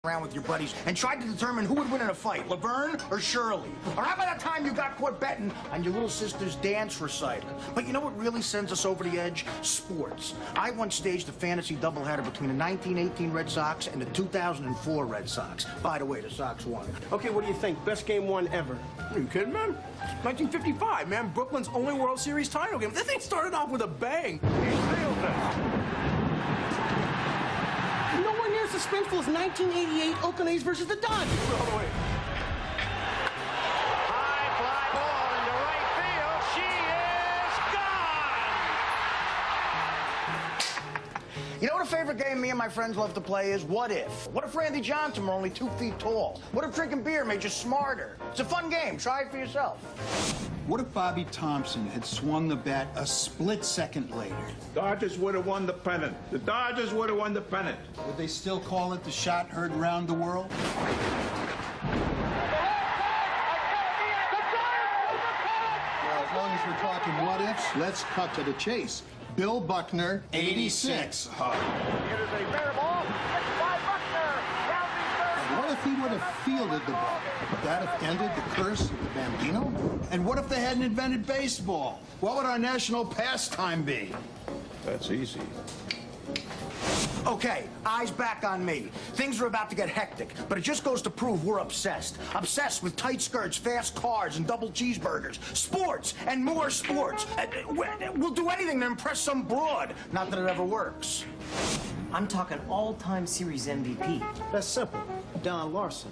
around with your buddies and tried to determine who would win in a fight, Laverne or Shirley? Or how about that time you got caught betting on your little sister's dance recital? But you know what really sends us over the edge? Sports. I once staged a fantasy doubleheader between the 1918 Red Sox and the 2004 Red Sox. By the way, the Sox won. Okay, what do you think? Best game won ever? Are you kidding, man? 1955, man. Brooklyn's only World Series title game. That thing started off with a bang. He steals it. Nowhere near as suspenseful as 1988 Oakland A's versus the Dodgers. All the way. High fly ball into right field. She is gone. You know what a favorite game me and my friends love to play is? What if? What if Randy Johnson were only 2 feet tall? What if drinking beer made you smarter? It's a fun game. Try it for yourself. What if Bobby Thompson had swung the bat a split second later? Dodgers would have won the pennant. The Dodgers would have won the pennant. Would they still call it the shot heard around the world? Well, as long as we're talking what ifs, let's cut to the chase. Bill Buckner, 86. It is a fair ball. It's by Buckner. Rounding third. What if he would have fielded the ball? Would that have ended the curse of the Bambino? And what if they hadn't invented baseball? What would our national pastime be? That's easy. Okay, eyes back on me. Things are about to get hectic, but it just goes to prove we're obsessed. Obsessed with tight skirts, fast cars, and double cheeseburgers. Sports and more sports. We'll do anything to impress some broad. Not that it ever works. I'm talking all-time series MVP. That's simple. Don Larson.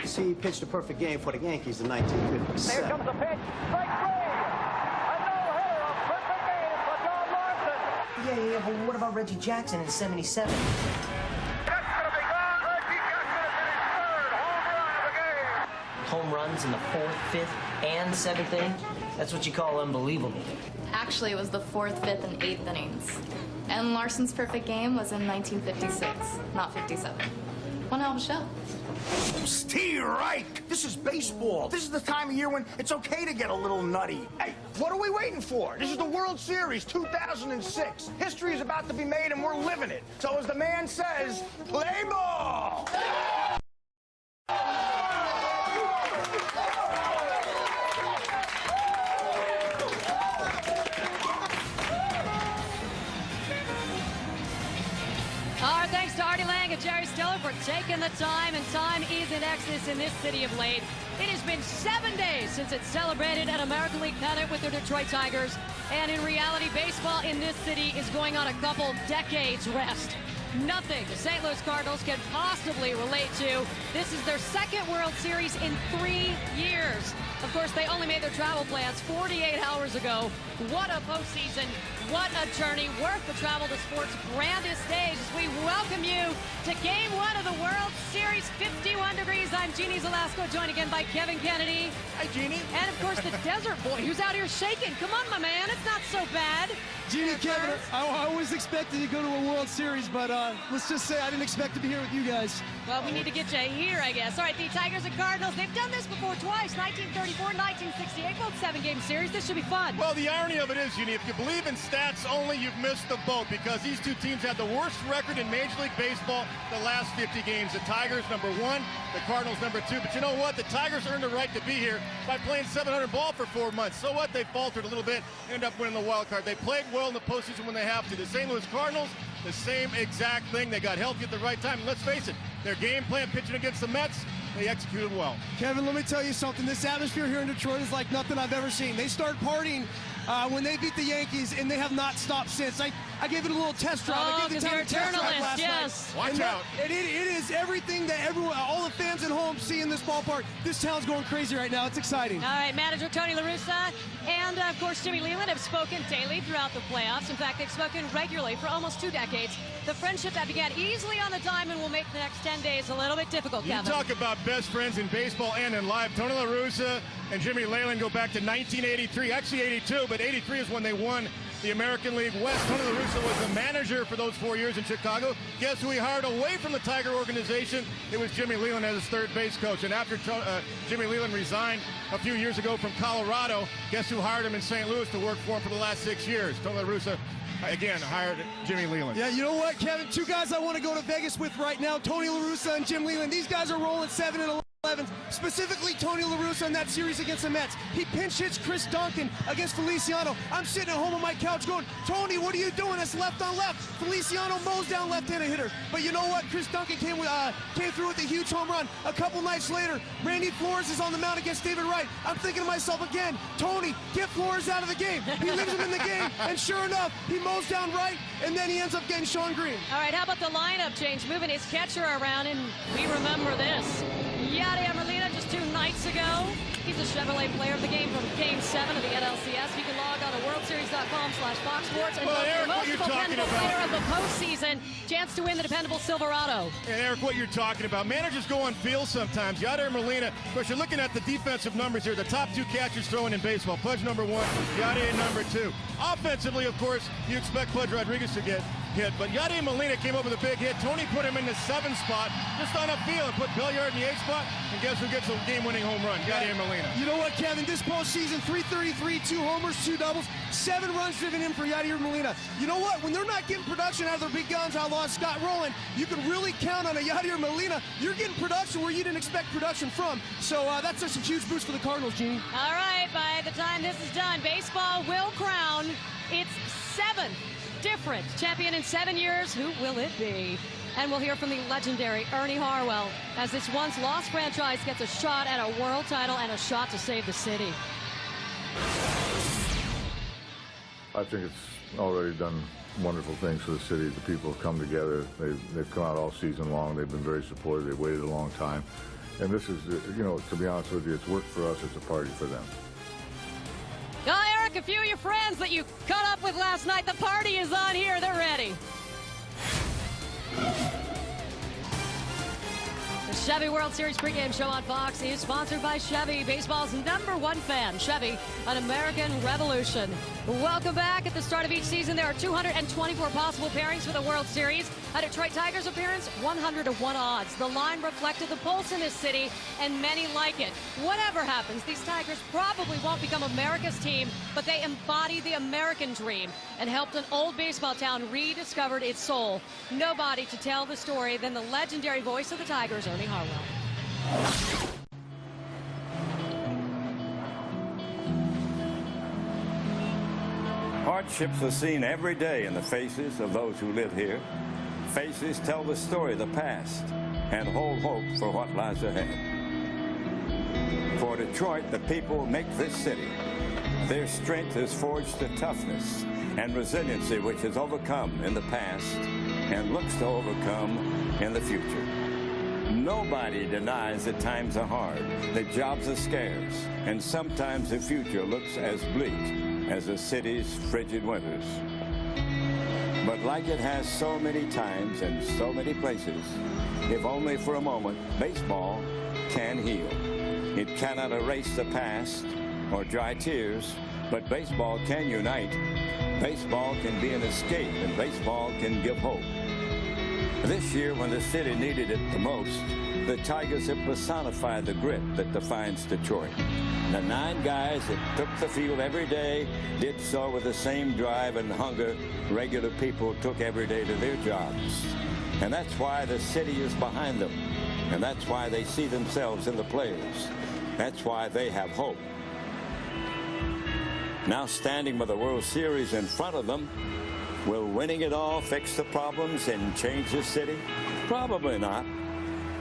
See, he pitched a perfect game for the Yankees in 1957. Here comes the pitch. Strike three. A no-hitter. A perfect game for Don Larson. Yeah, but what about Reggie Jackson in '77? That's going to be gone. Reggie Jackson is in his third home run of the game. Home runs in the 4th, 5th, and 7th inning? That's what you call unbelievable. Actually, it was the 4th, 5th, and 8th innings. And Larson's perfect game was in 1956, not 57. One hell of a show. Steve Reich, this is baseball. This is the time of year when it's okay to get a little nutty. Hey, what are we waiting for? This is the World Series 2006. History is about to be made and we're living it. So as the man says, play ball! Our thanks to Artie Lang and Jerry Stiller for taking the time, and time is in excess in this city of late. It has been 7 days since it celebrated an American League pennant with the Detroit Tigers, and in reality, baseball in this city is going on a couple decades rest. Nothing the St. Louis Cardinals can possibly relate to. This is their second World Series in 3 years. Of course, they only made their travel plans 48 hours ago. What a postseason. What a journey. Worth the travel to sports' grandest stage as we welcome you to Game 1 of the World Series. 51 degrees. I'm Jeannie Zelasco, joined again by Kevin Kennedy. Hi, Jeannie. And, of course, the Desert Boy, who's out here shaking. Come on, my man. It's not so bad. Jeannie, Kevin, I always expected to go to a World Series, but let's just say I didn't expect to be here with you guys. Well, we need to get you here, I guess. All right, the Tigers and Cardinals, they've done this before twice, 1934, 1968, both 7-game series. This should be fun. Well, the irony of it is, Jeannie, if you believe in stats only, you've missed the boat because these two teams had the worst record in Major League Baseball the last 50 games. The Tigers, number 1, the Cardinals, number 2. But you know what? The Tigers earned the right to be here by playing 700 ball for 4 months. So what? They faltered a little bit, ended up winning the wild card. They played well in the postseason when they have to. The St. Louis Cardinals, the same exact thing. They got healthy at the right time. And let's face it, their game plan pitching against the Mets, they executed well. Kevin, let me tell you something. This atmosphere here in Detroit is like nothing I've ever seen. They start partying when they beat the Yankees, and they have not stopped since. I gave it a little test drive. Oh, I gave the because you're a test drive journalist, last yes. night. Watch out. And it is everything that everyone, all the fans at home see in this ballpark. This town's going crazy right now. It's exciting. All right, manager Tony La Russa and, of course, Jimmy Leland have spoken daily throughout the playoffs. In fact, they've spoken regularly for almost 2 decades. The friendship that began easily on the diamond will make the next 10 days a little bit difficult, You Kevin. talk about best friends in baseball and in life. Tony La Russa and Jimmy Leyland go back to 1983, actually 82, but 83 is when they won the American League West. Tony La Russa was the manager for those 4 years in Chicago. Guess who he hired away from the Tiger organization? It was Jimmy Leyland as his third base coach. And after Jimmy Leyland resigned a few years ago from Colorado, guess who hired him in St. Louis to work for him for the last 6 years? Tony La Russa again, hired Jimmy Leland. Yeah, you know what, Kevin? Two guys I want to go to Vegas with right now, Tony La Russa and Jim Leland. These guys are rolling 7 and 11. Specifically, Tony La Russa in that series against the Mets. He pinch hits Chris Duncan against Feliciano. I'm sitting at home on my couch going, Tony, what are you doing? That's left on left. Feliciano mows down left-handed hitter. But you know what? Chris Duncan came through with a huge home run. A couple nights later, Randy Flores is on the mound against David Wright. I'm thinking to myself again, Tony, get Flores out of the game. He leaves him in the game, and sure enough, he mows down Wright, and then he ends up getting Sean Green. All right, how about the lineup change? Moving his catcher around, and we remember this. Yadier Molina just 2 nights ago. He's a Chevrolet player of the game from Game 7 of the NLCS. You can log on to worldseries.com/Fox Sports and vote for most dependable player of the postseason. Chance to win the dependable Silverado. And Eric, what you're talking about, managers go on feel sometimes. Yadier Molina, of course, you're looking at the defensive numbers here. The top 2 catchers throwing in baseball. Pudge number 1, Yadier number 2. Offensively, of course, you expect Pudge Rodriguez to get hit, but Yadier Molina came up with a big hit. Tony put him in the 7 spot, just on a field, and put Belliard in the 8 spot, and guess who gets a game-winning home run? Yadier Molina. You know what, Kevin? This postseason, 333, 2 homers, 2 doubles, 7 runs driven in for Yadier Molina. You know what? When they're not getting production out of their big guns, outlaw Scott Rowland, you can really count on a Yadier Molina. You're getting production where you didn't expect production from. So that's just a huge boost for the Cardinals, Gene. All right, by the time this is done, baseball will crown its 7th different champion in 7 years. Who will it be? And we'll hear from the legendary Ernie Harwell as this once lost franchise gets a shot at a world title and a shot to save the city. I think it's already done wonderful things for the city. The people have come together. They've come out all season long. They've been very supportive. They've waited a long time. And this is, you know, to be honest with you, it's worked for us. It's a party for them. Oh, Eric, a few of your friends that you caught up with last night, the party is on here. They're ready. The Chevy World Series pregame show on Fox is sponsored by Chevy, baseball's #1 fan. Chevy, an American revolution. Welcome back. At the start of each season, there are 224 possible pairings for the World Series. A Detroit Tigers appearance, 100-1 odds. The line reflected the pulse in this city, and many like it. Whatever happens, these Tigers probably won't become America's team, but they embody the American dream and helped an old baseball town rediscover its soul. Nobody to tell the story than the legendary voice of the Tigers, Ernie Harwell. Hardships are seen every day in the faces of those who live here. Faces tell the story of the past and hold hope for what lies ahead. For Detroit, the people make this city. Their strength has forged the toughness and resiliency which has overcome in the past and looks to overcome in the future. Nobody denies that times are hard, that jobs are scarce, and sometimes the future looks as bleak as the city's frigid winters. But like it has so many times and so many places, if only for a moment, baseball can heal. It cannot erase the past or dry tears, but baseball can unite. Baseball can be an escape, and baseball can give hope. This year, when the city needed it the most, the Tigers have personified the grit that defines Detroit. The 9 guys that took the field every day did so with the same drive and hunger regular people took every day to their jobs. And that's why the city is behind them. And that's why they see themselves in the players. That's why they have hope. Now standing with the World Series in front of them, will winning it all fix the problems and change the city? Probably not.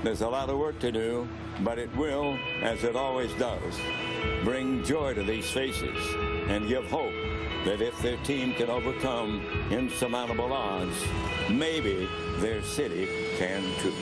There's a lot of work to do, but it will, as it always does, bring joy to these faces and give hope that if their team can overcome insurmountable odds, maybe their city can too.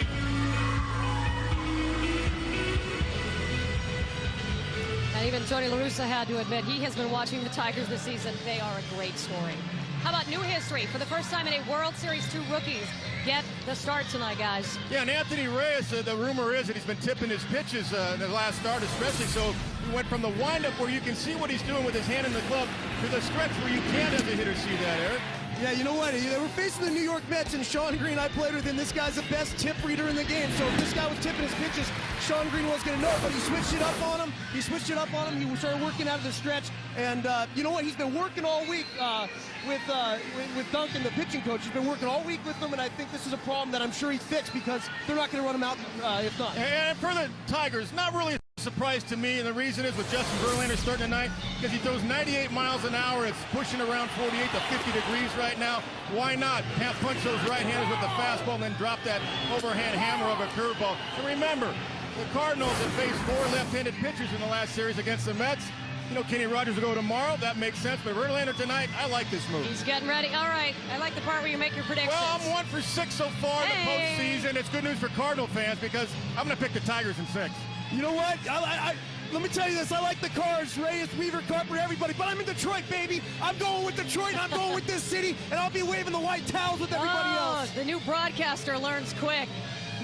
And even Tony La Russa had to admit he has been watching the Tigers this season. They are a great story. How about new history? For the first time in a World Series, 2 rookies get the start tonight, guys. Yeah, and Anthony Reyes, the rumor is that he's been tipping his pitches in the last start especially, so he went from the windup where you can see what he's doing with his hand in the glove to the stretch where you can't as a hitter see that, Eric. Yeah, you know what? We're facing the New York Mets, and Sean Green, I played with him. This guy's the best tip reader in the game. So if this guy was tipping his pitches, Sean Green was going to know, but he switched it up on him. He started working out of the stretch. And you know what? He's been working all week with Duncan, the pitching coach. He's been working all week with them, and I think this is a problem that I'm sure he fixed because they're not going to run him out if not. And for the Tigers, not really a surprise to me, and the reason is with Justin Verlander starting tonight, because he throws 98 miles an hour. It's pushing around 48 to 50 degrees right now. Why not? Can't punch those right-handers with the fastball and then drop that overhand hammer of a curveball. And remember, the Cardinals have faced 4 left-handed pitchers in the last series against the Mets. You know, Kenny Rogers will go tomorrow. That makes sense. But Verlander tonight, I like this move. He's getting ready. All right. I like the part where you make your predictions. Well, I'm 1 for 6 so far in the postseason. It's good news for Cardinal fans because I'm going to pick the Tigers in 6. You know what? Let me tell you this. I like the Cards, Reyes, Weaver, Carpenter, everybody. But I'm in Detroit, baby. I'm going with Detroit. And I'm going with this city. And I'll be waving the white towels with everybody else. The new broadcaster learns quick.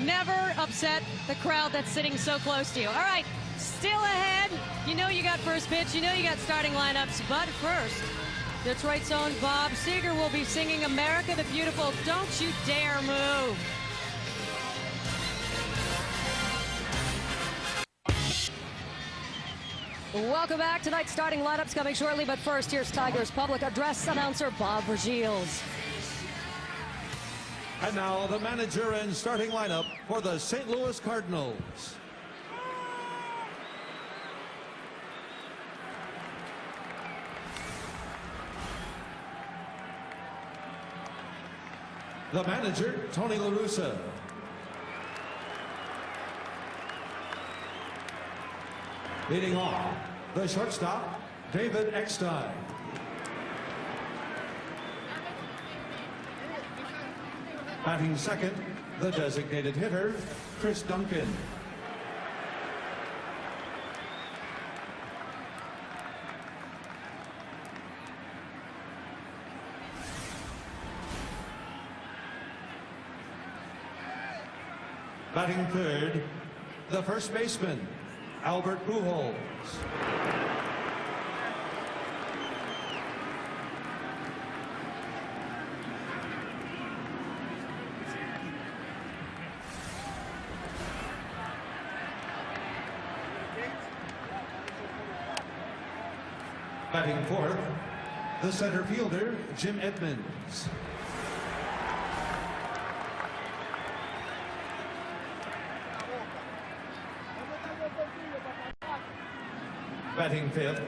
Never upset the crowd that's sitting so close to you. All right. Still ahead. You know you got first pitch. You know you got starting lineups. But first, Detroit's own Bob Seger will be singing America the Beautiful. Don't you dare move. Welcome back. Tonight's starting lineups coming shortly. But first, here's Tigers Public Address announcer Bob Vergils. And now the manager and starting lineup for the St. Louis Cardinals. The manager, Tony La Russa. Leading off, the shortstop, David Eckstein. Batting second, the designated hitter, Chris Duncan. Batting third, the first baseman, Albert Pujols. Batting fourth, the center fielder, Jim Edmonds. Batting fifth,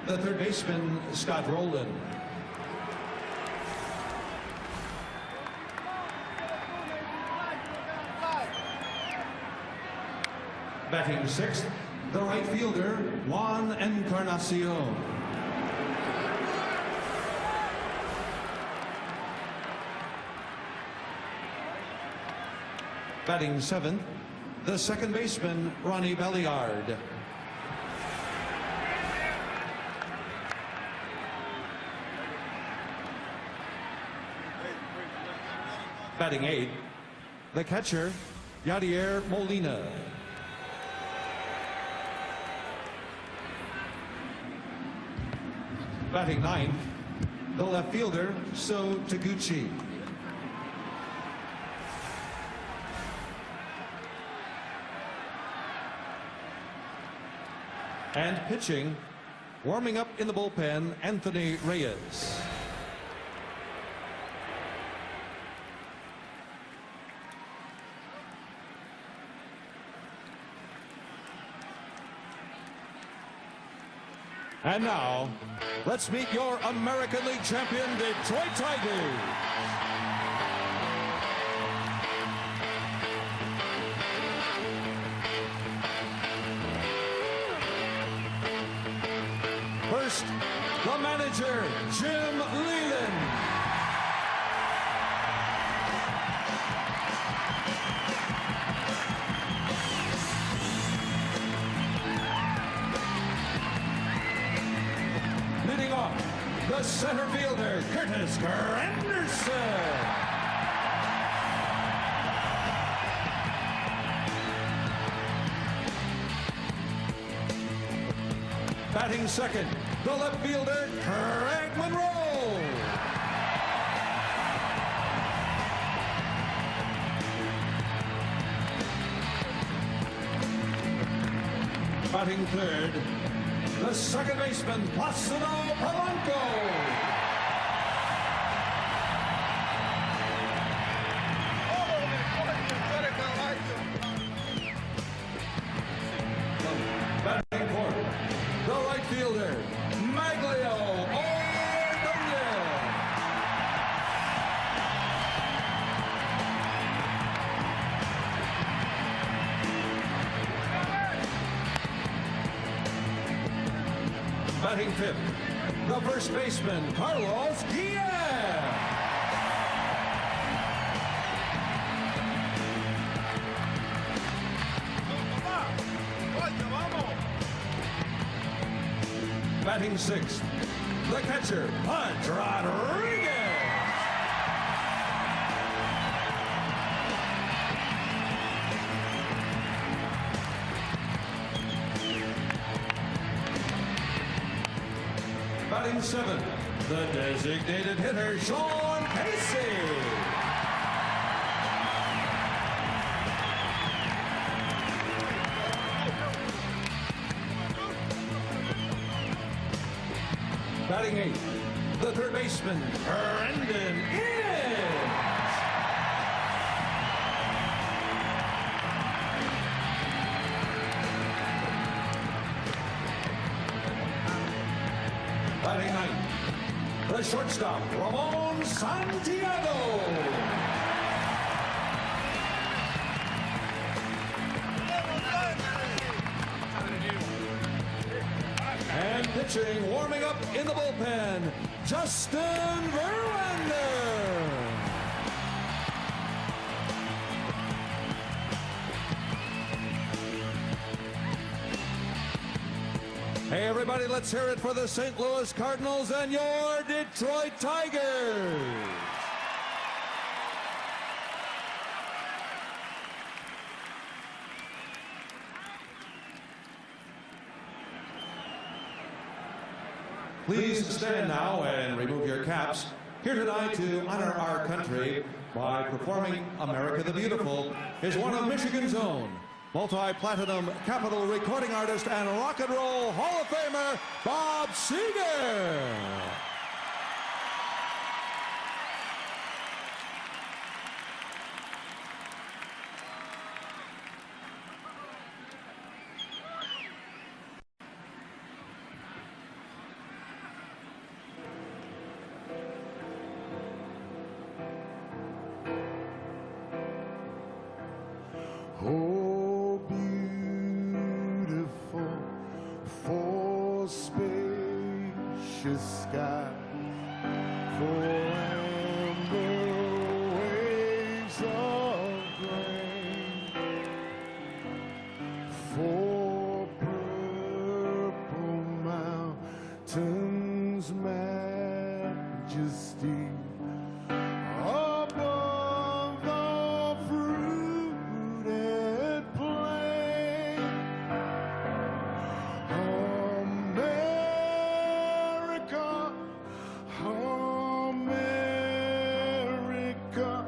the third baseman, Scott Rowland. Batting sixth, the right fielder, Juan Encarnacion. Batting seventh, the second baseman, Ronnie Belliard. Batting eighth, the catcher, Yadier Molina. Batting ninth, the left fielder, So Taguchi. And pitching, warming up in the bullpen, Anthony Reyes. And now, let's meet your American League champion, Detroit Tigers. First, the manager, Jim Leland. Leading off, the center fielder, Curtis Granderson. Batting second, the left fielder, Craig Monroe. Batting third, the second baseman, Placido Polanco. Batting fourth, the right fielder, Maglio Ordonez. Batting fifth, the first baseman, Carlos Guillen. Batting sixth, the catcher, Pudge Rodriguez. Batting seventh, the designated hitter, Sean Casey. Batting eighth, the third baseman, Brendan Innes. Batting ninth, the shortstop, Ramon Santiago. And pitching, warming up in the bullpen, Justin Verlander. Hey everybody, let's hear it for the St. Louis Cardinals and your Detroit Tigers. Please stand now and remove your caps. Here tonight to honor our country by performing America the Beautiful is one of Michigan's own, multi-platinum Capitol recording artist and rock and roll Hall of Famer, Bob Seger. Oh, beautiful, for spacious sky, for amber waves of grain, for purple mountains' majesty. Above the fruited plain, America, America,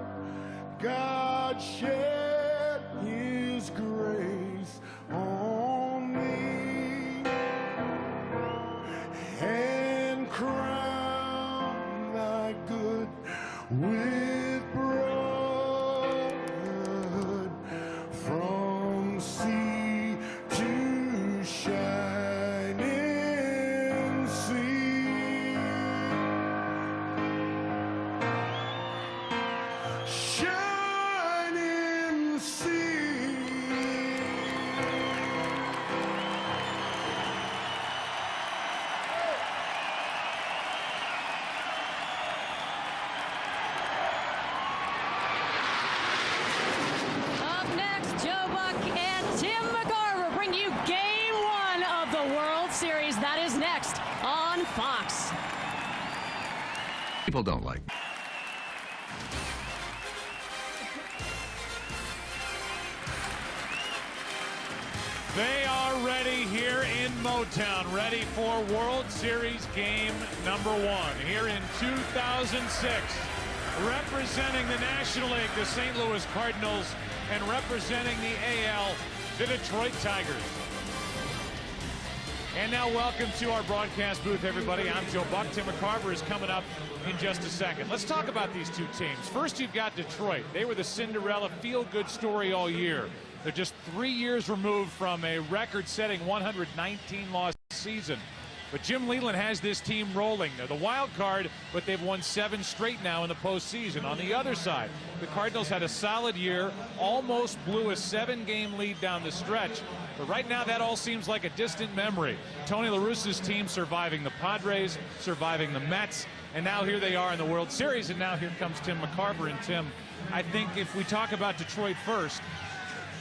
God shed His grace on me and crown thy good with brotherhood from sea to shining sea. Shining sea. Up next, Joe Buck and Tim McCarver bring you Game 1 of the World Series. That is next on Fox. People don't like. They are ready here in Motown, ready for World Series game number 1 here in 2006. Representing the National League, the St. Louis Cardinals, and representing the AL, the Detroit Tigers. And now welcome to our broadcast booth, everybody. I'm Joe Buck. Tim McCarver is coming up in just a second. Let's talk about these two teams. First, you've got Detroit. They were the Cinderella feel-good story all year. They're just 3 years removed from a record-setting 119-loss season. But Jim Leyland has this team rolling. They're the wild card, but they've won 7 straight now in the postseason. On the other side, the Cardinals had a solid year, almost blew a 7-game lead down the stretch. But right now, that all seems like a distant memory. Tony La Russa's team surviving the Padres, surviving the Mets, and now here they are in the World Series, and now here comes Tim McCarver. And Tim, I think if we talk about Detroit first,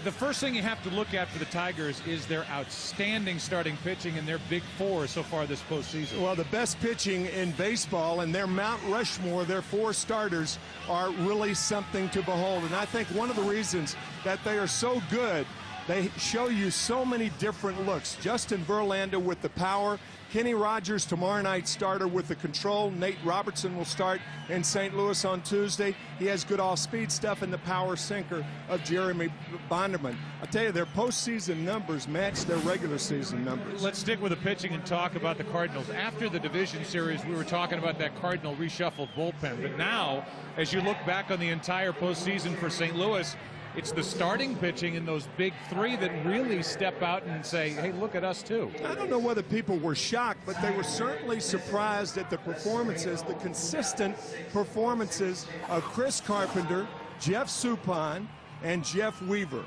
the first thing you have to look at for the Tigers is their outstanding starting pitching and their big four so far this postseason. Well, the best pitching in baseball, and their Mount Rushmore, their 4 starters, are really something to behold. And I think one of the reasons that they are so good, they show you so many different looks. Justin Verlander with the power. Kenny Rogers, tomorrow night starter with the control. Nate Robertson will start in St. Louis on Tuesday. He has good off-speed stuff and the power sinker of Jeremy Bonderman. I tell you, their postseason numbers match their regular season numbers. Let's stick with the pitching and talk about the Cardinals. After the division series, we were talking about that Cardinal reshuffled bullpen. But now, as you look back on the entire postseason for St. Louis, it's the starting pitching in those big 3 that really step out and say, hey, look at us too. I don't know whether people were shocked, but they were certainly surprised at the performances, the consistent performances of Chris Carpenter, Jeff Suppan, and Jeff Weaver.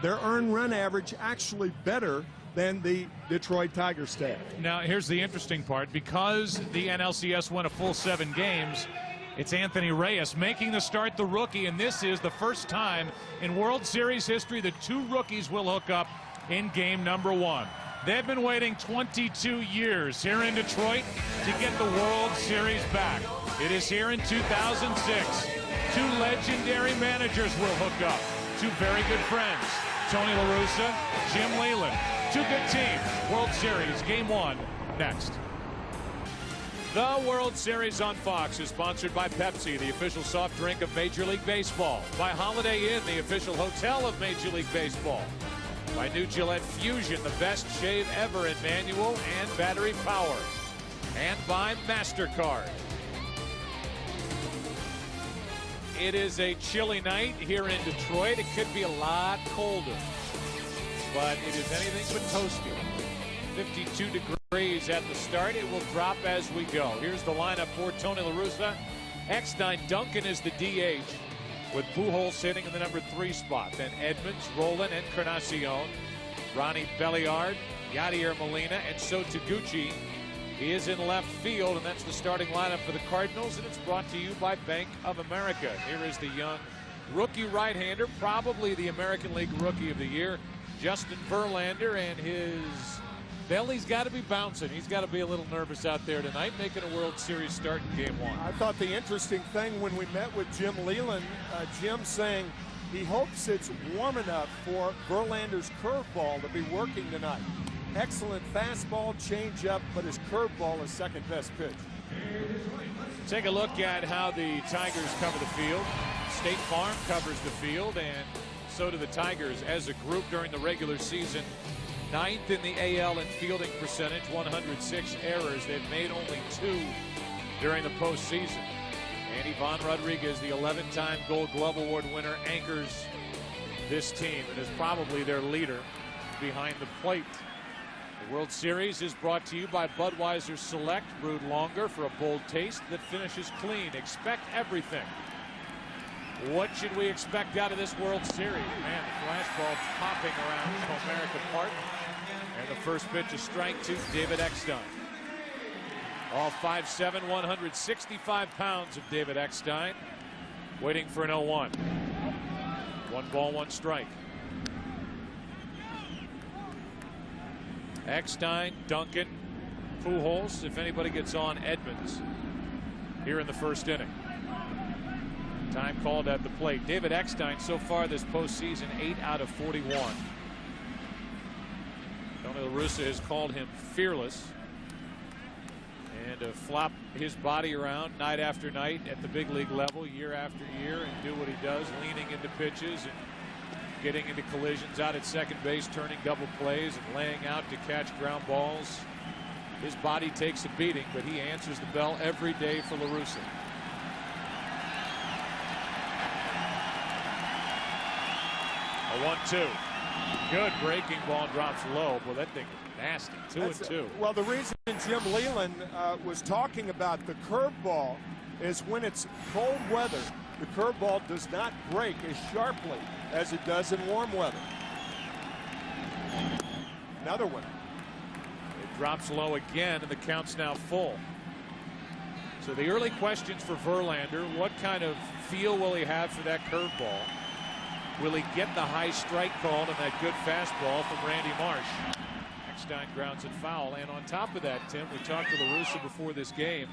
Their earned run average actually better than the Detroit Tigers staff. Now, here's the interesting part. Because the NLCS went a full 7 games, it's Anthony Reyes making the start, the rookie, and this is the first time in World Series history that 2 rookies will hook up in game number 1. They've been waiting 22 years here in Detroit to get the World Series back. It is here in 2006. 2 legendary managers will hook up. 2 very good friends, Tony La Russa, Jim Leyland. 2 good teams. World Series, game 1, next. The World Series on Fox is sponsored by Pepsi, the official soft drink of Major League Baseball. By Holiday Inn, the official hotel of Major League Baseball. By New Gillette Fusion, the best shave ever in manual and battery power. And by MasterCard. It is a chilly night here in Detroit. It could be a lot colder, but it is anything but toasty. 52 degrees at the start. It will drop as we go. Here's the lineup for Tony La Russa. Eckstein, Duncan is the DH, with Pujols sitting in the number 3 spot. Then Edmonds, Roland, and Encarnacion. Ronnie Belliard, Yadier Molina, and So Taguchi. He is in left field, and that's the starting lineup for the Cardinals, and it's brought to you by Bank of America. Here is the young rookie right-hander, probably the American League Rookie of the Year, Justin Verlander, and his belly's got to be bouncing. He's got to be a little nervous out there tonight, making a World Series start in game 1. I thought the interesting thing when we met with Jim Leyland, Jim saying he hopes it's warm enough for Verlander's curveball to be working tonight. Excellent fastball, changeup, but his curveball is second best pitch. Take a look at how the Tigers cover the field. State Farm covers the field, and so do the Tigers as a group during the regular season. 9th in the AL in fielding percentage, 106 errors. They've made only 2 during the postseason. And Ivan Rodriguez, the 11-time Gold Glove Award winner, anchors this team and is probably their leader behind the plate. The World Series is brought to you by Budweiser Select, brewed longer for a bold taste that finishes clean. Expect everything. What should we expect out of this World Series? Man, the flashball popping around Comerica Park. And the first pitch, a strike to David Eckstein. All 5'7", 165 pounds of David Eckstein, waiting for an 0-1. 1 ball, 1 strike. Eckstein, Duncan, Pujols, if anybody gets on, Edmonds here in the first inning. Time called at the plate. David Eckstein so far this postseason, 8 out of 41. Tony La Russa has called him fearless, and to flop his body around night after night at the big league level, year after year, and do what he does, leaning into pitches and getting into collisions out at second base, turning double plays and laying out to catch ground balls. His body takes a beating, but he answers the bell every day for La Russa. A 1-2. Good breaking ball, drops low. Boy, that thing is nasty. 2-2. Well, the reason Jim Leland was talking about the curveball is when it's cold weather, the curveball does not break as sharply as it does in warm weather. Another one. It drops low again, and the count's now full. So the early questions for Verlander: what kind of feel will he have for that curveball? Will he get the high strike called on that good fastball from Randy Marsh? Eckstein grounds it foul. And on top of that, Tim, we talked to La Russa before this game.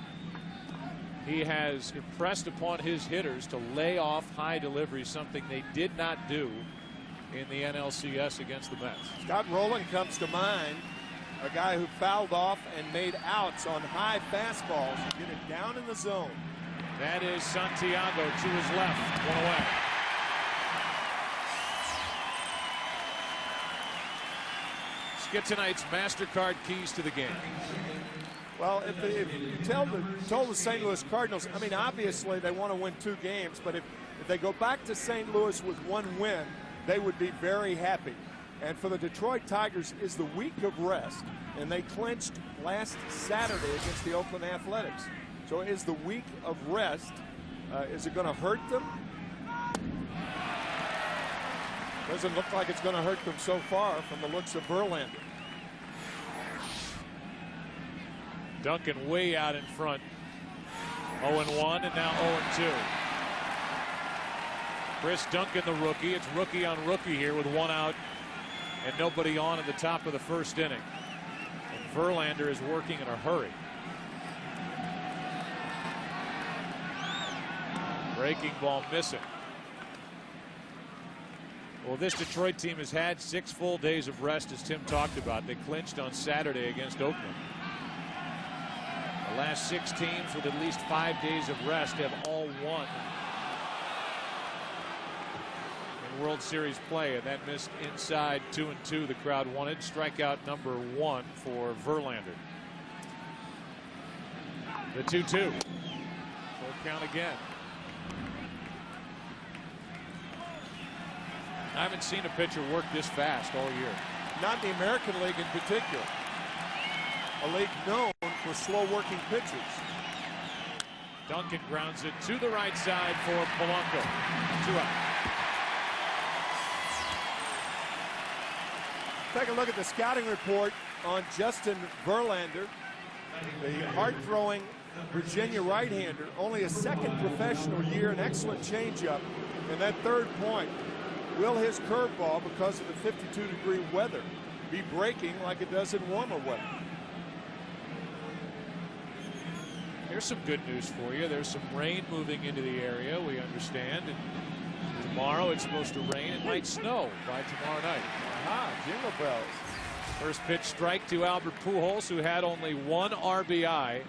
He has impressed upon his hitters to lay off high deliveries, something they did not do in the NLCS against the Mets. Scott Rowland comes to mind, a guy who fouled off and made outs on high fastballs to get it down in the zone. That is Santiago to his left, one away. Let's get tonight's MasterCard keys to the game. Well, if you told the St. Louis Cardinals, I mean, obviously they want to win 2 games, but if they go back to St. Louis with 1 win, they would be very happy. And for the Detroit Tigers is the week of rest, and they clinched last Saturday against the Oakland Athletics. So is the week of rest, is it going to hurt them? Doesn't look like it's going to hurt them so far from the looks of Verlander. Duncan way out in front. 0-1 and now 0-2. Chris Duncan, the rookie. It's rookie on rookie here with 1 out and nobody on at the top of the first inning. And Verlander is working in a hurry. Breaking ball missing. Well, this Detroit team has had 6 full days of rest, as Tim talked about. They clinched on Saturday against Oakland. The last 6 teams with at least 5 days of rest have all won in World Series play, and that missed inside 2-2. The crowd wanted. Strikeout number 1 for Verlander. The 2-2. Full count again. I haven't seen a pitcher work this fast all year. Not in the American League in particular. A league known for slow working pitchers. Duncan grounds it to the right side for Polanco. 2 out. Take a look at the scouting report on Justin Verlander, the hard-throwing Virginia right-hander. Only a 2nd professional year, an excellent changeup. And that 3rd point, will his curveball, because of the 52-degree weather, be breaking like it does in warmer weather? Here's some good news for you. There's some rain moving into the area, we understand. And tomorrow it's supposed to rain. It might snow by tomorrow night. Aha, jingle bells. First pitch strike to Albert Pujols, who had only 1 RBI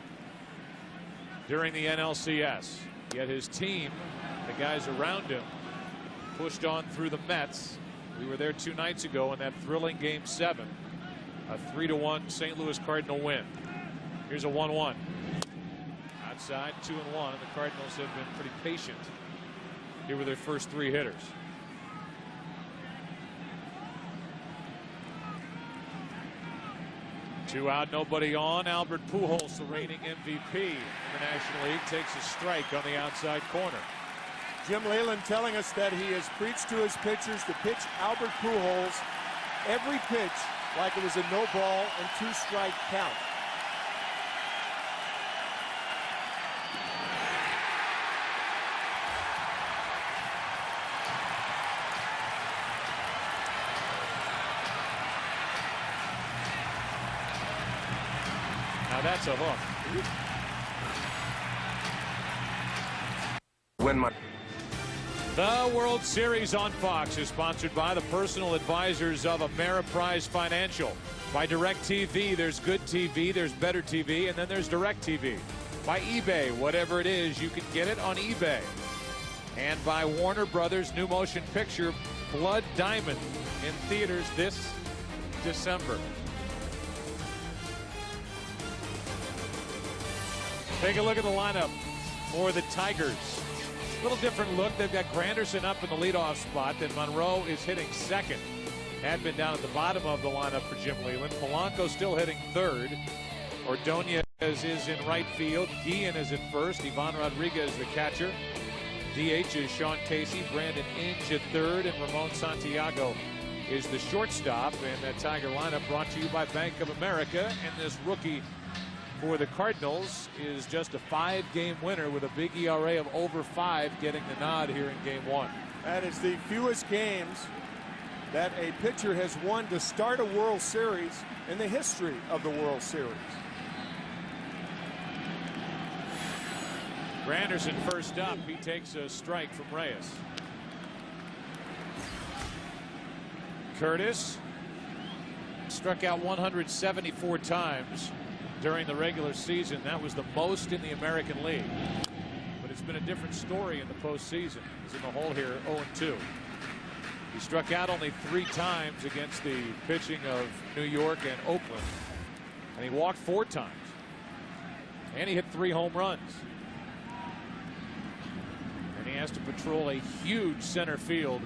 during the NLCS. Yet his team, the guys around him, pushed on through the Mets. We were there 2 nights ago in that thrilling Game 7. A 3-1 St. Louis Cardinal win. Here's a 1-1. Outside, 2-1, and the Cardinals have been pretty patient here with their first 3 hitters. Two out, nobody on. Albert Pujols, the reigning MVP in the National League, takes a strike on the outside corner. Jim Leyland telling us that he has preached to his pitchers to pitch Albert Pujols every pitch like it was a no ball and 2-strike count. Now that's a hook. The World Series on Fox is sponsored by the personal advisors of Ameriprise Financial. By DirecTV, there's good TV, there's better TV, and then there's DirecTV. By eBay, whatever it is, you can get it on eBay. And by Warner Brothers New Motion Picture Blood Diamond in theaters this December. Take a look at the lineup for the Tigers. A little different look. They've got Granderson up in the leadoff spot. Then Monroe is hitting second. Had been down at the bottom of the lineup for Jim Leland. Polanco still hitting third. Ordonez is in right field. Guillen is at first. Ivan Rodriguez the catcher. DH is Sean Casey. Brandon Inge at third. And Ramon Santiago is the shortstop. And that Tiger lineup brought to you by Bank of America. And this rookie for the Cardinals is just a 5-game winner with a big ERA of over 5, getting the nod here in game 1. That is the fewest games that a pitcher has won to start a World Series in the history of the World Series. Granderson first up. He takes a strike from Reyes. Curtis struck out 174 times during the regular season. That was the most in the American League. But it's been a different story in the postseason. He's in the hole here, 0-2. He struck out only 3 times against the pitching of New York and Oakland. And he walked 4 times. And he hit 3 home runs. And he has to patrol a huge center field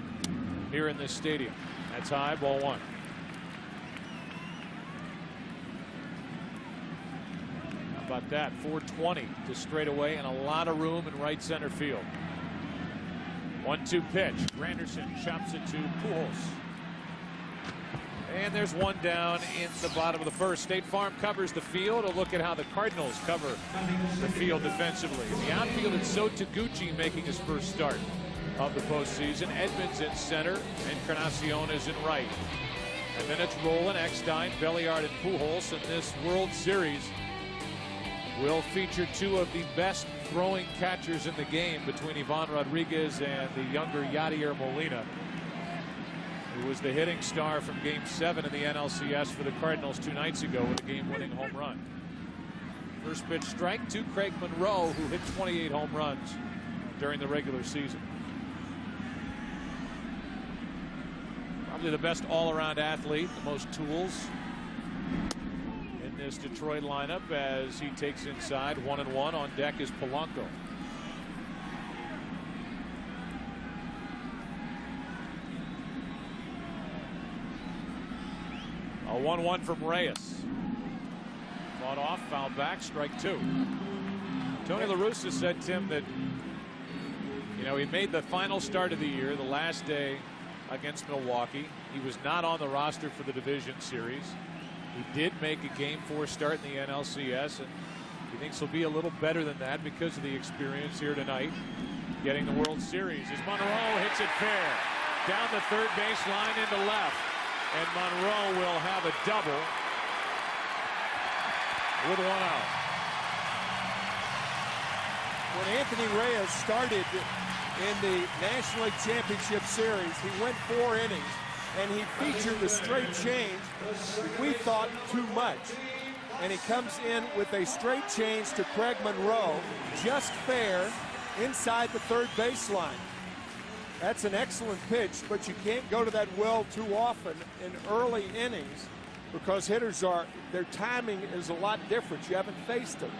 here in this stadium. That's high, ball 1. How about that? 420 to straightaway and a lot of room in right center field. 1-2 pitch. Granderson chops it to Pujols. And there's one down in the bottom of the first. State Farm covers the field. A look at how the Cardinals cover the field defensively. In the outfield, it's So Taguchi making his first start of the postseason. Edmonds in center, and Encarnacion is in right. And then it's Rolen, Eckstein, Belliard, and Pujols. And this World Series will feature 2 of the best throwing catchers in the game, between Ivan Rodriguez and the younger Yadier Molina, who was the hitting star from Game 7 in the NLCS for the Cardinals 2 nights ago with a game-winning home run. First pitch strike to Craig Monroe, who hit 28 home runs during the regular season. Probably the best all-around athlete, the most tools in this Detroit lineup as he takes inside. 1-1. On deck is Polanco. A 1-1 from Reyes. Fought off, foul back, strike 2. Tony La Russa said, Tim, that he made the final start of the year, the last day against Milwaukee. He was not on the roster for the division series. He did make a Game 4 start in the NLCS, and he thinks he'll be a little better than that because of the experience here tonight, getting the World Series. As Monroe hits it fair, down the third base line into left, and Monroe will have a double with 1 out. When Anthony Reyes started in the National League Championship Series, he went 4 innings, and he featured a straight change. We thought too much. And he comes in with a straight change to Craig Monroe, just fair, inside the third baseline. That's an excellent pitch, but you can't go to that well too often in early innings because hitters their timing is a lot different. You haven't faced them.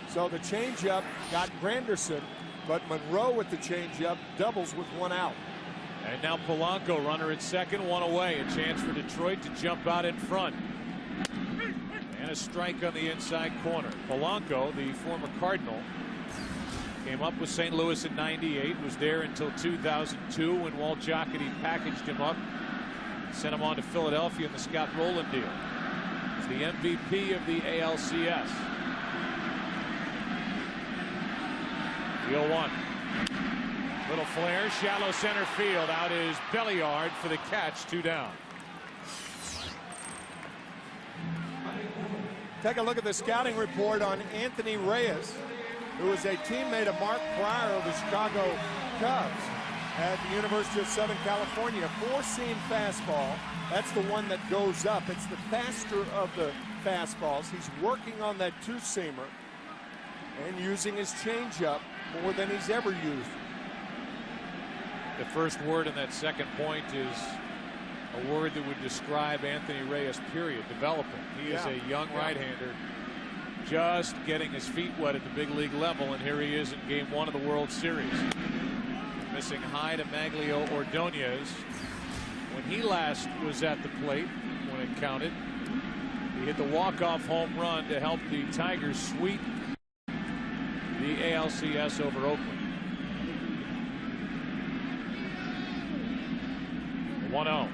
So the changeup got Granderson, but Monroe with the changeup doubles with 1 out. And now Polanco, runner at second, 1 away. A chance for Detroit to jump out in front. And a strike on the inside corner. Polanco, the former Cardinal, came up with St. Louis in '98, was there until 2002 when Walt Jocketty packaged him up, sent him on to Philadelphia in the Scott Rowland deal. He's the MVP of the ALCS. The 0-1. Little flare, shallow center field. Out is Belliard for the catch, 2 down. Take a look at the scouting report on Anthony Reyes, who is a teammate of Mark Pryor of the Chicago Cubs at the University of Southern California. 4-seam fastball. That's the one that goes up. It's the faster of the fastballs. He's working on that 2-seamer and using his changeup more than he's ever used. The first word in that second point is a word that would describe Anthony Reyes, period. Developing. He is a young right-hander just getting his feet wet at the big league level, and here he is in game 1 of the World Series. Missing high to Maglio Ordonez. When he last was at the plate, when it counted, he hit the walk-off home run to help the Tigers sweep the ALCS over Oakland. 1-0.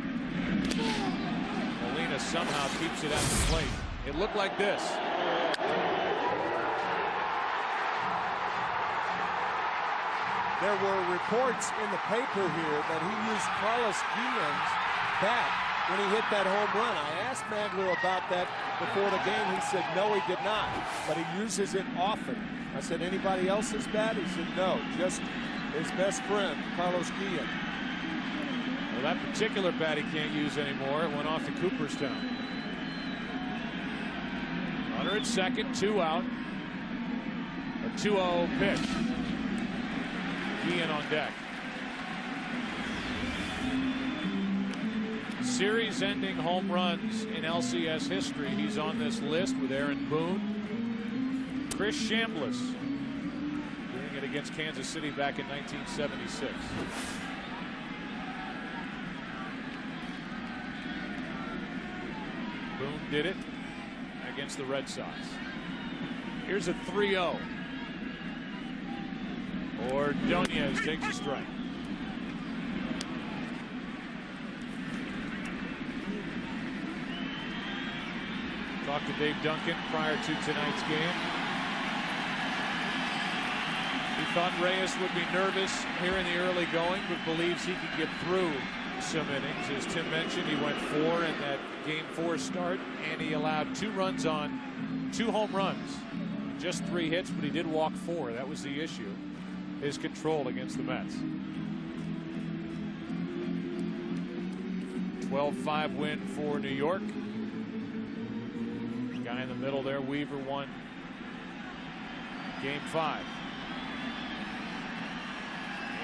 Molina somehow keeps it at the plate. It looked like this. There were reports in the paper here that he used Carlos Guillen's bat when he hit that home run. I asked Maglio about that before the game. He said no, he did not, but he uses it often. I said, anybody else's bat? He said no, just his best friend, Carlos Guillen. Well, that particular bat he can't use anymore. It went off to Cooperstown. Runner at second, 2 out. A 2-0 pitch. Guillen on deck. Series-ending home runs in LCS history. He's on this list with Aaron Boone, Chris Chambliss, doing it against Kansas City back in 1976. Boone did it against the Red Sox. Here's a 3-0. Ordonez takes a strike. Talked to Dave Duncan prior to tonight's game. He thought Reyes would be nervous here in the early going, but believes he could get through some innings. As Tim mentioned, he went 4 in that game 4 start, and he allowed 2 runs on 2 home runs. Just 3 hits, but he did walk 4. That was the issue. His control against the Mets. 12-5 win for New York. Guy in the middle there, Weaver, won game 5.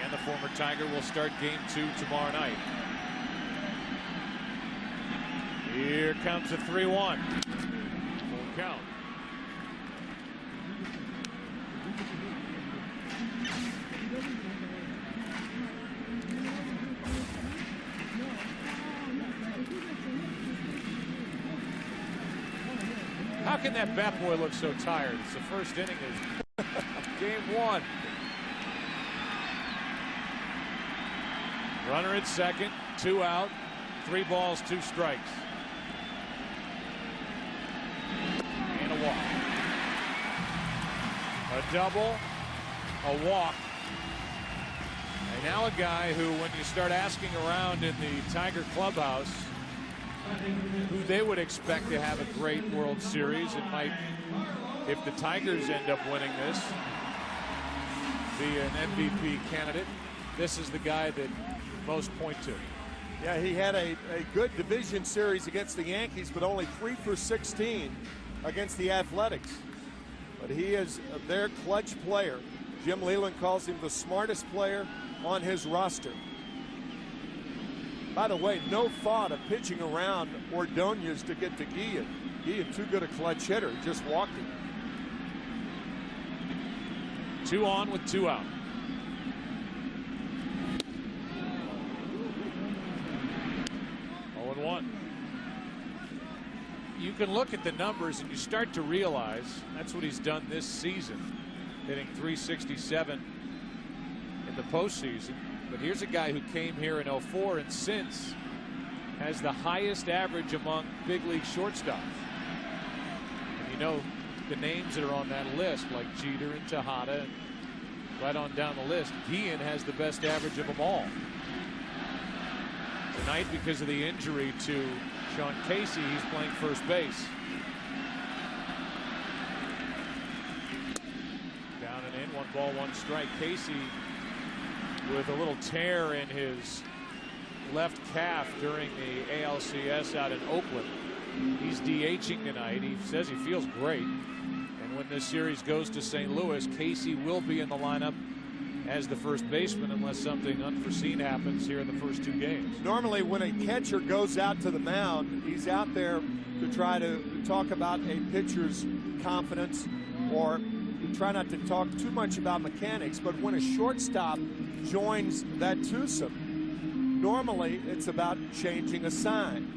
And the former Tiger will start game 2 tomorrow night. Here comes a 3-1. Full count. How can that bat boy look so tired? It's the first inning of game 1. Runner at second, 2 out, 3 balls, 2 strikes. And a walk. A double, a walk. And now a guy who, when you start asking around in the Tiger clubhouse, who they would expect to have a great World Series, it might, if the Tigers end up winning this, be an MVP candidate. This is the guy that most point to. Yeah, he had a good division series against the Yankees, but only 3 for 16 against the Athletics. But he is their clutch player. Jim Leyland calls him the smartest player on his roster. By the way, no thought of pitching around Ordonez to get to Guillen. Guillen, too good a clutch hitter. He just walked him. 2 on with 2 out. You can look at the numbers and you start to realize that's what he's done this season, hitting .367 in the postseason. But here's a guy who came here in 04 and since has the highest average among big league shortstops. And you know the names that are on that list, like Jeter and Tejada, and right on down the list. Guillen has the best average of them all. Tonight, because of the injury to Sean Casey, he's playing first base. Down and in, 1 ball, 1 strike. Casey with a little tear in his left calf during the ALCS out in Oakland. He's DHing tonight. He says he feels great. And when this series goes to St. Louis, Casey will be in the lineup as the first baseman unless something unforeseen happens here in the first 2 games. Normally when a catcher goes out to the mound, he's out there to try to talk about a pitcher's confidence, or you try not to talk too much about mechanics. But when a shortstop joins that twosome, normally it's about changing a sign.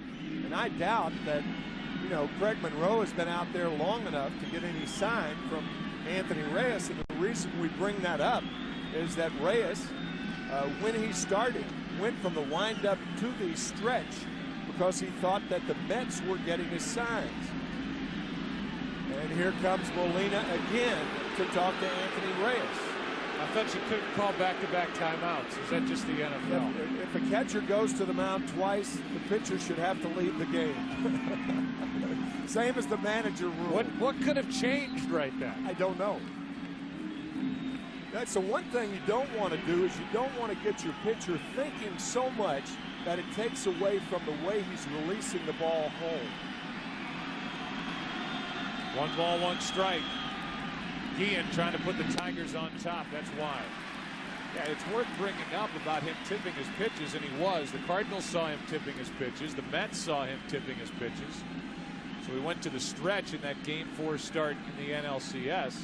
And I doubt that, you know, Craig Monroe has been out there long enough to get any sign from Anthony Reyes. And the reason we bring that up is that Reyes, when he started, went from the windup to the stretch because he thought that the Mets were getting his signs. And here comes Molina again to talk to Anthony Reyes. I thought you couldn't call back-to-back timeouts. Is that just the NFL? If a catcher goes to the mound twice, the pitcher should have to leave the game. Same as the manager rule. What could have changed right then? I don't know. That's the one thing you don't want to do, is you don't want to get your pitcher thinking so much that it takes away from the way he's releasing the ball home. 1 ball, 1 strike. Guillen trying to put the Tigers on top. That's why. Yeah, it's worth bringing up about him tipping his pitches, and he was. The Cardinals saw him tipping his pitches. The Mets saw him tipping his pitches. So we went to the stretch in that Game 4 start in the NLCS.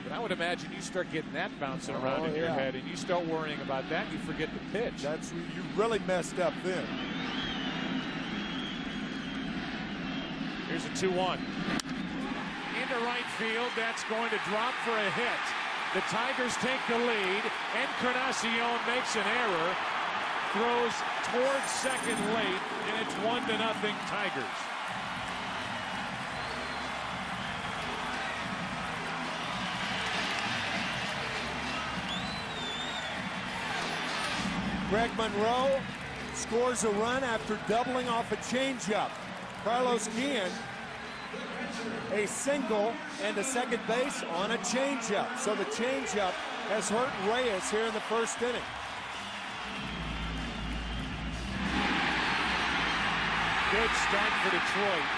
But I would imagine you start getting that bouncing around in your head, and you start worrying about that, you forget the pitch. That's you really messed up then. Here's a 2-1. Into right field. That's going to drop for a hit. The Tigers take the lead. Encarnacion makes an error. Throws towards second late, and it's 1-0 Tigers. Craig Monroe scores a run after doubling off a changeup. Carlos Guillen, a single and a second base on a changeup. So the changeup has hurt Reyes here in the first inning. Good start for Detroit.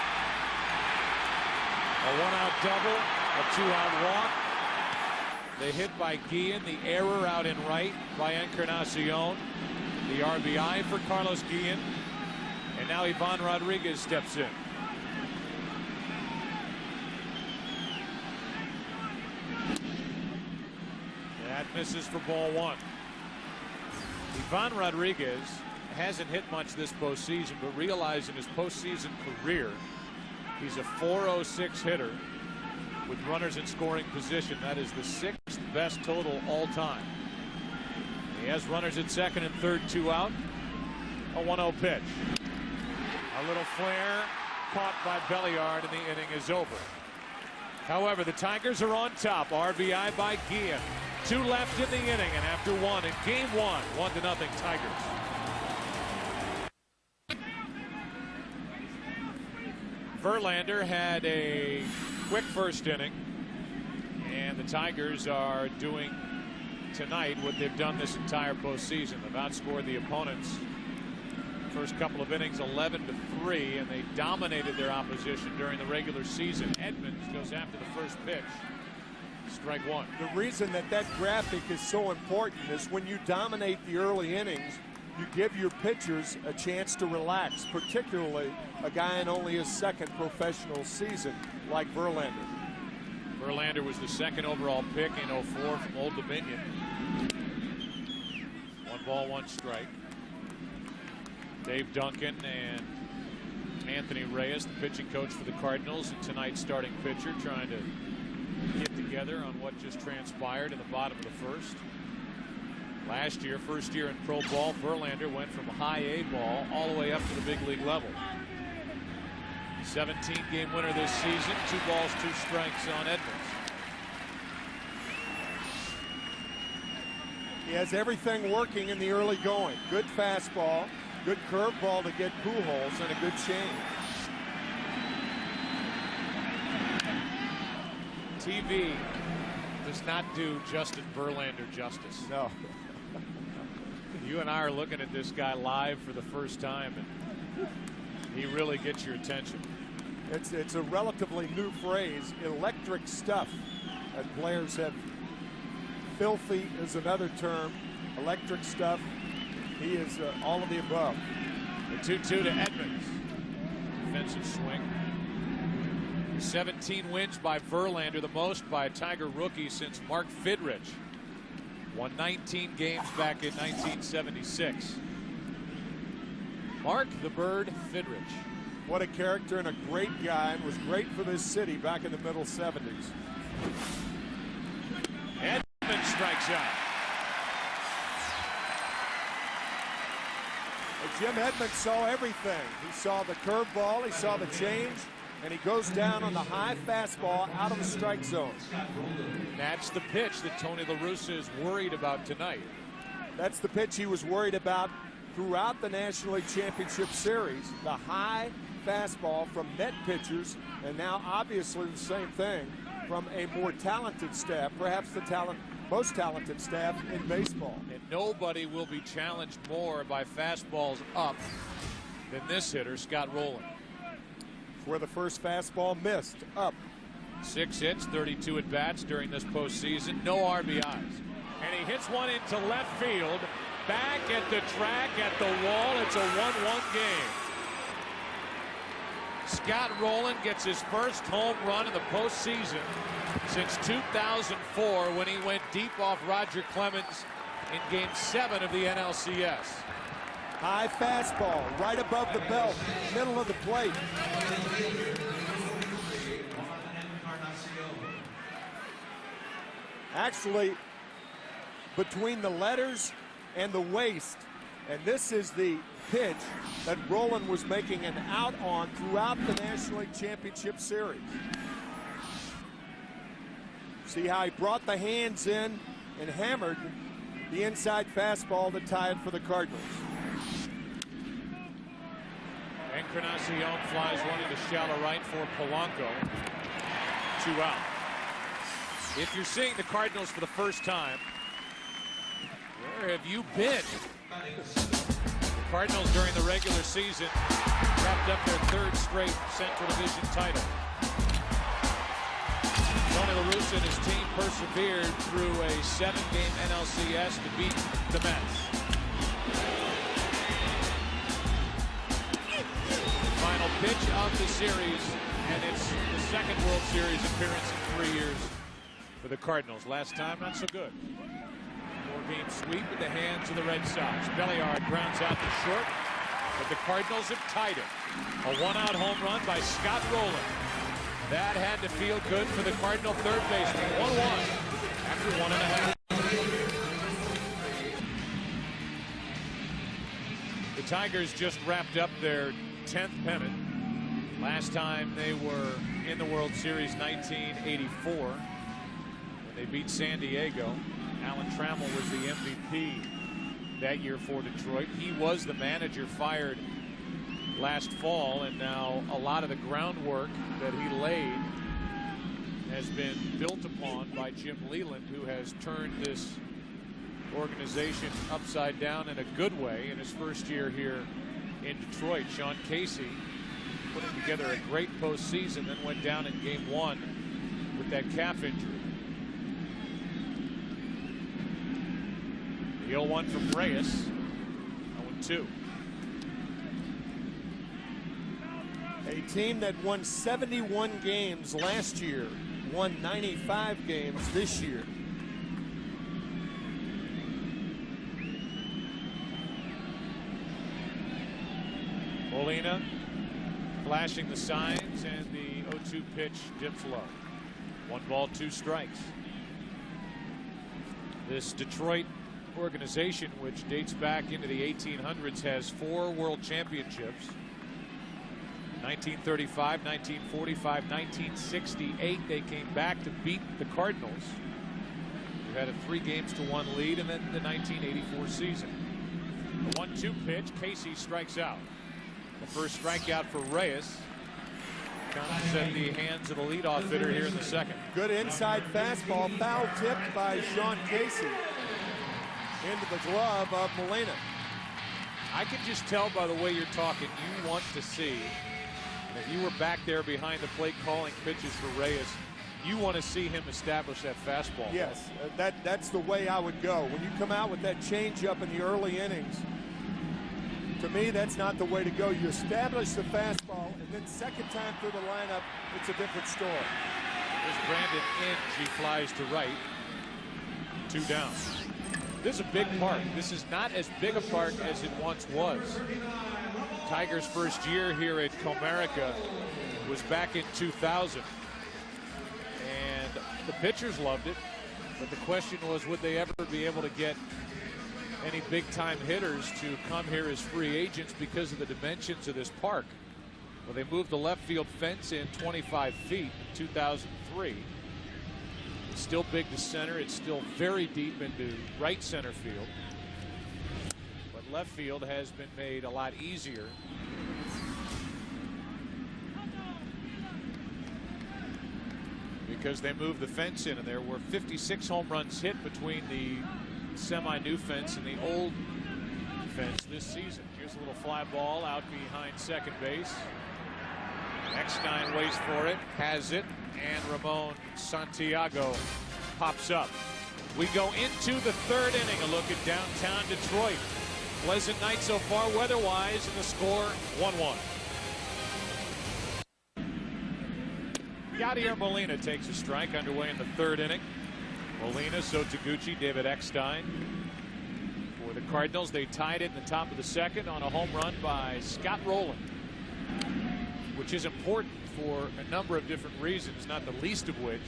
A 1-out double, a 2-out walk. The hit by Guillen, the error out in right by Encarnacion. The RBI for Carlos Guillen. And now Ivan Rodriguez steps in. That misses for ball 1. Ivan Rodriguez hasn't hit much this postseason, but realize in his postseason career, he's a .406 hitter with runners in scoring position. That is the 6th best total all time. He has runners at second and third, 2 out. A 1-0 pitch. A little flare caught by Belliard, and the inning is over. However, the Tigers are on top. RBI by Guillen. 2 left in the inning, and after 1 in Game 1, 1-0 Tigers. Verlander had a quick first inning, and the Tigers are doing tonight what they've done this entire postseason. They've outscored the opponents first couple of innings 11-3, and they dominated their opposition during the regular season. Edmonds goes after the first pitch. Strike 1. The reason that graphic is so important is when you dominate the early innings, you give your pitchers a chance to relax, particularly a guy in only his second professional season like Verlander. Verlander was the 2nd overall pick in 04 from Old Dominion. 1 ball, 1 strike. Dave Duncan and Anthony Reyes, the pitching coach for the Cardinals, and tonight's starting pitcher, trying to get together on what just transpired in the bottom of the first. Last year, first year in pro ball, Verlander went from high A ball all the way up to the big league level. 17-game winner this season, 2 balls, 2 strikes on Edmonds. He has everything working in the early going. Good fastball, good curveball to get Pujols, and a good change. TV does not do Justin Verlander justice. No. You and I are looking at this guy live for the first time, and he really gets your attention. It's a relatively new phrase, electric stuff, that players have Filthy is another term. Electric stuff. He is all of the above. The 2-2 to Edmonds. Defensive swing. 17 wins by Verlander, the most by a Tiger rookie since Mark Fidrich. Won 19 games back in 1976. Mark the Bird Fidrich. What a character and a great guy, and was great for this city back in the middle 70s. Edmonds strikes out. Jim Edmonds saw everything. He saw the curveball, he saw the change, and he goes down on the high fastball out of the strike zone. That's the pitch that Tony La Russa is worried about tonight. That's the pitch he was worried about throughout the National League Championship Series. The high fastball from net pitchers, and now obviously the same thing from a more talented staff, perhaps the most talented staff in baseball. And nobody will be challenged more by fastballs up than this hitter, Scott Rowland. Where the first fastball missed, up. 6 hits, 32 at-bats during this postseason, no RBIs. And he hits one into left field, back at the track, at the wall. It's a 1-1 game. Scott Rowland gets his first home run in the postseason since 2004, when he went deep off Roger Clemens in Game 7 of the NLCS. High fastball, right above the belt, middle of the plate. Actually, between the letters and the waist, and this is the pitch that Rowland was making an out on throughout the National League Championship Series. See how he brought the hands in and hammered the inside fastball that tied for the Cardinals. Encarnacion flies one into shallow right for Polanco. 2 out. If you're seeing the Cardinals for the first time, where have you been? The Cardinals during the regular season wrapped up their 3rd straight Central Division title. Tony La Russa and his team persevered through a 7-game NLCS to beat the Mets. Final pitch of the series, and it's the 2nd World Series appearance in 3 years for the Cardinals. Last time, not so good. 4-game sweep at the hands of the Red Sox. Belliard grounds out to short, but the Cardinals have tied it. A 1-out home run by Scott Rowland. That had to feel good for the Cardinal third baseman. 1-1 after 1.5. The Tigers just wrapped up their 10th pennant. Last time they were in the World Series, 1984, when they beat San Diego. Alan Trammell was the MVP that year for Detroit. He was the manager fired last fall, and now a lot of the groundwork that he laid has been built upon by Jim Leland, who has turned this organization upside down in a good way in his first year here in Detroit. Sean Casey putting together a great postseason, then went down in Game 1 with that calf injury. The 0-1 from Reyes. 0-2. A team that won 71 games last year, won 95 games this year. Molina flashing the signs, and the 0-2 pitch dips low. 1 ball, 2 strikes. This Detroit organization, which dates back into the 1800s, has 4 world championships. 1935, 1945, 1968, they came back to beat the Cardinals, who had a 3-1 lead, and then the 1984 season. The 1-2 pitch, Casey strikes out. The first strikeout for Reyes comes at the hands of the leadoff hitter here in the 2nd. Good inside fastball, foul tipped by Sean Casey into the glove of Molina. I can just tell by the way you're talking, you want to see, and if you were back there behind the plate calling pitches for Reyes, You want to see him establish that fastball. Yes, that's the way I would go. When you come out with that changeup in the early innings, to me, that's not the way to go. You establish the fastball, and then second time through the lineup, it's a different story. There's Brandon Inge. He flies to right. 2 down. This is a big park. This is not as big a park as it once was. Tigers' first year here at Comerica was back in 2000. And the pitchers loved it. But the question was, would they ever be able to get any big-time hitters to come here as free agents because of the dimensions of this park? Well, they moved the left field fence in 25 feet in 2003. It's still big to center. It's still very deep into right center field. But left field has been made a lot easier. Because they moved the fence in, and there were 56 home runs hit between the semi-new fence and the old fence this season. Here's a little fly ball out behind second base. Eckstein waits for it, has it, and Ramon Santiago pops up. We go into the third inning. A look at downtown Detroit. Pleasant night so far weather-wise, and the score 1-1. Yadier Molina takes a strike underway in the third inning. Molina, So Taguchi, David Eckstein. For the Cardinals, they tied it in the top of the second on a home run by Scott Rowland, which is important for a number of different reasons, not the least of which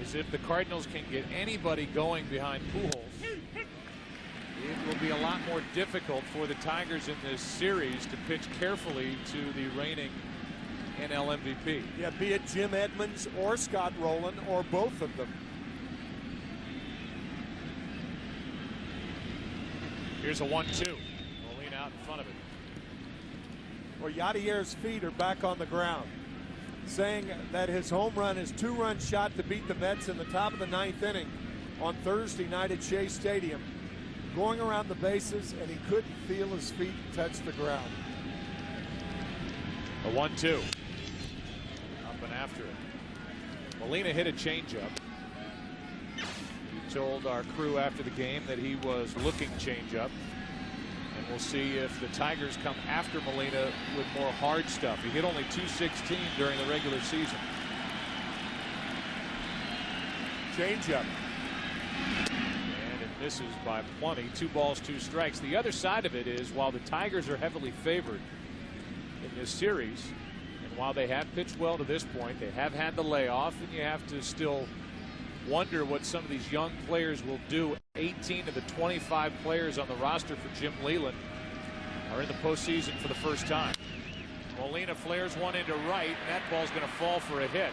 is if the Cardinals can get anybody going behind Pujols, it will be a lot more difficult for the Tigers in this series to pitch carefully to the reigning NL MVP. Yeah, be it Jim Edmonds or Scott Rowland or both of them. Here's a 1-2. Molina out in front of it. Well, Yadier's feet are back on the ground, saying that his home run, his 2-run shot to beat the Mets in the top of the 9th inning on Thursday night at Shea Stadium, going around the bases, and he couldn't feel his feet touch the ground. A 1-2. Up and after it. Molina hit a changeup. He told our crew after the game that he was looking changeup. And we'll see if the Tigers come after Molina with more hard stuff. He hit only .216 during the regular season. Changeup. And it misses by plenty. 2 balls, 2 strikes. The other side of it is, while the Tigers are heavily favored in this series, and while they have pitched well to this point, they have had the layoff, and you have to still wonder what some of these young players will do. 18 of the 25 players on the roster for Jim Leland are in the postseason for the first time. Molina flares one into right, and that ball's going to fall for a hit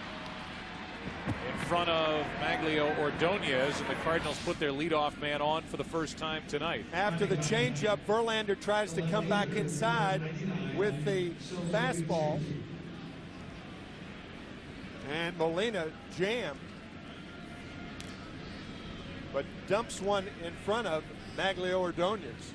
in front of Maglio Ordonez, and the Cardinals put their leadoff man on for the first time tonight. After the changeup, Verlander tries to come back inside with the fastball, and Molina jammed, but dumps one in front of Maglio Ordonez.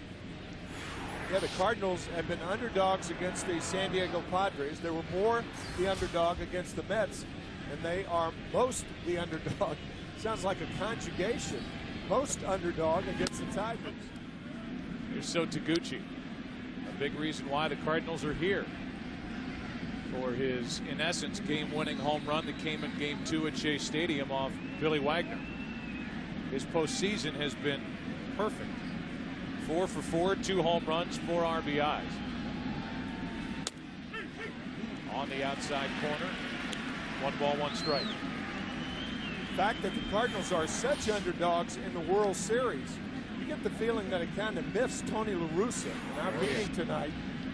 Yeah, the Cardinals have been underdogs against the San Diego Padres. They were more the underdog against the Mets, and they are most the underdog. Sounds like a conjugation. Most underdog against the Tigers. Here's So Taguchi. A big reason why the Cardinals are here. For his, in essence, game-winning home run that came in Game 2 at Shea Stadium off Billy Wagner. His postseason has been perfect. 4 for 4, 2 home runs, 4 RBIs. On the outside corner, 1 ball, 1 strike. The fact that the Cardinals are such underdogs in the World Series, you get the feeling that it kind of miffs Tony La Russa in our meeting tonight.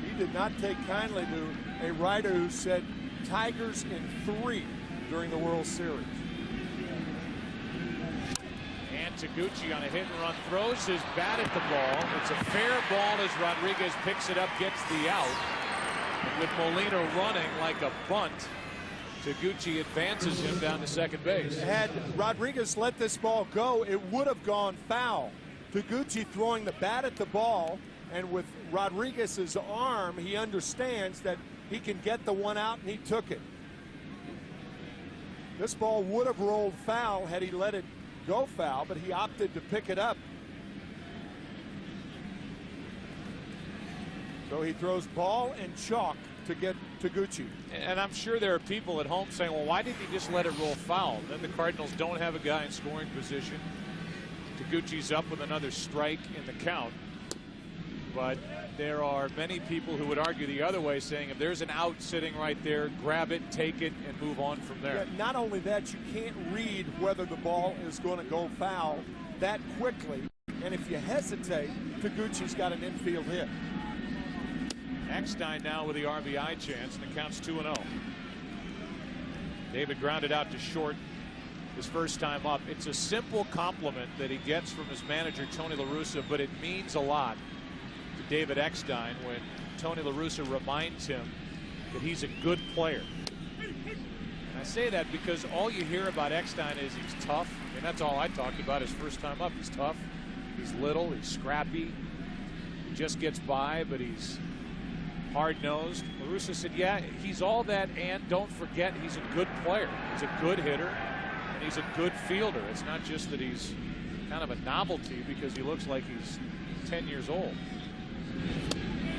He did not take kindly to a writer who said Tigers in 3 during the World Series. And Taguchi on a hit and run throws his bat at the ball. It's a fair ball as Rodriguez picks it up, gets the out. And with Molina running like a bunt, Taguchi advances him down to second base. Had Rodriguez let this ball go, it would have gone foul. Taguchi throwing the bat at the ball, and with Rodriguez's arm, he understands that he can get the one out, and he took it. This ball would have rolled foul had he let it go foul, but he opted to pick it up. So he throws ball and chalk to get Taguchi. And I'm sure there are people at home saying, well, why didn't he just let it roll foul? Then the Cardinals don't have a guy in scoring position. Taguchi's up with another strike in the count. But there are many people who would argue the other way, saying if there's an out sitting right there, grab it, take it, and move on from there. Yeah, not only that, you can't read whether the ball is going to go foul that quickly. And if you hesitate, Taguchi's got an infield hit. Eckstein now with the RBI chance, and it counts 2-0. David grounded out to short his first time up. It's a simple compliment that he gets from his manager, Tony La Russa, but it means a lot to David Eckstein when Tony La Russa reminds him that he's a good player. And I say that because all you hear about Eckstein is he's tough. I mean, that's all I talked about his first time up. He's tough, he's little, he's scrappy, he just gets by, but he's hard-nosed. La Russa said, yeah, he's all that, and don't forget he's a good player. He's a good hitter, and he's a good fielder. It's not just that he's kind of a novelty because he looks like he's 10 years old.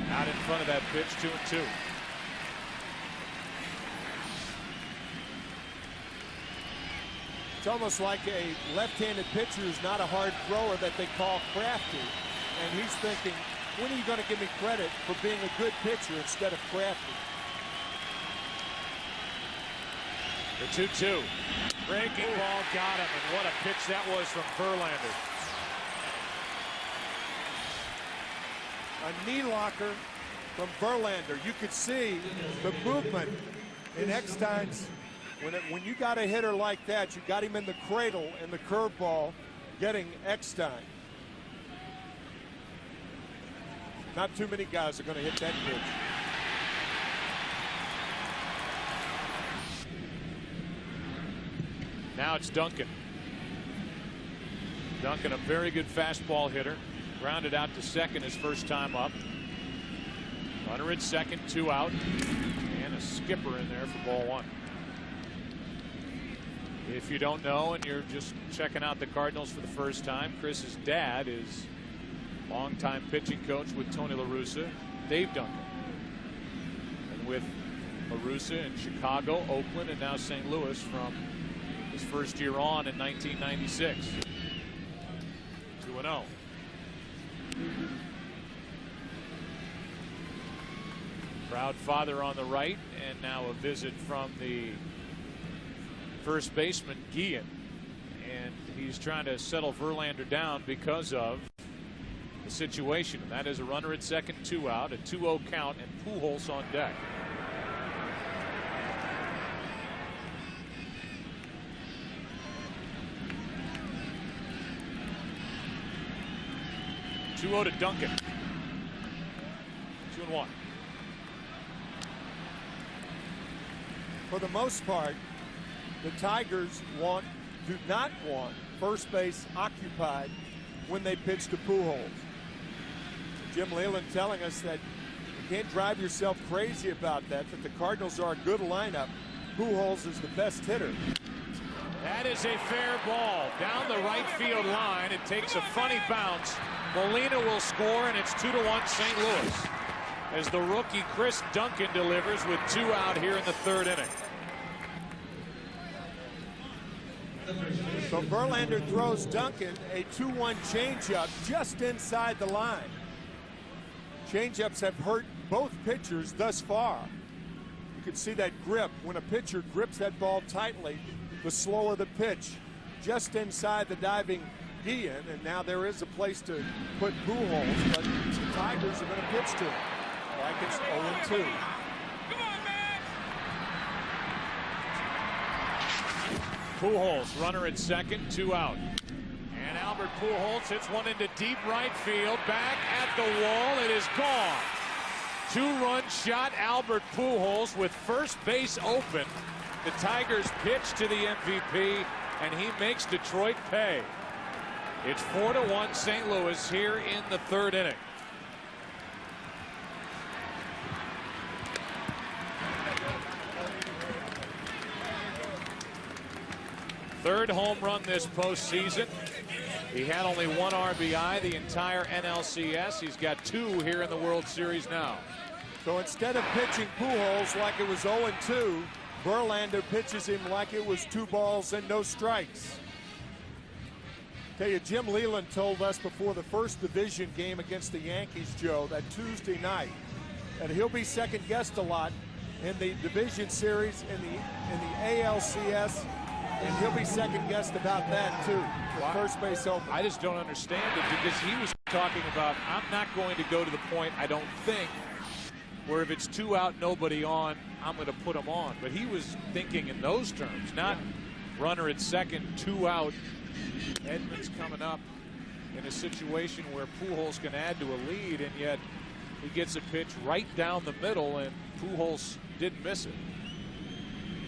Out in front of that pitch, 2-2. It's almost like a left-handed pitcher who's not a hard thrower that they call crafty. And he's thinking, when are you going to give me credit for being a good pitcher instead of crafty? The 2-2. Breaking ball got him, and what a pitch that was from Verlander. A knee locker from Verlander. You could see the movement in Eckstein's. When you got a hitter like that, you got him in the cradle and the curveball getting Eckstein. Not too many guys are going to hit that pitch. Now it's Duncan. Duncan, a very good fastball hitter. Grounded out to second his first time up. Runner at second, 2 out. And a skipper in there for ball 1. If you don't know and you're just checking out the Cardinals for the first time, Chris's dad is longtime pitching coach with Tony La Russa, Dave Duncan. And with La Russa in Chicago, Oakland, and now St. Louis from his first year on in 1996. 2-0. Proud father on the right, and now a visit from the first baseman, Guillen. And he's trying to settle Verlander down because of the situation. And that is a runner at second, 2 out, a 2-0 count, and Pujols on deck. To Duncan. 2-1. For the most part, the Tigers do not want first base occupied when they pitch to Pujols. Jim Leyland telling us that you can't drive yourself crazy about that the Cardinals are a good lineup. Pujols is the best hitter. That is a fair ball down the right field line. It takes a funny bounce. Molina will score, and it's 2-1 St. Louis as the rookie Chris Duncan delivers with 2 out here in the 3rd inning. So Verlander throws Duncan a 2-1 changeup just inside the line. Changeups have hurt both pitchers thus far. You can see that grip. When a pitcher grips that ball tightly, the slower the pitch. Just inside the diving Guillen, and now there is a place to put Pujols, but the Tigers are going to pitch to him. Like it's 0-2. Pujols, runner at second, 2 out. And Albert Pujols hits one into deep right field. Back at the wall, it is gone. 2-run shot, Albert Pujols with first base open. The Tigers pitch to the MVP, and he makes Detroit pay. It's 4-1 St. Louis here in the 3rd inning. Third home run this postseason. He had only 1 RBI the entire NLCS. He's got 2 here in the World Series now. So instead of pitching Pujols like it was 0-2, Verlander pitches him like it was 2 balls and no strikes. Tell you, Jim Leland told us before the first division game against the Yankees, Joe, that Tuesday night, that he'll be second-guessed a lot in the division series, in the ALCS, and he'll be second-guessed about that, too. First base open. I just don't understand it, because he was talking about, I'm not going to go to the point, I don't think, where if it's 2 out, nobody on, I'm going to put him on. But he was thinking in those terms, not runner at second, 2 out. Edmonds coming up in a situation where Pujols can add to a lead, and yet he gets a pitch right down the middle, and Pujols didn't miss it.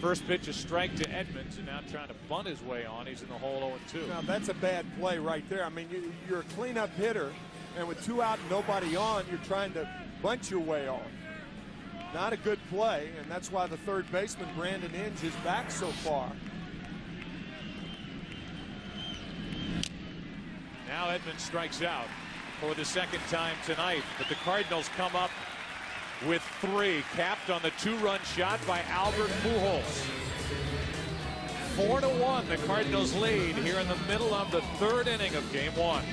First pitch, a strike to Edmonds, and now trying to bunt his way on. He's in the hole 0-2. Now, that's a bad play right there. I mean, you're a cleanup hitter, and with 2 out and nobody on, you're trying to bunt your way on. Not a good play, and that's why the third baseman, Brandon Inge, is back so far. Now Edmonds strikes out for the second time tonight, but the Cardinals come up with 3, capped on the 2-run shot by Albert Pujols. 4-1, the Cardinals lead here in the middle of the 3rd inning of Game 1.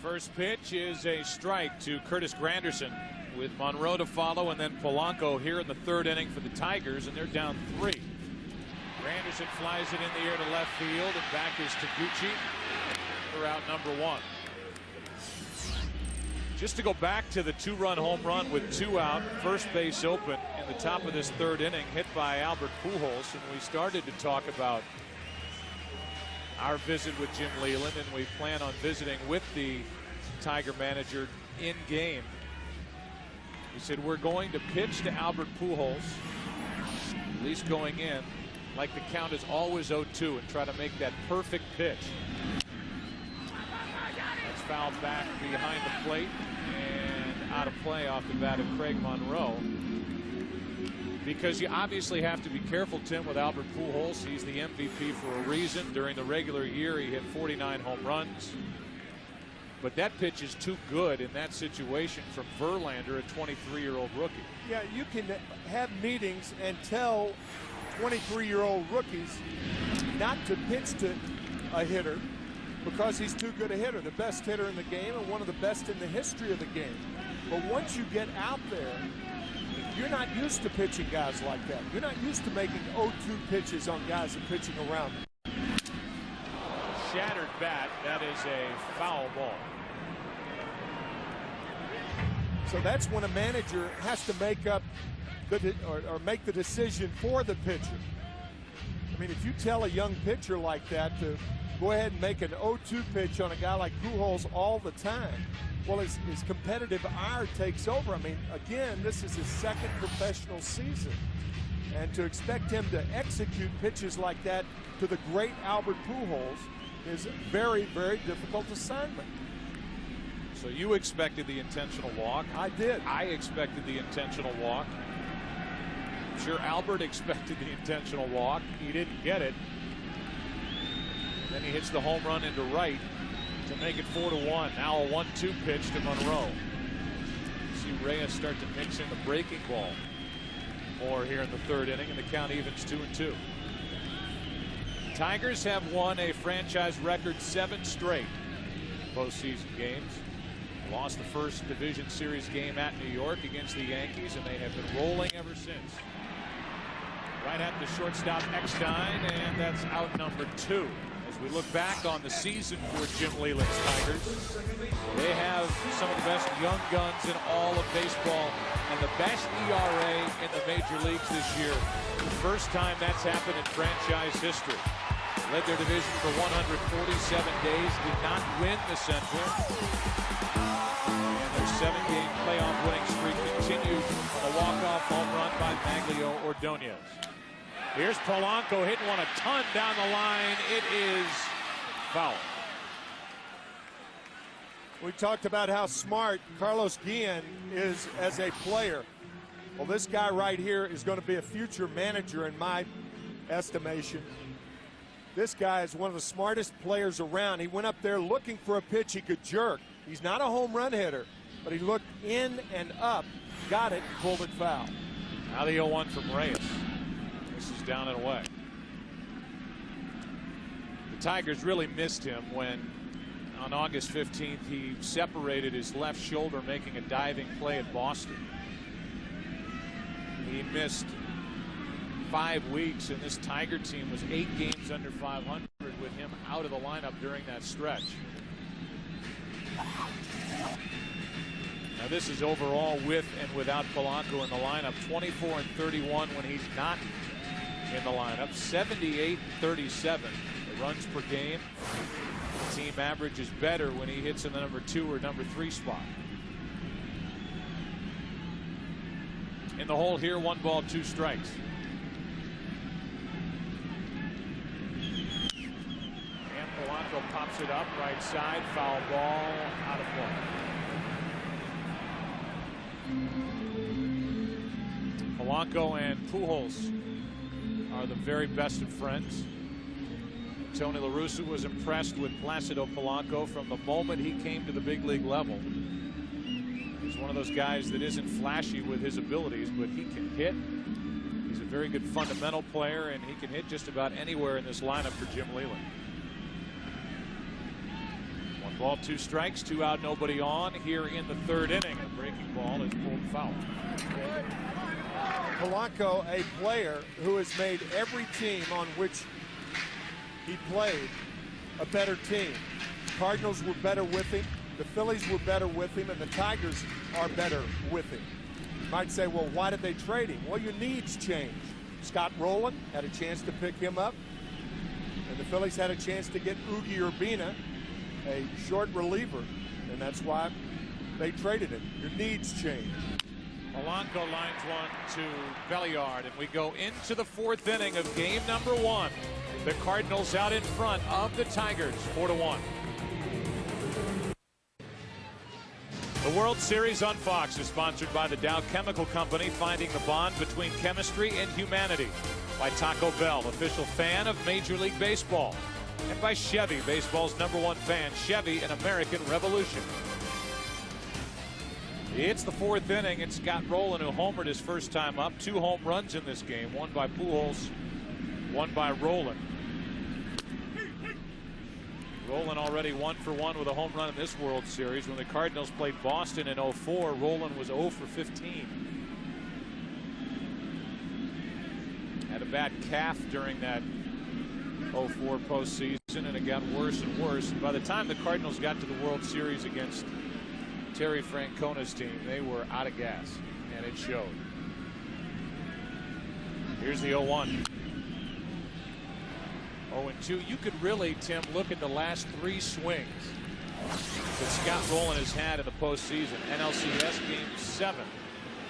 First pitch is a strike to Curtis Granderson, with Monroe to follow, and then Polanco here in the 3rd inning for the Tigers, and they're down 3. Granderson flies it in the air to left field, and back is Taguchi for out number 1. Just to go back to the 2-run home run with 2 out, first base open in the top of this 3rd inning, hit by Albert Pujols, and we started to talk about our visit with Jim Leland, and we plan on visiting with the Tiger manager in game. He said, we're going to pitch to Albert Pujols, at least going in, like the count is always 0-2, and try to make that perfect pitch. That's fouled back behind the plate and out of play off the bat of Craig Monroe. Because you obviously have to be careful, Tim, with Albert Pujols. He's the MVP for a reason. During the regular year, he hit 49 home runs. But that pitch is too good in that situation from Verlander, a 23-year-old rookie. Yeah, you can have meetings and tell 23-year-old rookies not to pitch to a hitter because he's too good a hitter, the best hitter in the game and one of the best in the history of the game. But once you get out there, you're not used to pitching guys like that. You're not used to making 0-2 pitches on guys and pitching around them. Shattered bat. That is a foul ball. So that's when a manager has to make up or make the decision for the pitcher. I mean, if you tell a young pitcher like that to go ahead and make an 0-2 pitch on a guy like Pujols all the time, well, his competitive ire takes over. I mean, again, this is his 2nd professional season. And to expect him to execute pitches like that to the great Albert Pujols is a very, very difficult assignment. So you expected the intentional walk. I did. I expected the intentional walk. I'm sure Albert expected the intentional walk. He didn't get it. Then he hits the home run into right to make it 4-1. Now a 1-2 pitch to Monroe. See Reyes start to mix in the breaking ball more here in the 3rd inning, and the count evens 2-2. Tigers have won a franchise record 7 straight postseason games. Lost the first division series game at New York against the Yankees, and they have been rolling ever since. Right at the shortstop Eckstein, and that's out number 2. As we look back on the season for Jim Leland's Tigers, they have some of the best young guns in all of baseball and the best ERA in the major leagues this year. The first time that's happened in franchise history. Led their division for 147 days, did not win the Central. And their 7-game playoff winning streak continued on a walk-off home run by Maglio Ordonez. Here's Polanco hitting one a ton down the line. It is foul. We talked about how smart Carlos Guillen is as a player. Well, this guy right here is going to be a future manager in my estimation. This guy is one of the smartest players around. He went up there looking for a pitch he could jerk. He's not a home run hitter, but he looked in and up, got it, pulled it foul. Now the 0-1 from Reyes. This is down and away. The Tigers really missed him when on August 15th he separated his left shoulder making a diving play at Boston. He missed 5 weeks, and this Tiger team was 8 games under 500 with him out of the lineup during that stretch. Now this is overall with and without Polanco in the lineup. 24 and 31 when he's not in the lineup. 78-37 the runs per game. The team average is better when he hits in the number 2 or number 3 spot. In the hole here, 1 ball, 2 strikes. And Polanco pops it up, right side, foul ball, out of play. Polanco and Pujols are the very best of friends. Tony La Russa was impressed with Placido Polanco from the moment he came to the big league level. He's one of those guys that isn't flashy with his abilities, but he can hit. He's a very good fundamental player, and he can hit just about anywhere in this lineup for Jim Leyland. 1 ball, 2 strikes, 2 out, nobody on here in the 3rd inning. A breaking ball is pulled foul. Polanco, a player who has made every team on which he played a better team. Cardinals were better with him. The Phillies were better with him, and the Tigers are better with him. You might say, well, why did they trade him? Well, your needs change. Scott Rowland had a chance to pick him up, and the Phillies had a chance to get Ugi Urbina, a short reliever, and that's why they traded him. Your needs change. Polanco lines one to Belliard, and we go into the 4th inning of game number 1. The Cardinals out in front of the Tigers, 4-1. The World Series on Fox is sponsored by the Dow Chemical Company, finding the bond between chemistry and humanity. By Taco Bell, official fan of Major League Baseball. And by Chevy, baseball's #1 fan, Chevy, an American Revolution. It's the 4th inning. It's Scott Rowland who homered his first time up. 2 home runs in this game, 1 by Pujols, 1 by Rowland. Rowland already 1 for 1 with a home run in this World Series. When the Cardinals played Boston in 04, Rowland was 0 for 15. Had a bad calf during that 04 postseason, and it got worse and worse. And by the time the Cardinals got to the World Series against Terry Francona's team, they were out of gas, and it showed. Here's the 0-1. 0-2. You could really, Tim, look at the last 3 swings that Scott Rowland has had in the postseason. NLCS Game 7.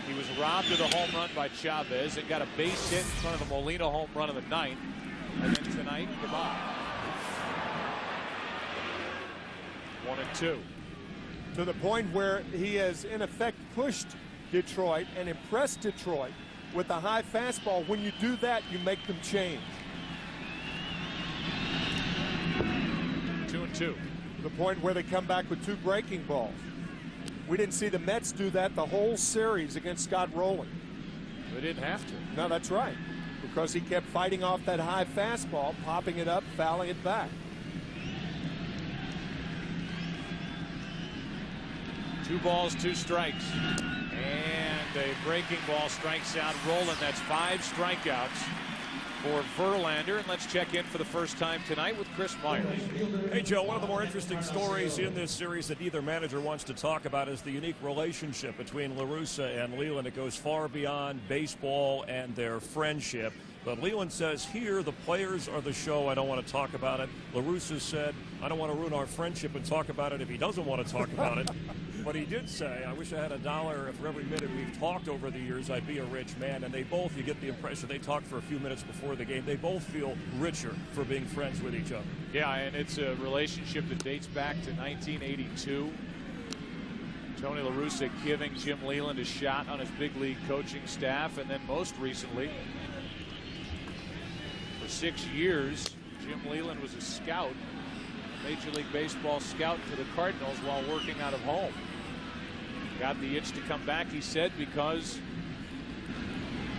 He was robbed of the home run by Chavez and got a base hit in front of the Molina home run of the 9th. And then tonight, goodbye. 1-2. To the point where he has, in effect, pushed Detroit and impressed Detroit with a high fastball. When you do that, you make them change. 2-2. To the point where they come back with 2 breaking balls. We didn't see the Mets do that the whole series against Scott Rowland. They didn't have to. No, that's right. Because he kept fighting off that high fastball, popping it up, fouling it back. 2 balls, 2 strikes. And a breaking ball strikes out Rowland. That's 5 strikeouts for Verlander. And let's check in for the first time tonight with Chris Myers. Hey, Joe, one of the more interesting stories in this series that neither manager wants to talk about is the unique relationship between La Russa and Leyland. It goes far beyond baseball and their friendship. But Leyland says here the players are the show. I don't want to talk about it. La Russa said, I don't want to ruin our friendship and talk about it if he doesn't want to talk about it. But he did say, I wish I had $1 for every minute we've talked over the years. I'd be a rich man. And they both, you get the impression, they talked for a few minutes before the game. They both feel richer for being friends with each other. Yeah, and it's a relationship that dates back to 1982. Tony La Russa giving Jim Leyland a shot on his big league coaching staff, and then most recently, for 6 years, Jim Leyland was a scout, a Major League Baseball scout for the Cardinals while working out of home. Got the itch to come back, he said, because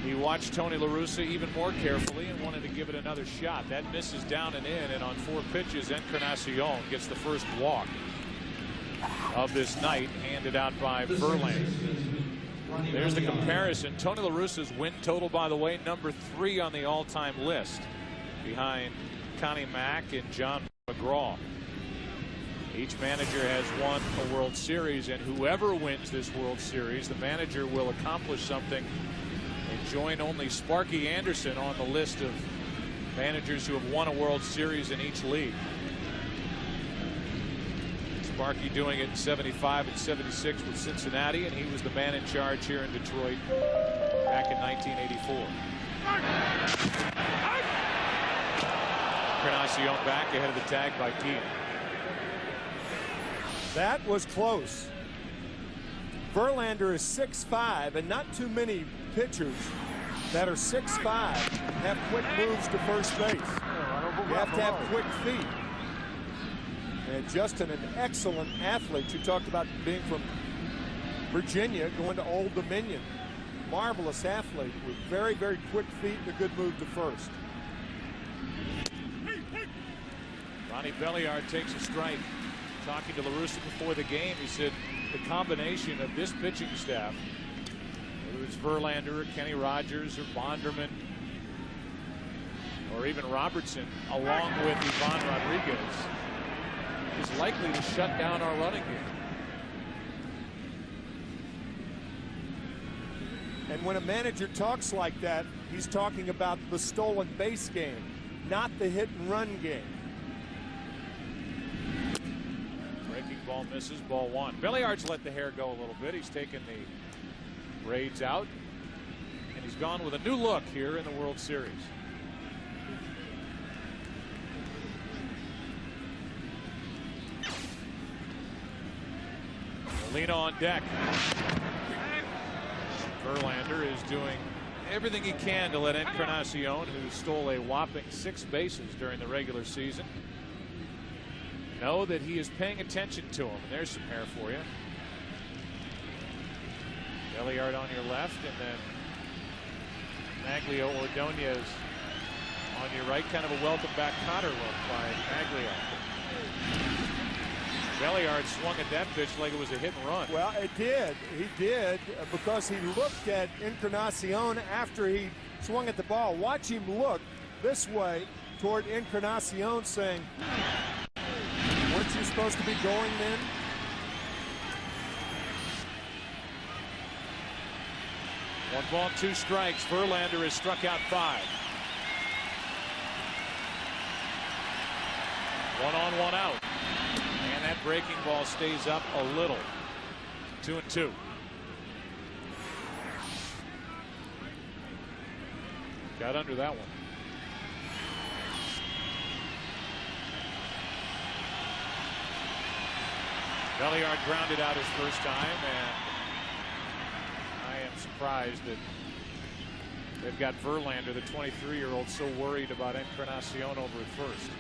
he watched Tony La Russa even more carefully and wanted to give it another shot. That misses down and in, and on 4 pitches, Encarnacion gets the first walk of this night, handed out by Verlander. There's the comparison. Tony La Russa's win total, by the way, number 3 on the all-time list, behind Connie Mack and John McGraw. Each manager has won a World Series, and whoever wins this World Series, the manager will accomplish something and join only Sparky Anderson on the list of managers who have won a World Series in each league. Sparky doing it in 75 and 76 with Cincinnati, and he was the man in charge here in Detroit back in 1984. Encarnacion back ahead of the tag by Keane. That was close. Verlander is 6'5", and not too many pitchers that are 6'5" have quick moves to first base. You have to have quick feet. And Justin, an excellent athlete. You talked about being from Virginia, going to Old Dominion. Marvelous athlete with very, very quick feet and a good move to first. Ronnie Belliard takes a strike. Talking to La Russa before the game, he said the combination of this pitching staff, whether it's Verlander or Kenny Rogers or Bonderman or even Robertson, along with Ivan Rodriguez, is likely to shut down our running game. And when a manager talks like that, he's talking about the stolen base game, not the hit and run game. Breaking ball misses, ball 1. Belliard's let the hair go a little bit. He's taken the braids out, and he's gone with a new look here in the World Series. Molina on deck. Verlander is doing everything he can to let Encarnacion, who stole a whopping 6 bases during the regular season, know that he is paying attention to him. And there's some hair for you. Belliard on your left, and then Maglio Ordonez on your right. Kind of a welcome back Cotter look by Maglio. Belliard swung at that pitch like it was a hit and run. Well, it did. He did, because he looked at Encarnacion after he swung at the ball. Watch him look this way toward Encarnacion, saying, weren't you supposed to be going then? One ball, 2 strikes. Verlander has struck out 5. 1 on, 1 out. And that breaking ball stays up a little. 2-2. Got under that one. Belliard grounded out his first time, and I am surprised that they've got Verlander, the 23-year-old, so worried about Encarnacion over at first.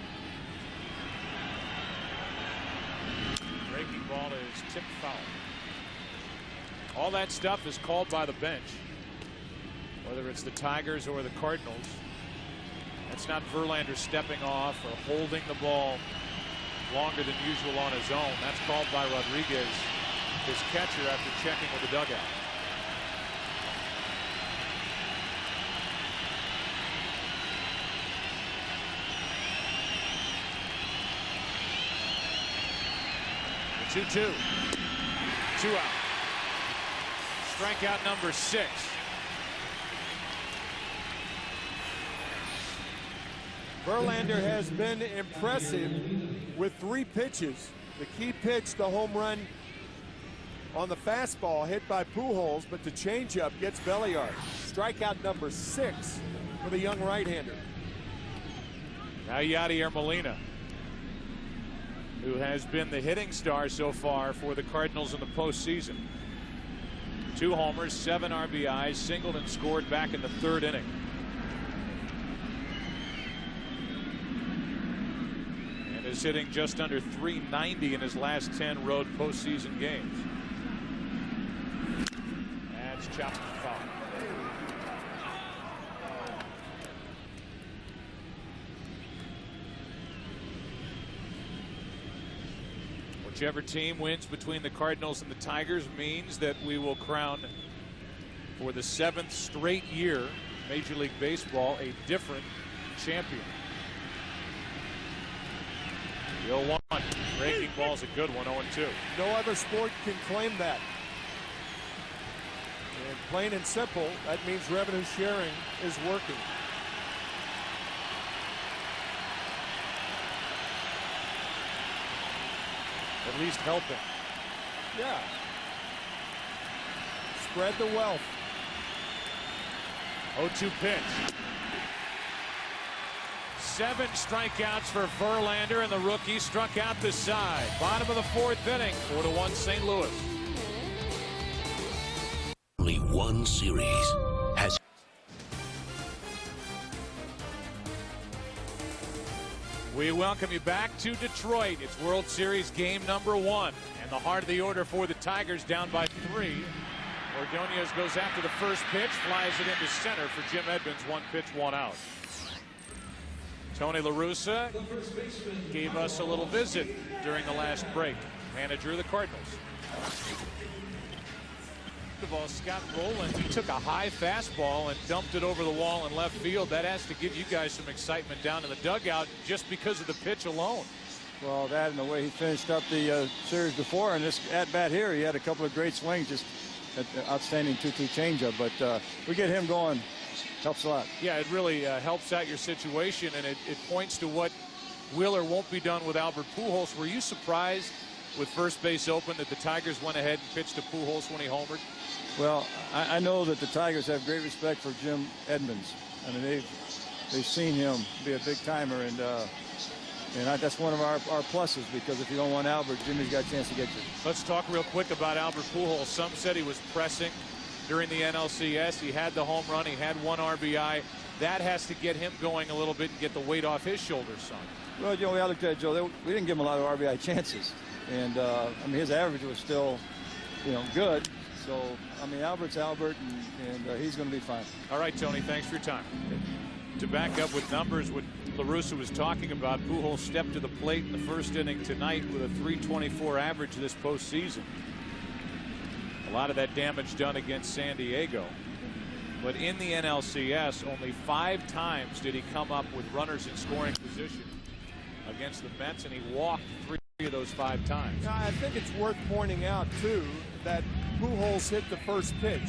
Breaking ball is tipped foul. All that stuff is called by the bench, whether it's the Tigers or the Cardinals. That's not Verlander stepping off or holding the ball longer than usual on his own. That's called by Rodriguez, his catcher, after checking with the dugout. The 2-2. 2 out. Strikeout number 6. Verlander has been impressive with 3 pitches. The key pitch, the home run on the fastball hit by Pujols, but the changeup gets Belliard. Strikeout number 6 for the young right-hander. Now Yadier Molina, who has been the hitting star so far for the Cardinals in the postseason. 2 homers, 7 RBIs, singled and scored back in the 3rd inning. And is hitting just under .390 in his last 10 road postseason games. That's chopped and foul. Whichever team wins between the Cardinals and the Tigers means that we will crown, for the 7th straight year, Major League Baseball, a different champion. The 0-1. Breaking ball's a good one, 0-2. No other sport can claim that. And plain and simple, that means revenue sharing is working. At least helping. Yeah. Spread the wealth. 0-2 pitch. 7 strikeouts for Verlander, and the rookie struck out the side. Bottom of the 4th inning, 4-1 St. Louis. Only one series has. We welcome you back to Detroit. It's World Series game number 1. And the heart of the order for the Tigers, down by 3. Ordonez goes after the first pitch, flies it into center for Jim Edmonds. 1 pitch, 1 out. Tony La Russa gave us a little visit during the last break. Manager of the Cardinals. The ball, Scott Rowland, he took a high fastball and dumped it over the wall in left field. That has to give you guys some excitement down in the dugout just because of the pitch alone. Well, that and the way he finished up the series before, and this at bat here, he had a couple of great swings, just an outstanding 2-2 changeup. But we get him going, helps a lot. Yeah, it really helps out your situation, and it points to what will or won't be done with Albert Pujols. Were you surprised with first base open that the Tigers went ahead and pitched to Pujols when he homered? Well, I know that the Tigers have great respect for Jim Edmonds. I mean, they've seen him be a big timer, and that's one of our pluses, because if you don't want Albert, Jimmy's got a chance to get you. Let's talk real quick about Albert Pujols. Some said he was pressing during the NLCS. He had the home run. He had 1 RBI. That has to get him going a little bit and get the weight off his shoulders, son. Well, Joe, I looked at it, Joe. We didn't give him a lot of RBI chances, and I mean, his average was still, good. So, I mean, Albert's Albert, and he's going to be fine. All right, Tony, thanks for your time. To back up with numbers, what La Russa was talking about, Pujols stepped to the plate in the first inning tonight with a .324 average this postseason. A lot of that damage done against San Diego. But in the NLCS, only 5 times did he come up with runners in scoring position against the Mets, and he walked 3 of those 5 times. Now, I think it's worth pointing out, too, that Pujols hit the first pitch.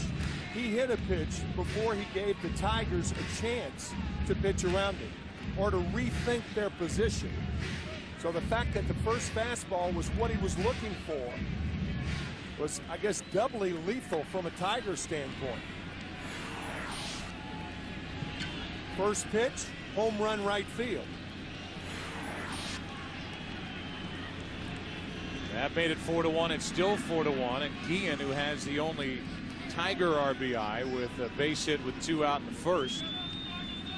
He hit a pitch before he gave the Tigers a chance to pitch around it or to rethink their position. So the fact that the first fastball was what he was looking for was, I guess, doubly lethal from a Tiger standpoint. First pitch, home run right field. That made it 4-1. It's still 4-1. And Guillen, who has the only Tiger RBI with a base hit with 2 out in the first,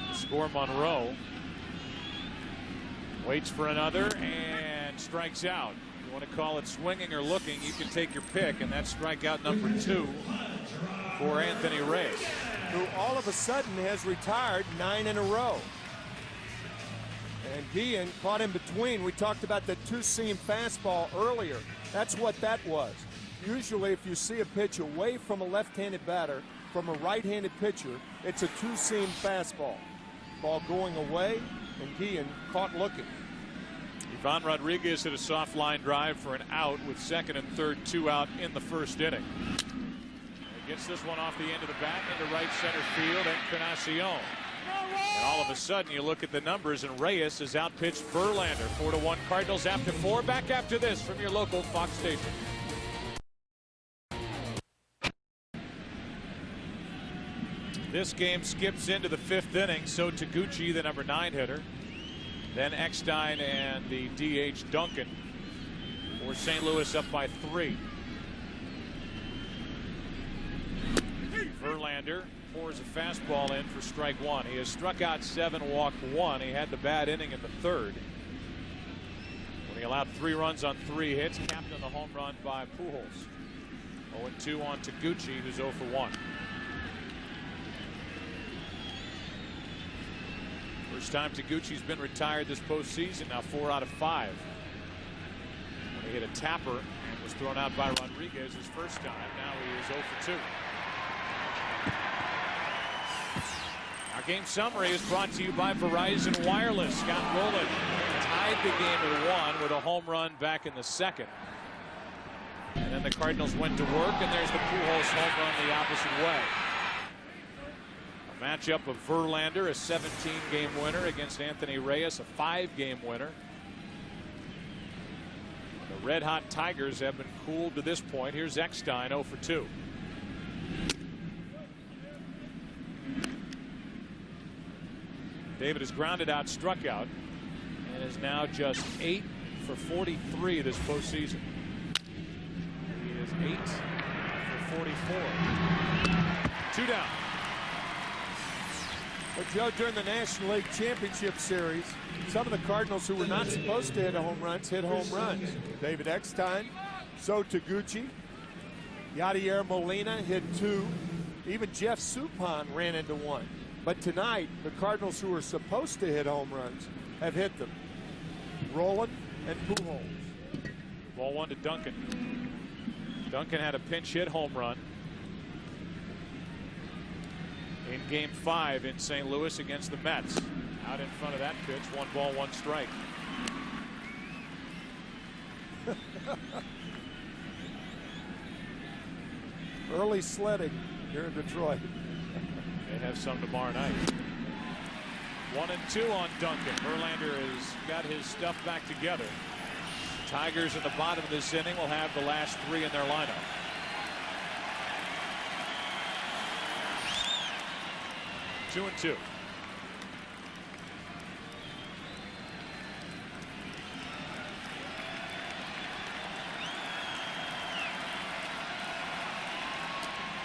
to score Monroe. Waits for another and strikes out. You want to call it swinging or looking, you can take your pick, and that's strikeout number 2 for Anthony Reyes, who all of a sudden has retired 9 in a row. And Guillen caught in between. We talked about the 2-seam fastball earlier. That's what that was. Usually if you see a pitch away from a left-handed batter from a right-handed pitcher, it's a 2-seam fastball. Ball going away, and Guillen caught looking. Ivan Rodriguez hit a soft line drive for an out with second and third 2 out in the first inning. He gets this one off the end of the bat into right center field, Encarnacion. And all of a sudden you look at the numbers, and Reyes has outpitched Verlander. 4-1 Cardinals after 4. Back after this from your local Fox station. This game skips into the 5th inning. So Taguchi, the number 9 hitter. Then Eckstein and the DH Duncan. Or St. Louis up by 3. Verlander pours a fastball in for strike 1. He has struck out 7, walked 1. He had the bad inning in the 3rd when he allowed 3 runs on 3 hits, capped on the home run by Pujols. 0-2 on Taguchi, who's 0 for 1. First time Taguchi's been retired this postseason, now 4 out of 5. When he hit a tapper and was thrown out by Rodriguez his first time, now he is 0 for 2. Our game summary is brought to you by Verizon Wireless. Scott Rowland tied the game at 1 with a home run back in the 2nd. And then the Cardinals went to work, and there's the Pujols home run the opposite way. A matchup of Verlander, a 17-game winner, against Anthony Reyes, a 5-game winner. The red-hot Tigers have been cooled to this point. Here's Eckstein, 0 for 2. David has grounded out, struck out, and is now just 8 for 43 this postseason. He is 8 for 44. 2 down. But Joe, during the National League Championship Series, some of the Cardinals who were not supposed to hit home runs hit home runs. David Eckstein, So Taguchi, Yadier Molina hit 2. Even Jeff Suppan ran into 1. But tonight, the Cardinals who were supposed to hit home runs have hit them. Rowland and Pujols. Ball 1 to Duncan. Duncan had a pinch hit home run in Game 5 in St. Louis against the Mets. Out in front of that pitch, 1 ball, 1 strike. Early sledding here in Detroit. They have some tomorrow night. 1-2 on Duncan. Verlander has got his stuff back together. Tigers in the bottom of this inning will have the last 3 in their lineup. Two and 2.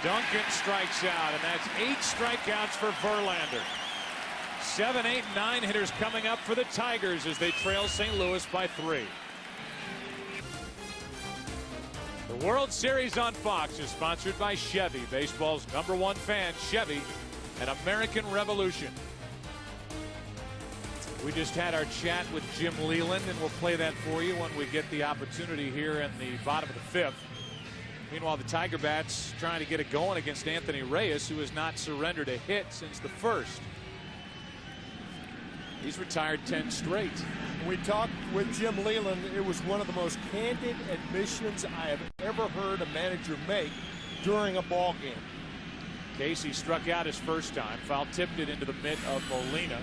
Duncan strikes out, and that's 8 strikeouts for Verlander. 7, 8, 9 hitters coming up for the Tigers as they trail St. Louis by 3. The World Series on Fox is sponsored by Chevy, baseball's #1 fan. Chevy, an American revolution. We just had our chat with Jim Leland, and we'll play that for you when we get the opportunity here in the bottom of the 5th. Meanwhile, the Tiger Bats trying to get it going against Anthony Reyes, who has not surrendered a hit since the 1st. He's retired 10 straight. We talked with Jim Leland. It was one of the most candid admissions I have ever heard a manager make during a ball game. Casey struck out his first time, foul tipped it into the mitt of Molina,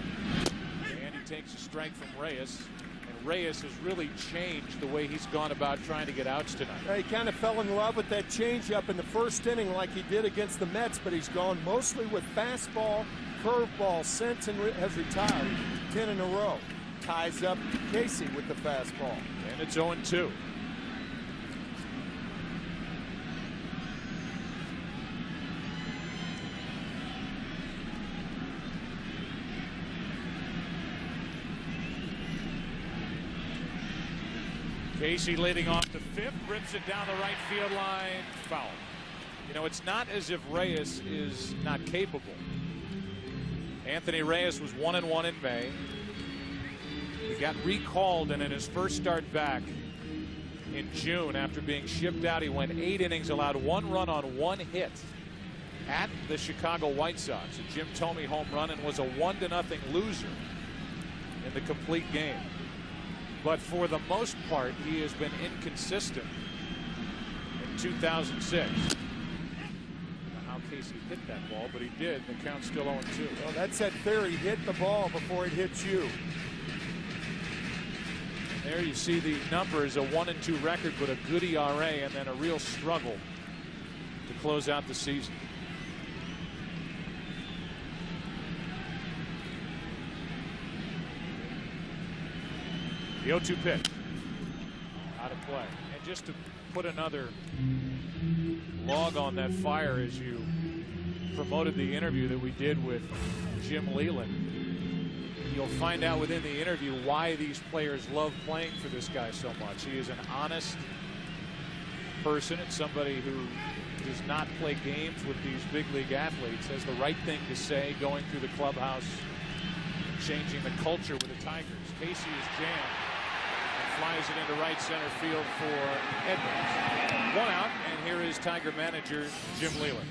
and he takes a strike from Reyes. And Reyes has really changed the way he's gone about trying to get outs tonight. He kind of fell in love with that changeup in the first inning like he did against the Mets, but he's gone mostly with fastball, curveball since and has retired 10 in a row. Ties up Casey with the fastball. And it's 0-2. Casey leading off the 5th, rips it down the right field line, foul. You know, it's not as if Reyes is not capable. Anthony Reyes was 1-1 in May. He got recalled, and in his first start back in June, after being shipped out, he went 8 innings, allowed 1 run on 1 hit at the Chicago White Sox. A Jim Thome home run, and was a 1-0 loser in the complete game. But for the most part, he has been inconsistent in 2006. How Casey hit that ball, but he did. The count's still 0-2. Well, that's that theory. Hit the ball before it hits you. There you see the numbers, a 1-2 record, but a good ERA, and then a real struggle to close out the season. The 0-2 pitch. out of play. And just to put another log on that fire, as you promoted the interview that we did with Jim Leland, you'll find out within the interview why these players love playing for this guy so much. He is an honest person and somebody who does not play games with these big league athletes, has the right thing to say going through the clubhouse, changing the culture with the Tigers. Casey is jammed and flies it into right center field for Edmonds. One out, and here is Tiger manager Jim Leland.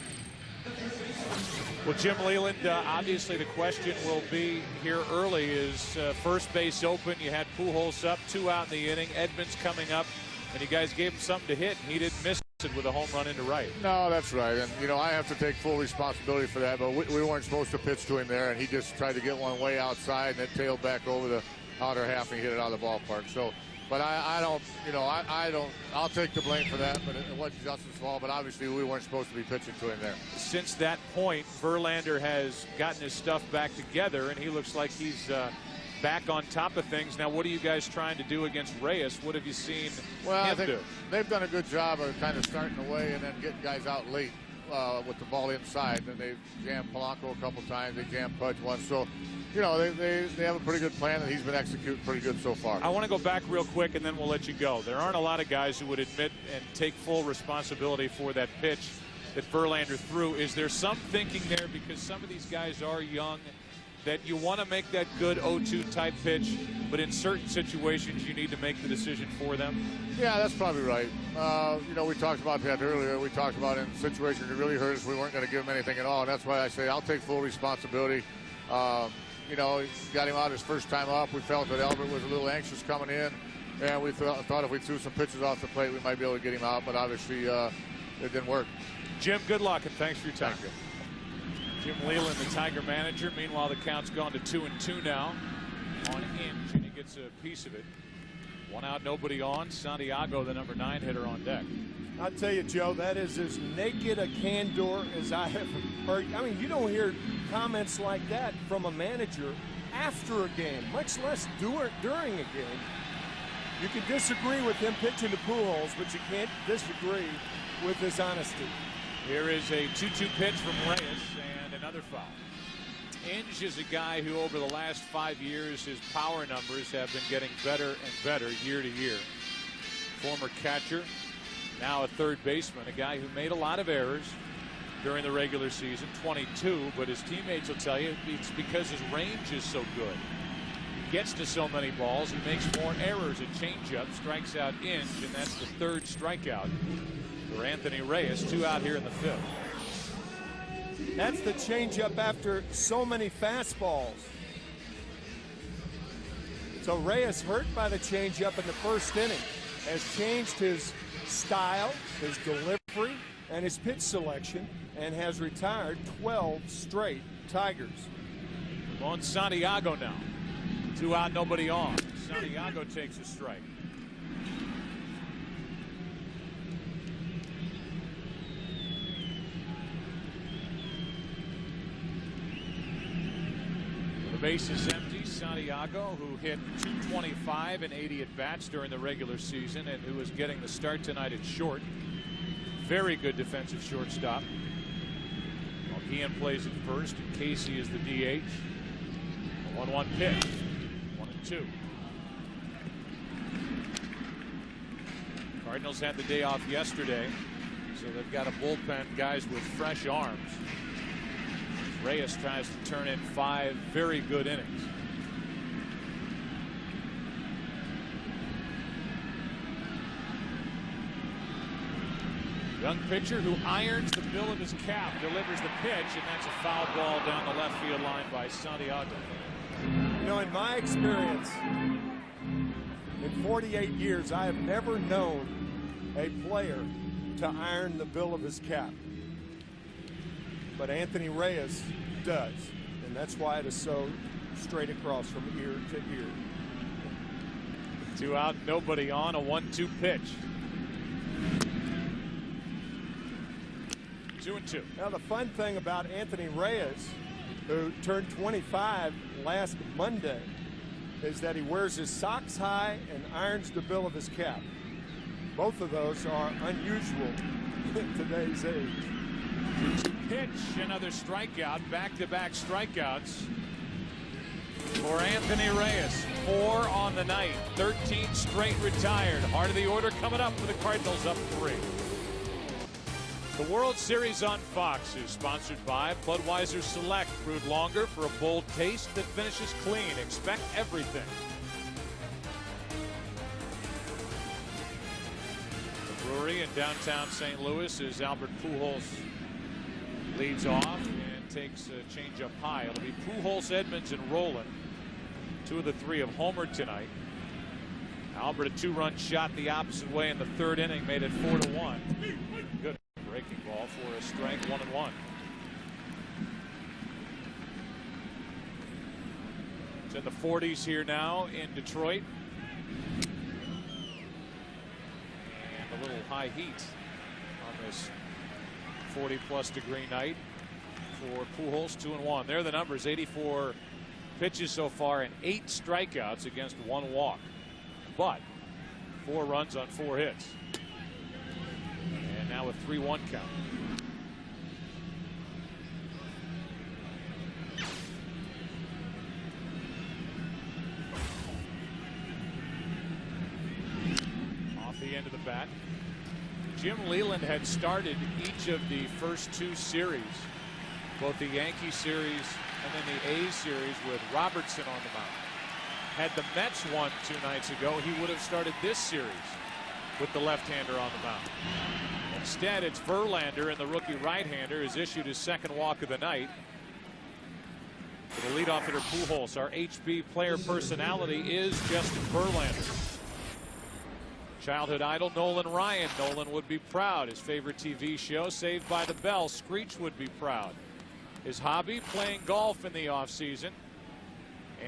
Well, Jim Leland, obviously the question will be here early is first base open. You had Pujols up, 2 out in the inning. Edmonds coming up, and you guys gave him something to hit, and he didn't miss it with a home run into right. No, that's right. And, you know, I have to take full responsibility for that, but we weren't supposed to pitch to him there, and he just tried to get one way outside, and it tailed back over the outer half, and he hit it out of the ballpark. So, but I don't, you know, I'll take the blame for that, but it wasn't Justin's fault, but obviously we weren't supposed to be pitching to him there. Since that point, Verlander has gotten his stuff back together, and he looks like he's back on top of things. Now, what are you guys trying to do against Reyes? What have you seen him do? They've done a good job of kind of starting away and then getting guys out late with the ball inside. And they've jammed Polanco a couple times. They jammed Pudge once. So, you know, they have a pretty good plan, and he's been executing pretty good so far. I want to go back real quick, and then we'll let you go. There aren't a lot of guys who would admit and take full responsibility for that pitch that Verlander threw. Is there some thinking there, because some of these guys are young, that you want to make that good 0-2 type pitch, but in certain situations you need to make the decision for them? Yeah, that's probably right. You know, we talked about that earlier. We talked about in situations that really hurt us, we weren't going to give him anything at all. And that's why I say I'll take full responsibility. You know, got him out his first time up. We felt that Albert was a little anxious coming in, and we thought if we threw some pitches off the plate, we might be able to get him out, but obviously it didn't work. Jim, good luck, and thanks for your time. Thank you. Jim Leland, the Tiger manager. Meanwhile, the count's gone to 2-2 now on Inge, and he gets a piece of it. 1 out, nobody on. Santiago, the number 9 hitter, on deck. I'll tell you, Joe, that is as naked a candor as I have heard. I mean, you don't hear comments like that from a manager after a game, much less during a game. You can disagree with him pitching to Pujols, but you can't disagree with his honesty. Here is a 2-2 pitch from Reyes, and another foul. Inge is a guy who over the last 5 years, his power numbers have been getting better and better year to year. Former catcher, now a third baseman, a guy who made a lot of errors during the regular season, 22, but his teammates will tell you it's because his range is so good. He gets to so many balls, he makes more errors. A changeup strikes out Inge, and that's the 3rd strikeout for Anthony Reyes. 2 out here in the 5th. That's the changeup after so many fastballs. So Reyes, hurt by the changeup in the 1st inning, has changed his style, his delivery, and his pitch selection, and has retired 12 straight Tigers. On Santiago now. 2 out, nobody on. Santiago takes a strike. The base is empty. Santiago, who hit .225 in 80 at-bats during the regular season and who is getting the start tonight at short. Very good defensive shortstop. While Guillen plays at first, and Casey is the DH. A 1-1 pitch. 1-2. Cardinals had the day off yesterday, so they've got a bullpen, guys with fresh arms. Reyes tries to turn in 5 very good innings. Young pitcher who irons the bill of his cap, delivers the pitch, and that's a foul ball down the left field line by Santiago. You know, in my experience, in 48 years, I have never known a player to iron the bill of his cap. But Anthony Reyes does, and that's why it is so straight across from ear to ear. 2 out, nobody on. A 1-2 pitch. 2-2. Now the fun thing about Anthony Reyes, who turned 25 last Monday, is that he wears his socks high and irons the bill of his cap. Both of those are unusual in today's age. Pitch, another strikeout, back-to-back strikeouts for Anthony Reyes. 4 on the night, 13 straight retired. Heart of the order coming up for the Cardinals, up 3. The World Series on Fox is sponsored by Budweiser Select. Brewed longer for a bold taste that finishes clean. Expect everything. The brewery in downtown St. Louis is Albert Pujols. Leads off and takes a change up high. It'll be Pujols, Edmonds, and Roland. 2 of the 3 have homered tonight. Albert, a 2-run shot the opposite way in the 3rd inning, made it 4-1. Good breaking ball for a strike, 1-1. It's in the 40s here now in Detroit. And a little high heat on this 40-plus degree night for Pujols. 2-1. There are the numbers. 84 pitches so far and 8 strikeouts against 1 walk. But 4 runs on 4 hits. And now a 3-1 count. Off the end of the bat. Jim Leland had started each of the first 2 series, both the Yankee series and then the A's series, with Robertson on the mound. Had the Mets won 2 nights ago, he would have started this series with the left-hander on the mound. Instead, it's Verlander, and the rookie right-hander has issued his 2nd walk of the night. For the leadoff hitter, Pujols. Our HB player personality is Justin Verlander. Childhood idol Nolan Ryan. Nolan would be proud. His favorite TV show, Saved by the Bell. Screech would be proud. His hobby, playing golf in the offseason.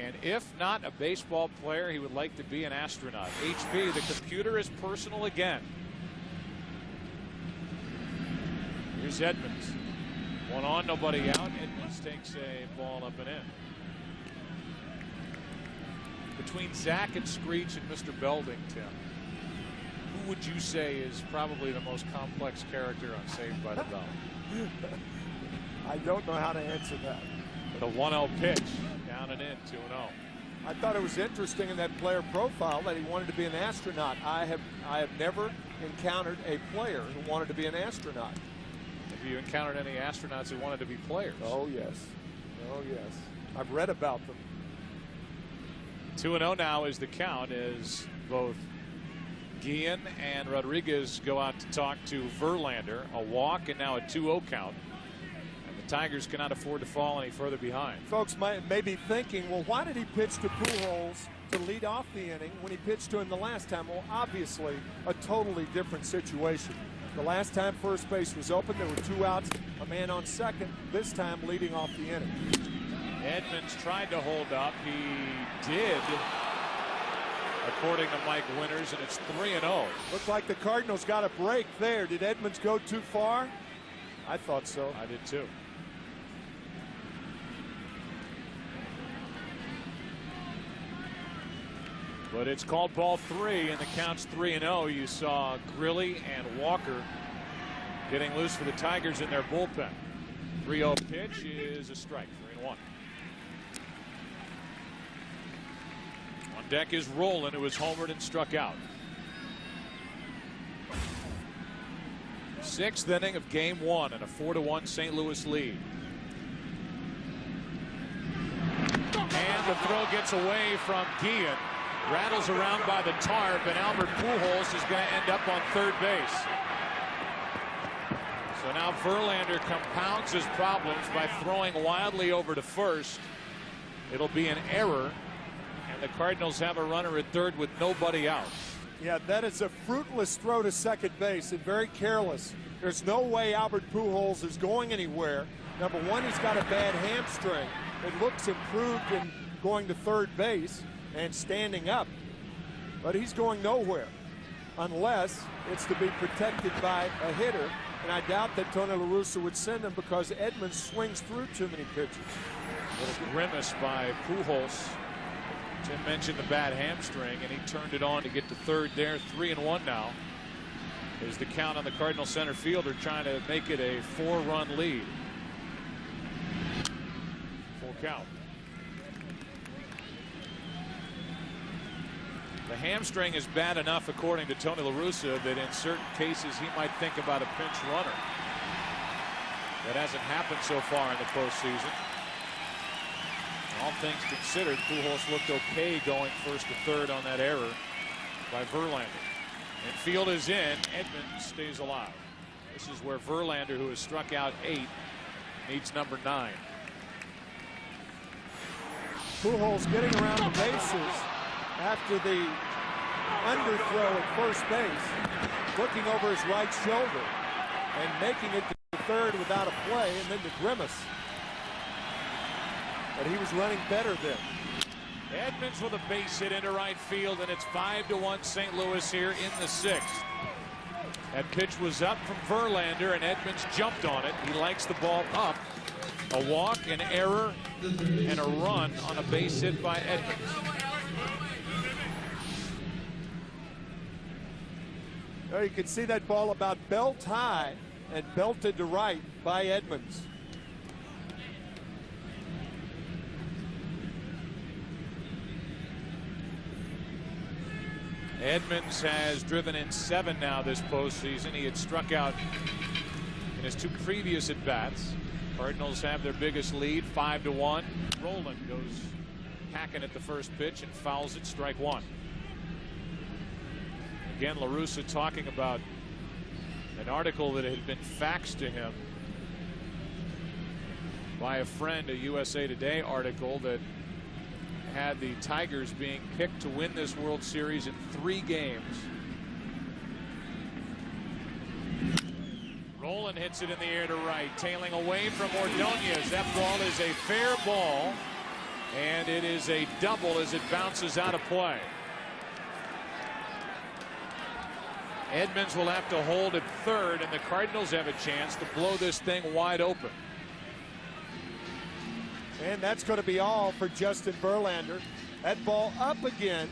And if not a baseball player, he would like to be an astronaut. HB, the computer is personal again. Here's Edmonds. 1 on, nobody out. Edmonds takes a ball up and in. Between Zach and Screech and Mr. Belding, Tim, who would you say is probably the most complex character on Saved by the Bell? I don't know how to answer that. The 1-0 pitch, down and in, 2-0. I thought it was interesting in that player profile that he wanted to be an astronaut. I have never encountered a player who wanted to be an astronaut. Have you encountered any astronauts who wanted to be players? Oh, yes. Oh, yes. I've read about them. 2-0 now is the count, as both Guillen and Rodriguez go out to talk to Verlander. A walk and now a 2-0 count. And the Tigers cannot afford to fall any further behind. Folks may be thinking, well, why did he pitch to Pujols to lead off the inning when he pitched to him the last time? Well, obviously, a totally different situation. The last time first base was open, there were 2 outs, a man on second, this time leading off the inning. Edmonds tried to hold up. He did, according to Mike Winters, and it's 3-0. Looked like the Cardinals got a break there. Did Edmonds go too far? I thought so. I did too. But it's called ball 3, and the count's 3-0. You saw Grilly and Walker getting loose for the Tigers in their bullpen. 3-0 pitch is a strike, 3-1. On deck is Roland, who was homered and struck out. 6th inning of game 1 and a 4-1 St. Louis lead. And the throw gets away from Guillen. Rattles around by the tarp, and Albert Pujols is going to end up on third base. So now Verlander compounds his problems by throwing wildly over to first. It'll be an error, and the Cardinals have a runner at third with nobody out. Yeah, that is a fruitless throw to second base and very careless. There's no way Albert Pujols is going anywhere. Number one, he's got a bad hamstring. It looks improved in going to third base and standing up, but he's going nowhere unless it's to be protected by a hitter, and I doubt that Tony La Russa would send him because Edmonds swings through too many pitches. A little grimace by Pujols. Tim mentioned the bad hamstring, and he turned it on to get to third there. 3-1 now. is the count on the Cardinal center fielder, trying to make it a 4-run lead. Full count. The hamstring is bad enough, according to Tony La Russa, that in certain cases he might think about a pinch runner. That hasn't happened so far in the postseason. All things considered, Pujols looked okay going first to third on that error by Verlander. Infield is in. Edmonds stays alive. This is where Verlander, who has struck out 8, needs number 9. Pujols getting around the bases after the underthrow at first base, looking over his right shoulder and making it to third without a play, and then the grimace. But he was running better then. Edmonds with a base hit into right field, and it's 5-1 St. Louis here in the 6th. That pitch was up from Verlander, and Edmonds jumped on it. He likes the ball up. A walk, an error, and a run on a base hit by Edmonds. There you can see that ball about belt high and belted to right by Edmonds. Edmonds has driven in 7 now this postseason. He had struck out in his 2 previous at-bats. Cardinals have their biggest lead, 5-1. Roland goes hacking at the first pitch and fouls it, strike 1. Again, La Russa talking about an article that had been faxed to him by a friend, a USA Today article that had the Tigers being picked to win this World Series in 3 games. Roland hits it in the air to right, tailing away from Ordonez. That ball is a fair ball, and it is a double as it bounces out of play. Edmonds will have to hold at third, and the Cardinals have a chance to blow this thing wide open. And that's going to be all for Justin Verlander. That ball up again.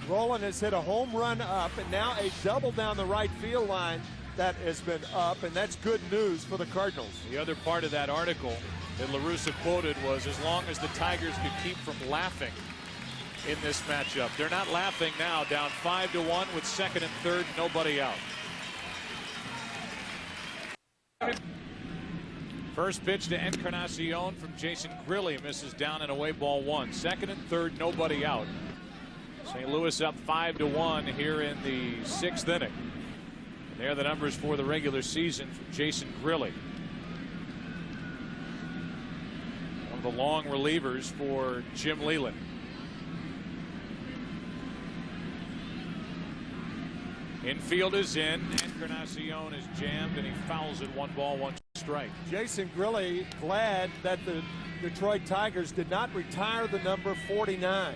Roland has hit a home run up, and now a double down the right field line that has been up, and that's good news for the Cardinals. The other part of that article that La Russa quoted was, as long as the Tigers could keep from laughing in this matchup. They're not laughing now, down 5-1 with second and third, nobody out. First pitch to Encarnacion from Jason Grilli, misses down and away, ball 1. Second and third, nobody out. St. Louis up 5-1 here in the 6th inning. And there are the numbers for the regular season from Jason Grilli. One of the long relievers for Jim Leyland. Infield is in. Encarnacion is jammed, and he fouls it. 1 ball, 1 strike. Jason Grilli glad that the Detroit Tigers did not retire the number 49,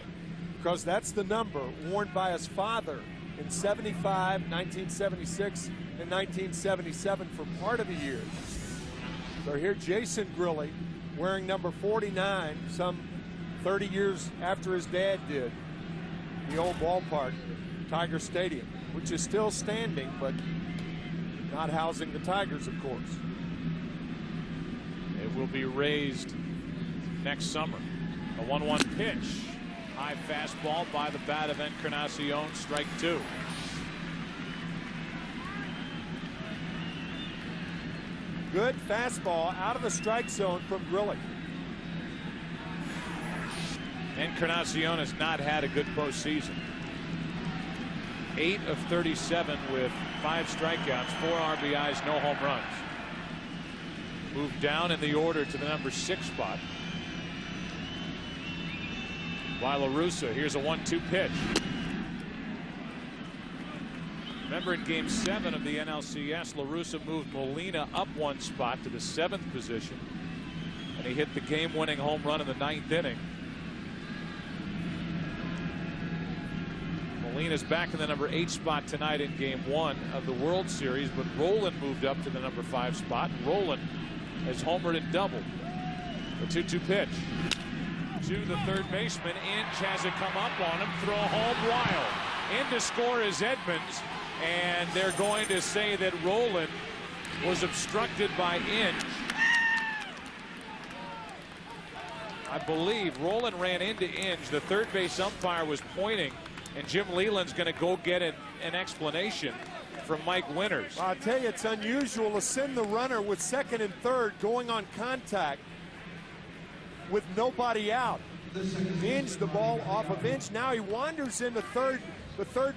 because that's the number worn by his father in 75, 1976, and 1977 for part of the year. So here Jason Grilli wearing number 49 some 30 years after his dad did. The old ballpark, Tiger Stadium, which is still standing, but not housing the Tigers, of course. It will be raised next summer. A 1-1 pitch. High fastball by the bat of Encarnacion, strike 2. Good fastball out of the strike zone from Grilli. Encarnacion has not had a good postseason. 8 of 37 with 5 strikeouts, 4 RBIs, no home runs. Moved down in the order to the number 6 spot by La Russa. Here's a 1-2 pitch. Remember, in Game 7 of the NLCS, La Russa moved Molina up 1 spot to the 7th position, and he hit the game-winning home run in the 9th inning. Molina's back in the number 8 spot tonight in Game 1 of the World Series, but Roland moved up to the number 5 spot. Roland has homered and doubled. The 2-2 pitch to the third baseman. Inge has it come up on him. Throw home wild. In to score is Edmonds, And they're going to say that Rolen was obstructed by Inge. I believe Rolen ran into Inge. The third base umpire was pointing, and Jim Leland's going to go get an explanation from Mike Winters. I'll tell you, it's unusual to send the runner with second and third going on contact with nobody out. Inge the ball off of Inge. Now he wanders in the third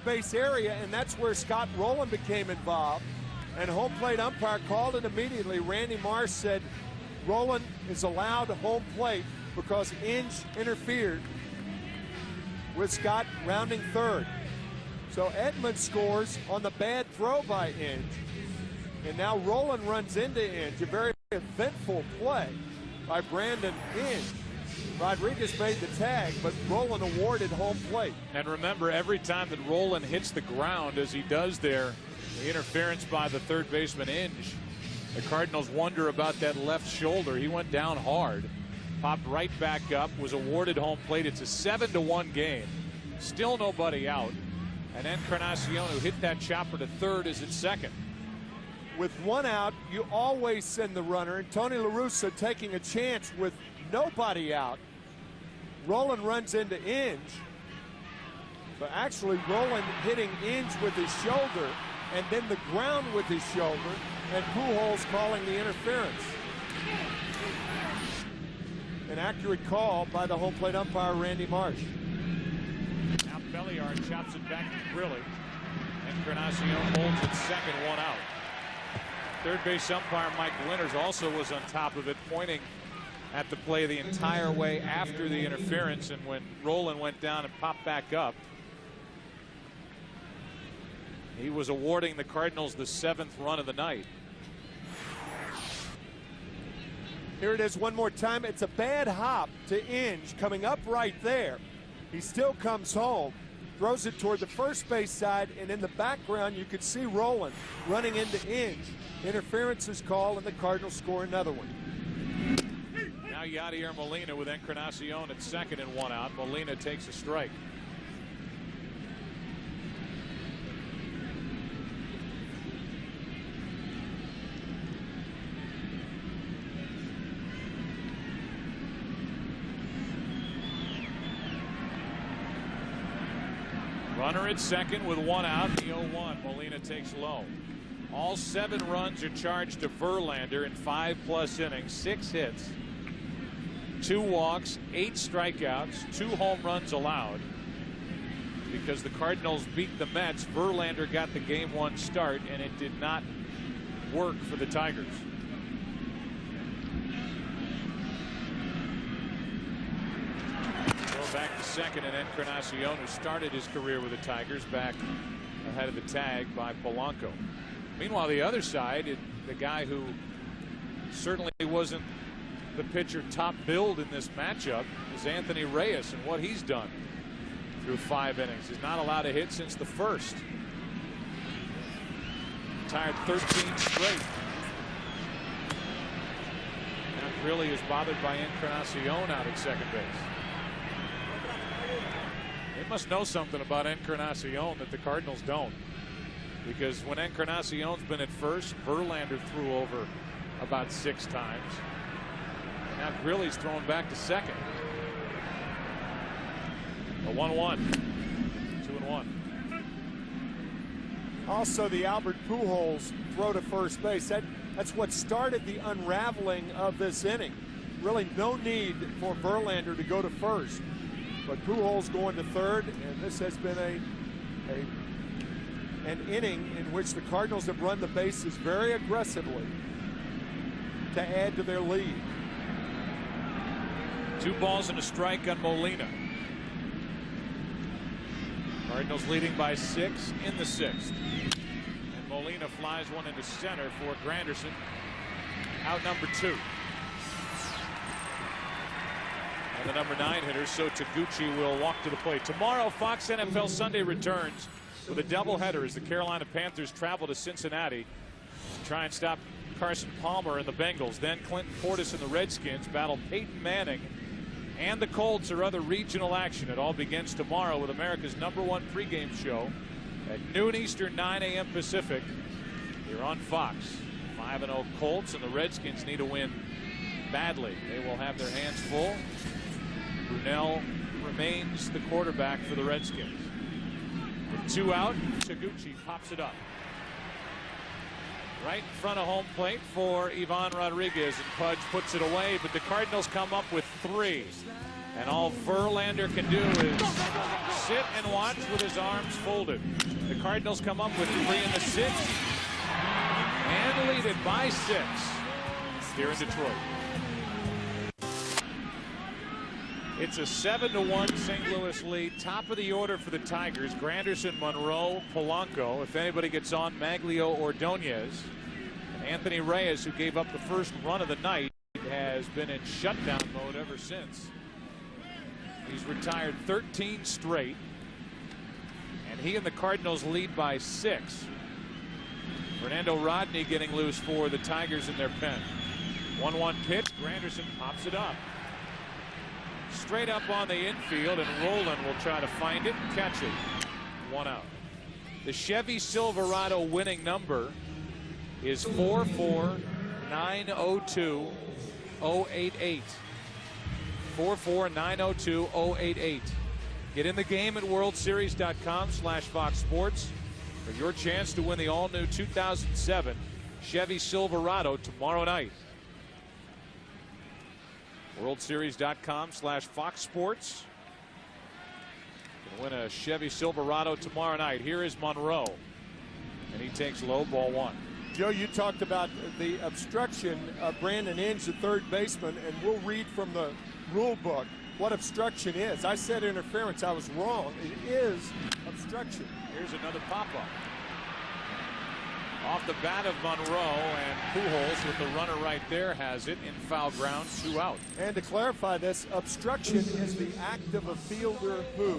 base area, and that's where Scott Rolen became involved. And home plate umpire called it immediately. Randy Marsh said Rolen is allowed home plate because Inge interfered with Scott rounding third. So Edmonds scores on the bad throw by Inge. And now Rolen runs into Inge. A very eventful play by Brandon Inge. Rodriguez made the tag, but Rolen awarded home plate. And remember, every time that Rolen hits the ground, as he does there, the interference by the third baseman Inge, the Cardinals wonder about that left shoulder. He went down hard, popped right back up, was awarded home plate. It's a 7-1 game. Still nobody out. And Encarnacion, who hit that chopper to third, is at second. With one out, you always send the runner. And Tony La Russa taking a chance with nobody out. Rolen runs into Inge. But actually, Rolen hitting Inge with his shoulder and then the ground with his shoulder, and Pujols calling the interference. An accurate call by the home plate umpire, Randy Marsh. Now Belliard chops it back to Grilly. Encarnacion holds it second, one out. Third base umpire Mike Winters also was on top of it, pointing at the play the entire way after the interference, and when Rolen went down and popped back up, he was awarding the Cardinals the 7th run of the night. Here it is one more time. It's a bad hop to Inge coming up right there. He still comes home, throws it toward the first base side, and in the background you could see Rolen running into Inge. Interference is called, and the Cardinals score another one. Now Yadier Molina with Encarnacion at second and one out. Molina takes a strike. Runner at second with one out. The 0-1. Molina takes low. All 7 runs are charged to Verlander in 5+ innings, 6 hits, 2 walks, 8 strikeouts, 2 home runs allowed. Because the Cardinals beat the Mets, Verlander got the game 1 start, and it did not work for the Tigers. Back to second, and Encarnacion, who started his career with the Tigers, back ahead of the tag by Polanco. Meanwhile, the other side, the guy who certainly wasn't the pitcher top billed in this matchup is Anthony Reyes, and what he's done through 5 innings. He's not allowed to hit since the first. Retired 13 straight. Now Grilly is bothered by Encarnacion out at second base. They must know something about Encarnacion that the Cardinals don't. Because when Encarnacion's been at first, Verlander threw over about 6 times. Now Grilly's thrown back to second. A 1-1. 2-1. Also, the Albert Pujols throw to first base. That's what started the unraveling of this inning. Really no need for Verlander to go to first. But Pujols going to third, and this has been an inning in which the Cardinals have run the bases very aggressively to add to their lead. 2 balls and a strike on Molina. Cardinals leading by 6 in the 6th. And Molina flies one into center for Granderson. Out number 2. And the number 9 hitter, so Taguchi, will walk to the plate. Tomorrow, Fox NFL Sunday returns with a doubleheader as the Carolina Panthers travel to Cincinnati to try and stop Carson Palmer and the Bengals. Then Clinton Portis and the Redskins battle Peyton Manning and the Colts or other regional action. It all begins tomorrow with America's #1 pregame show At noon Eastern, 9 a.m. Pacific, here on Fox. 5-0 Colts, and the Redskins need a win badly. They will have their hands full. Brunell remains the quarterback for the Redskins. With 2 out, Taguchi pops it up. Right in front of home plate for Ivan Rodriguez, and Pudge puts it away, but the Cardinals come up with 3. And all Verlander can do is sit and watch with his arms folded. The Cardinals come up with 3 in the 6th and lead it by 6 here in Detroit. It's a 7-1 St. Louis lead. Top of the order for the Tigers. Granderson, Monroe, Polanco. If anybody gets on, Maglio, Ordonez. And Anthony Reyes, who gave up the first run of the night, has been in shutdown mode ever since. He's retired 13 straight. And he and the Cardinals lead by 6. Fernando Rodney getting loose for the Tigers in their pen. 1-1 pitch. Granderson pops it up. Straight up on the infield, and Roland will try to find it and catch it. 1 out. The Chevy Silverado winning number is 44902-088. 44902-088. Get in the game at worldseries.com/Fox Sports for your chance to win the all-new 2007 Chevy Silverado tomorrow night. worldseries.com/Fox Sports. Gonna win a Chevy Silverado tomorrow night. Here is Monroe, and he takes low, ball 1. Joe, you talked about the obstruction of Brandon Inge, the third baseman, and we'll read from the rule book what obstruction is. I said interference. I was wrong. It is obstruction. Here's another pop-up. Off the bat of Monroe, and Pujols with the runner right there has it in foul ground, 2 out. And to clarify this, obstruction is the act of a fielder who,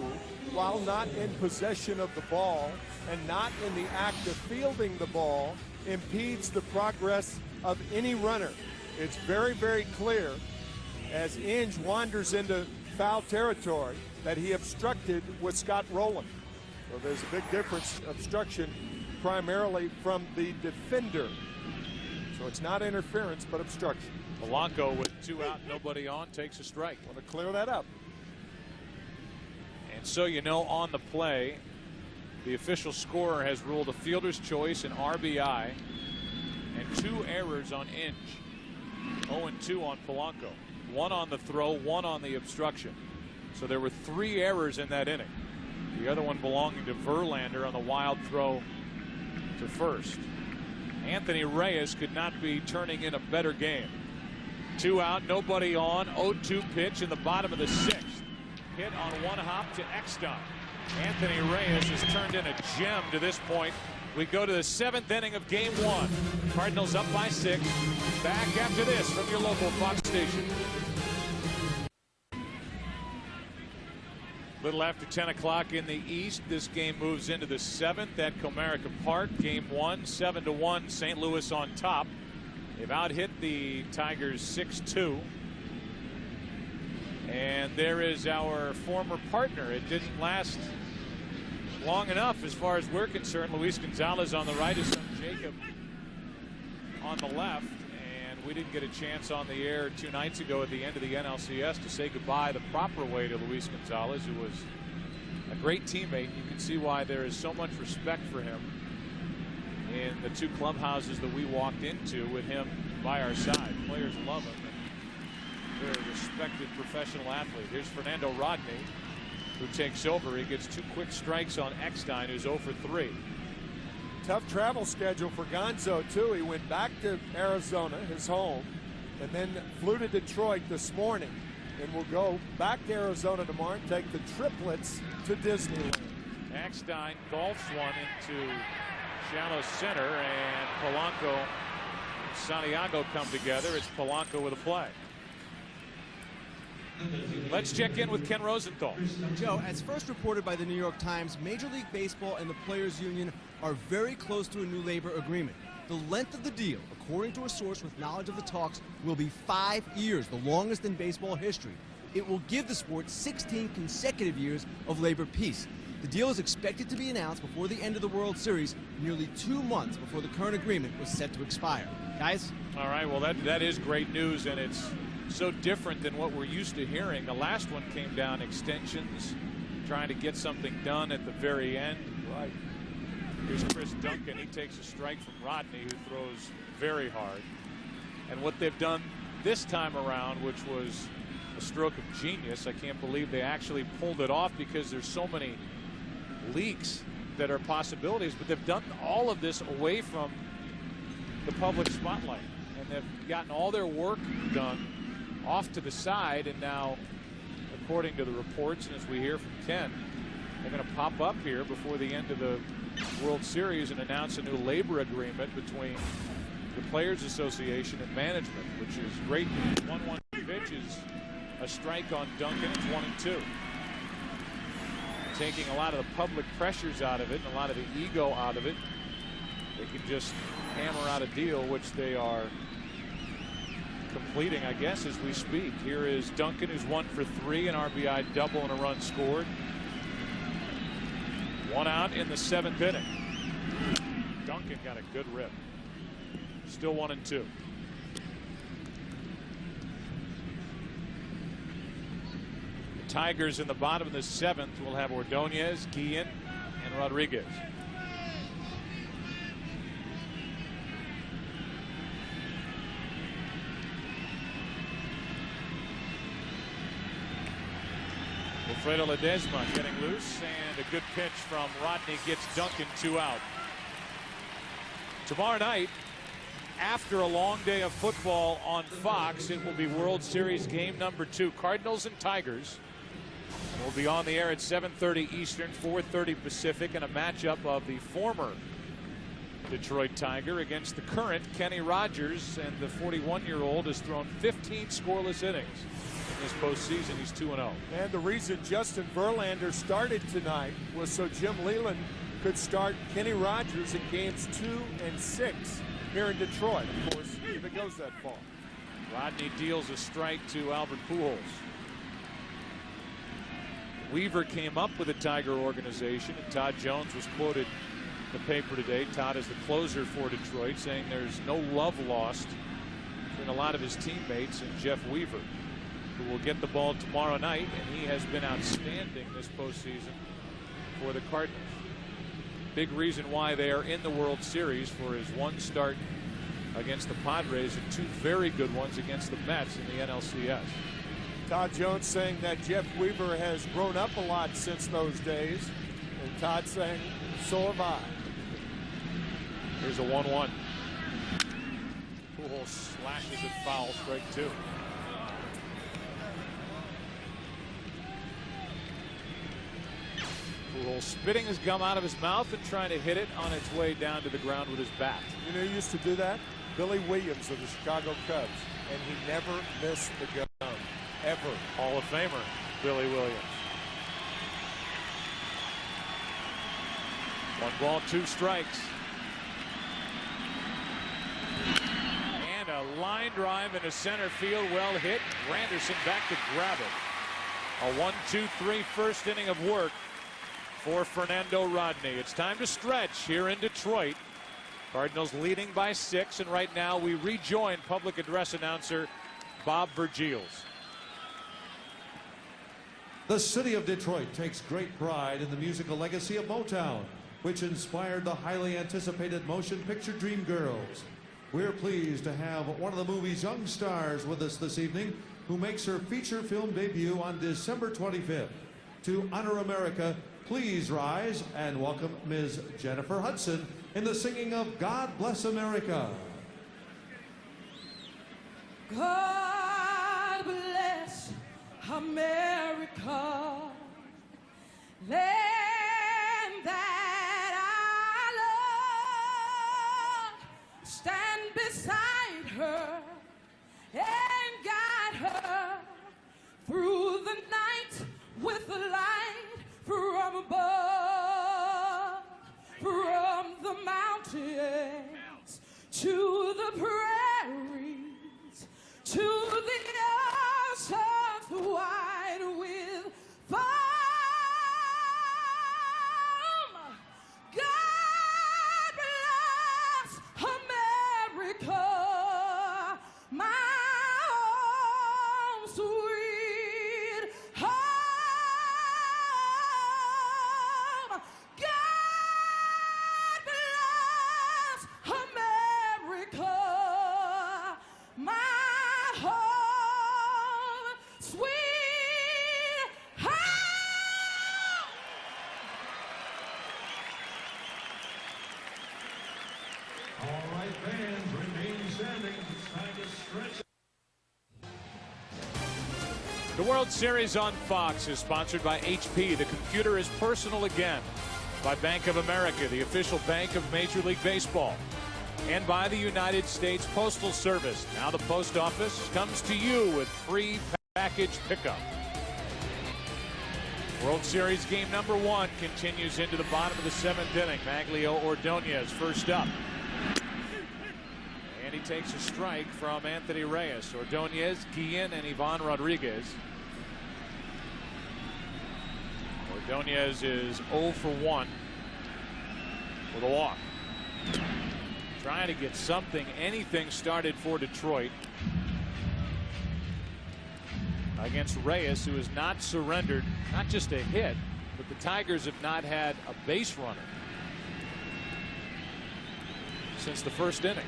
while not in possession of the ball and not in the act of fielding the ball, impedes the progress of any runner. It's very, very clear as Inge wanders into foul territory that he obstructed with Scott Rowland. So there's a big difference. Obstruction primarily from the defender. So it's not interference, but obstruction. Polanco with 2 out, nobody on, takes a strike. Want to clear that up. And so you know, on the play, the official scorer has ruled a fielder's choice, an RBI, and 2 errors on Inge. 0-2 on Polanco. 1 on the throw, 1 on the obstruction. So there were 3 errors in that inning. The other one belonging to Verlander on the wild throw to first. Anthony Reyes could not be turning in a better game. 2 out, nobody on. 0-2 pitch in the bottom of the 6th. Hit on 1 hop to Eckstein. Anthony Reyes has turned in a gem to this point. We go to the 7th inning of game 1. Cardinals up by 6. Back after this from your local Fox station. Little after 10 o'clock in the East, this game moves into the 7th at Comerica Park. Game 1, 7-1, St. Louis on top. They've out-hit the Tigers 6-2. And there is our former partner. It didn't last long enough as far as we're concerned. Luis Gonzalez on the right, his son Jacob on the left. And we didn't get a chance on the air 2 nights ago at the end of the NLCS to say goodbye the proper way to Luis Gonzalez, who was a great teammate. You can see why there is so much respect for him in the 2 clubhouses that we walked into with him by our side. Players love him. Very respected professional athlete. Here's Fernando Rodney, who takes over. He gets 2 quick strikes on Eckstein, who's 0 for 3. Tough travel schedule for Gonzo, too. He went back to Arizona, his home, and then flew to Detroit this morning. And will go back to Arizona tomorrow and take the triplets to Disneyland. Eckstein golfs one into shallow center, and Polanco and Santiago come together. It's Polanco with a play. Let's check in with Ken Rosenthal. Joe, as first reported by the New York Times, Major League Baseball and the Players Union are very close to a new labor agreement. The length of the deal, according to a source with knowledge of the talks, will be 5 years, the longest in baseball history. It will give the sport 16 consecutive years of labor peace. The deal is expected to be announced before the end of the World Series, nearly 2 months before the current agreement was set to expire. Guys? All right, well, that is great news, and it's so different than what we're used to hearing. The last one came down extensions, trying to get something done at the very end. Right. Here's Chris Duncan. He takes a strike from Rodney, who throws very hard. And what they've done this time around, which was a stroke of genius, I can't believe they actually pulled it off because there's so many leaks that are possibilities, but they've done all of this away from the public spotlight, and they've gotten all their work done off to the side, and now, according to the reports and as we hear from Ken, they're going to pop up here before the end of the World Series and announce a new labor agreement between the Players Association and management, which is great. 1-1 pitch is a strike on Duncan. It's 1-2. Taking a lot of the public pressures out of it and a lot of the ego out of it. They can just hammer out a deal, which they are completing, I guess, as we speak. Here is Duncan, who's 1 for 3, an RBI double and a run scored. 1 out in the 7th inning. Duncan got a good rip. Still 1-2. The Tigers in the bottom of the 7th will have Ordonez, Guillen, and Rodriguez. Alfredo Ledesma getting loose, and a good pitch from Rodney gets Duncan 2 out. Tomorrow night, after a long day of football on Fox, it will be World Series game number 2. Cardinals and Tigers will be on the air at 7:30 Eastern, 4:30 Pacific, in a matchup of the former Detroit Tiger against the current Kenny Rogers, and the 41-year-old has thrown 15 scoreless innings in this postseason. He's 2-0. And the reason Justin Verlander started tonight was so Jim Leyland could start Kenny Rogers in games 2 and 6 here in Detroit, of course, if it goes that far. Rodney deals a strike to Albert Pujols. Weaver came up with the Tiger organization, and Todd Jones was quoted in the paper today. Todd is the closer for Detroit, saying there's no love lost between a lot of his teammates and Jeff Weaver, who will get the ball tomorrow night, and he has been outstanding this postseason for the Cardinals. Big reason why they are in the World Series, for his 1 start against the Padres and 2 very good ones against the Mets in the NLCS. Todd Jones saying that Jeff Weaver has grown up a lot since those days, and Todd saying, so have I. Here's a 1-1. Pujols slashes it foul, strike 2. Pujols spitting his gum out of his mouth and trying to hit it on its way down to the ground with his bat. You know who used to do that? Billy Williams of the Chicago Cubs, and he never missed the gum, ever. Hall of Famer Billy Williams. 1 ball, 2 strikes. And a line drive into center field, well hit. Granderson back to grab it. A 1-2-3 first inning of work for Fernando Rodney. It's time to stretch here in Detroit. Cardinals leading by 6, and right now we rejoin public address announcer Bob Vergils. The city of Detroit takes great pride in the musical legacy of Motown, which inspired the highly anticipated motion picture Dreamgirls. We're pleased to have one of the movie's young stars with us this evening, who makes her feature film debut on December 25th. To honor America, please rise and welcome Ms. Jennifer Hudson in the singing of God Bless America. God bless America, land that I love. Stand beside her and guide her through the night with the light from above, from the mountains to the prairies, to the oceans wide with fire home, sweet home. All right, fans, remain standing. It's time to stretch. The World Series on Fox is sponsored by HP. The computer is personal again. By Bank of America, the official bank of Major League Baseball. And by the United States Postal Service. Now the post office comes to you with free package pickup. World Series game number 1 continues into the bottom of the 7th inning. Maglio Ordonez first up. And he takes a strike from Anthony Reyes. Ordonez, Guillen, and Ivan Rodriguez. Ordonez is 0 for 1 with a walk. Trying to get something, anything started for Detroit against Reyes, who has not surrendered, not just a hit, but the Tigers have not had a base runner since the first inning.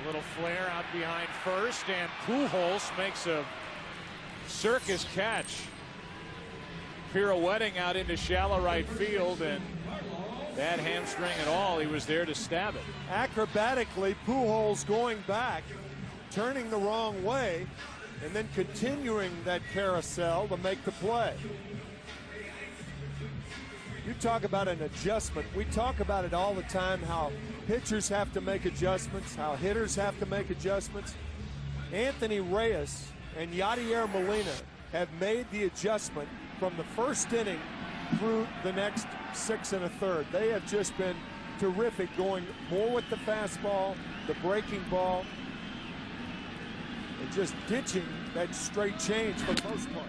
A little flare out behind first, and Pujols makes a circus catch, pirouetting out into shallow right field, and that hamstring at all, he was there to stab it. Acrobatically, Pujols going back, turning the wrong way, and then continuing that carousel to make the play. You talk about an adjustment. We talk about it all the time, how pitchers have to make adjustments, how hitters have to make adjustments. Anthony Reyes and Yadier Molina have made the adjustment from the first inning through the next 6 1/3. They have just been terrific, going more with the fastball, the breaking ball, and just ditching that straight change for the most part.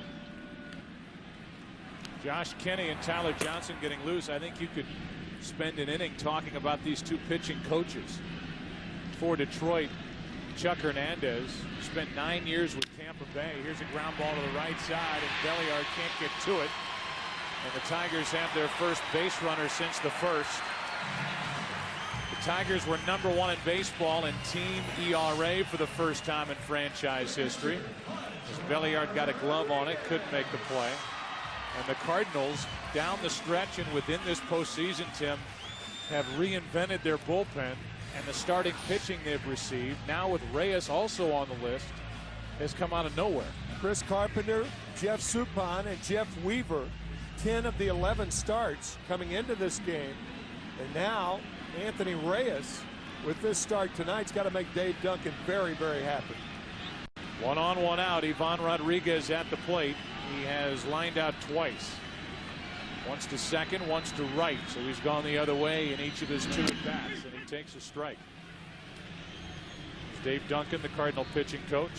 Josh Kenny and Tyler Johnson getting loose. I think you could spend an inning talking about these two pitching coaches. For Detroit, Chuck Hernandez spent 9 years with Tampa Bay. Here's a ground ball to the right side, and Belliard can't get to it. And the Tigers have their first base runner since the first. The Tigers were number 1 in baseball in team ERA for the first time in franchise history. As Belliard got a glove on it, couldn't make the play. And the Cardinals, down the stretch and within this postseason, Tim, have reinvented their bullpen, and the starting pitching they've received, now with Reyes also on the list, has come out of nowhere. Chris Carpenter, Jeff Suppan, and Jeff Weaver, 10 of the 11 starts coming into this game. And now Anthony Reyes, with this start tonight, has got to make Dave Duncan very, very happy. 1 on, 1 out. Ivan Rodriguez at the plate. He has lined out twice. Once to second, once to right. So he's gone the other way in each of his 2 at-bats, and he takes a strike. It's Dave Duncan, the Cardinal pitching coach.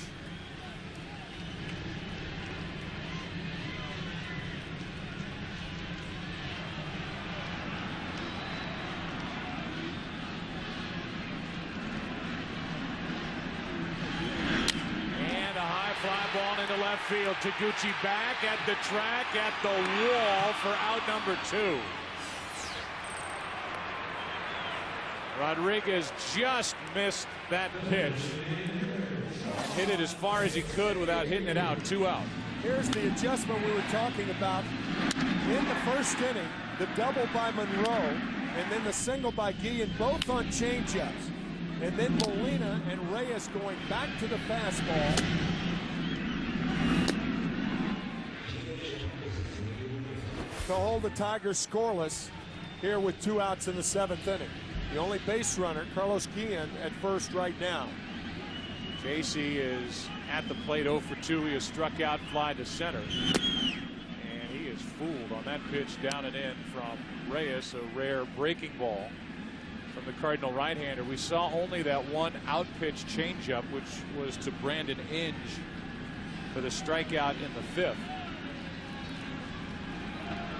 Left field. Taguchi back at the track, at the wall for out number 2. Rodriguez just missed that pitch. Hit it as far as he could without hitting it out. 2 out. Here's the adjustment we were talking about in the first inning. The double by Monroe and then the single by Guillen, both on changeups. And then Molina and Reyes going back to the fastball. To hold the Tigers scoreless here with 2 outs in the 7th inning. The only base runner, Carlos Guillen, at first right now. Casey is at the plate 0 for 2. He has struck out, fly to center. And he is fooled on that pitch down and in from Reyes, a rare breaking ball from the Cardinal right-hander. We saw only that one out pitch changeup, which was to Brandon Inge for the strikeout in the 5th.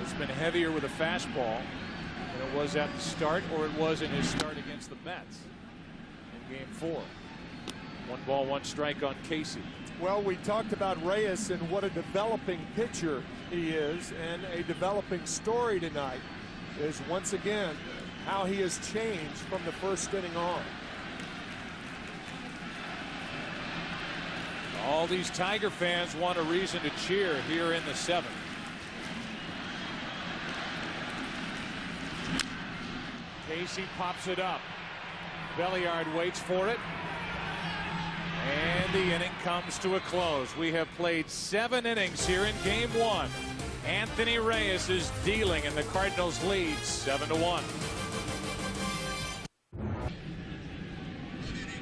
It's been heavier with a fastball than it was at the start, or it was in his start against the Mets in Game 4. 1 ball, 1 strike on Casey. Well, we talked about Reyes and what a developing pitcher he is, and a developing story tonight is once again how he has changed from the first inning on. all these Tiger fans want a reason to cheer here in the 7th. Casey pops it up. Belliard waits for it. And the inning comes to a close. We have played 7 innings here in game 1. Anthony Reyes is dealing, and the Cardinals lead 7-1.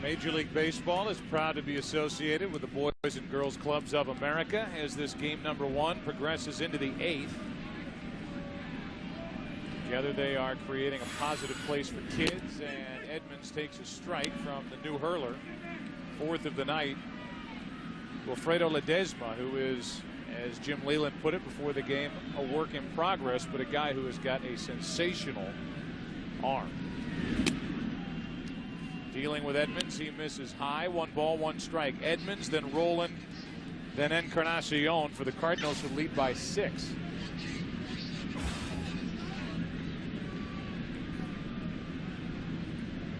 Major League Baseball is proud to be associated with the Boys and Girls Clubs of America as this game number 1 progresses into the 8th. Together they are creating a positive place for kids, and Edmonds takes a strike from the new hurler. 4th of the night, Wilfredo Ledesma, who is, as Jim Leland put it before the game, a work in progress, but a guy who has got a sensational arm. Dealing with Edmonds, he misses high. 1 ball, 1 strike. Edmonds, then Roland, then Encarnacion for the Cardinals, who lead by 6.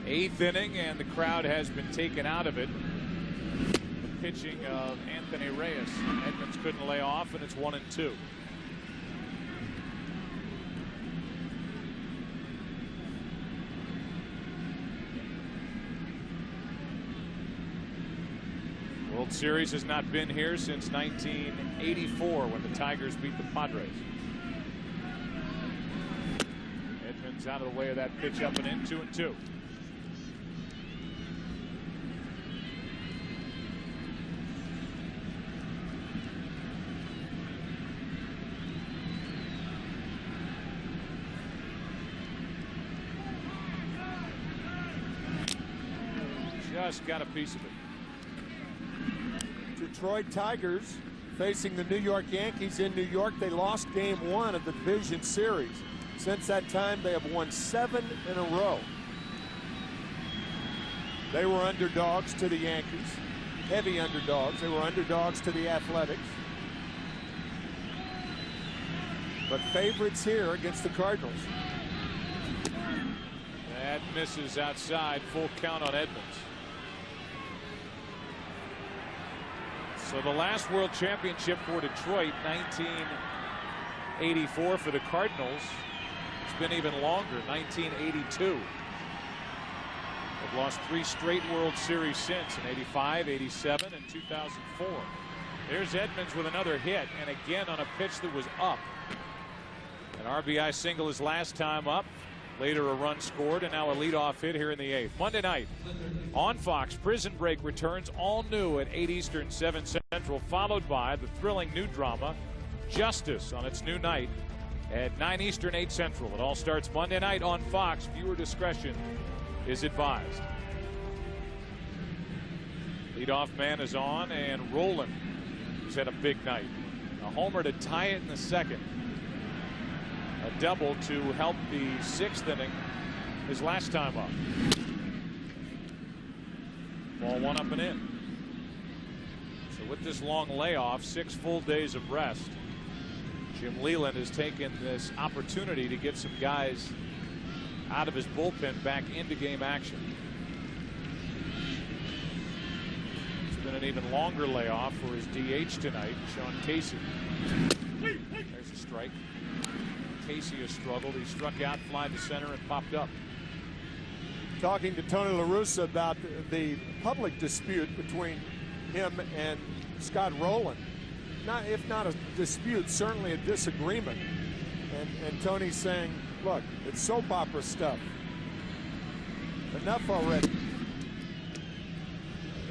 Eighth inning, and the crowd has been taken out of it. The pitching of Anthony Reyes. Edmonds couldn't lay off, and it's 1-2. World Series has not been here since 1984 when the Tigers beat the Padres. Edmonds out of the way of that pitch, up and in, 2-2. Just got a piece of it. Detroit Tigers facing the New York Yankees in New York. They lost game 1 of the division series. Since that time, they have won 7 in a row. They were underdogs to the Yankees, heavy underdogs. They were underdogs to the Athletics, but favorites here against the Cardinals. That misses outside. Full count on Edmonds. So the last World Championship for Detroit, 1984 for the Cardinals. It's been even longer, 1982. They've lost 3 straight World Series since, in 85, 87, and 2004. There's Edmonds with another hit, and again on a pitch that was up. An RBI single his last time up. Later a run scored, and now a leadoff hit here in the 8th. Monday night on Fox, Prison Break returns all new at 8 Eastern, 7 Central, followed by the thrilling new drama Justice on its new night at 9 Eastern, 8 Central. It all starts Monday night on Fox. Viewer discretion is advised. Leadoff man is on, and Roland has had a big night. A homer to tie it in the 2nd. A double to help the 6th inning his last time up. Ball 1 up and in. So with this long layoff, 6 full days of rest, Jim Leland has taken this opportunity to get some guys out of his bullpen back into game action. It's been an even longer layoff for his DH tonight, Sean Casey. There's a strike. Casey has struggled. He struck out, fly to center, and popped up. Talking to Tony La Russa about the public dispute between him and Scott Rowland. If not a dispute, certainly a disagreement. And Tony's saying, look, it's soap opera stuff. Enough already.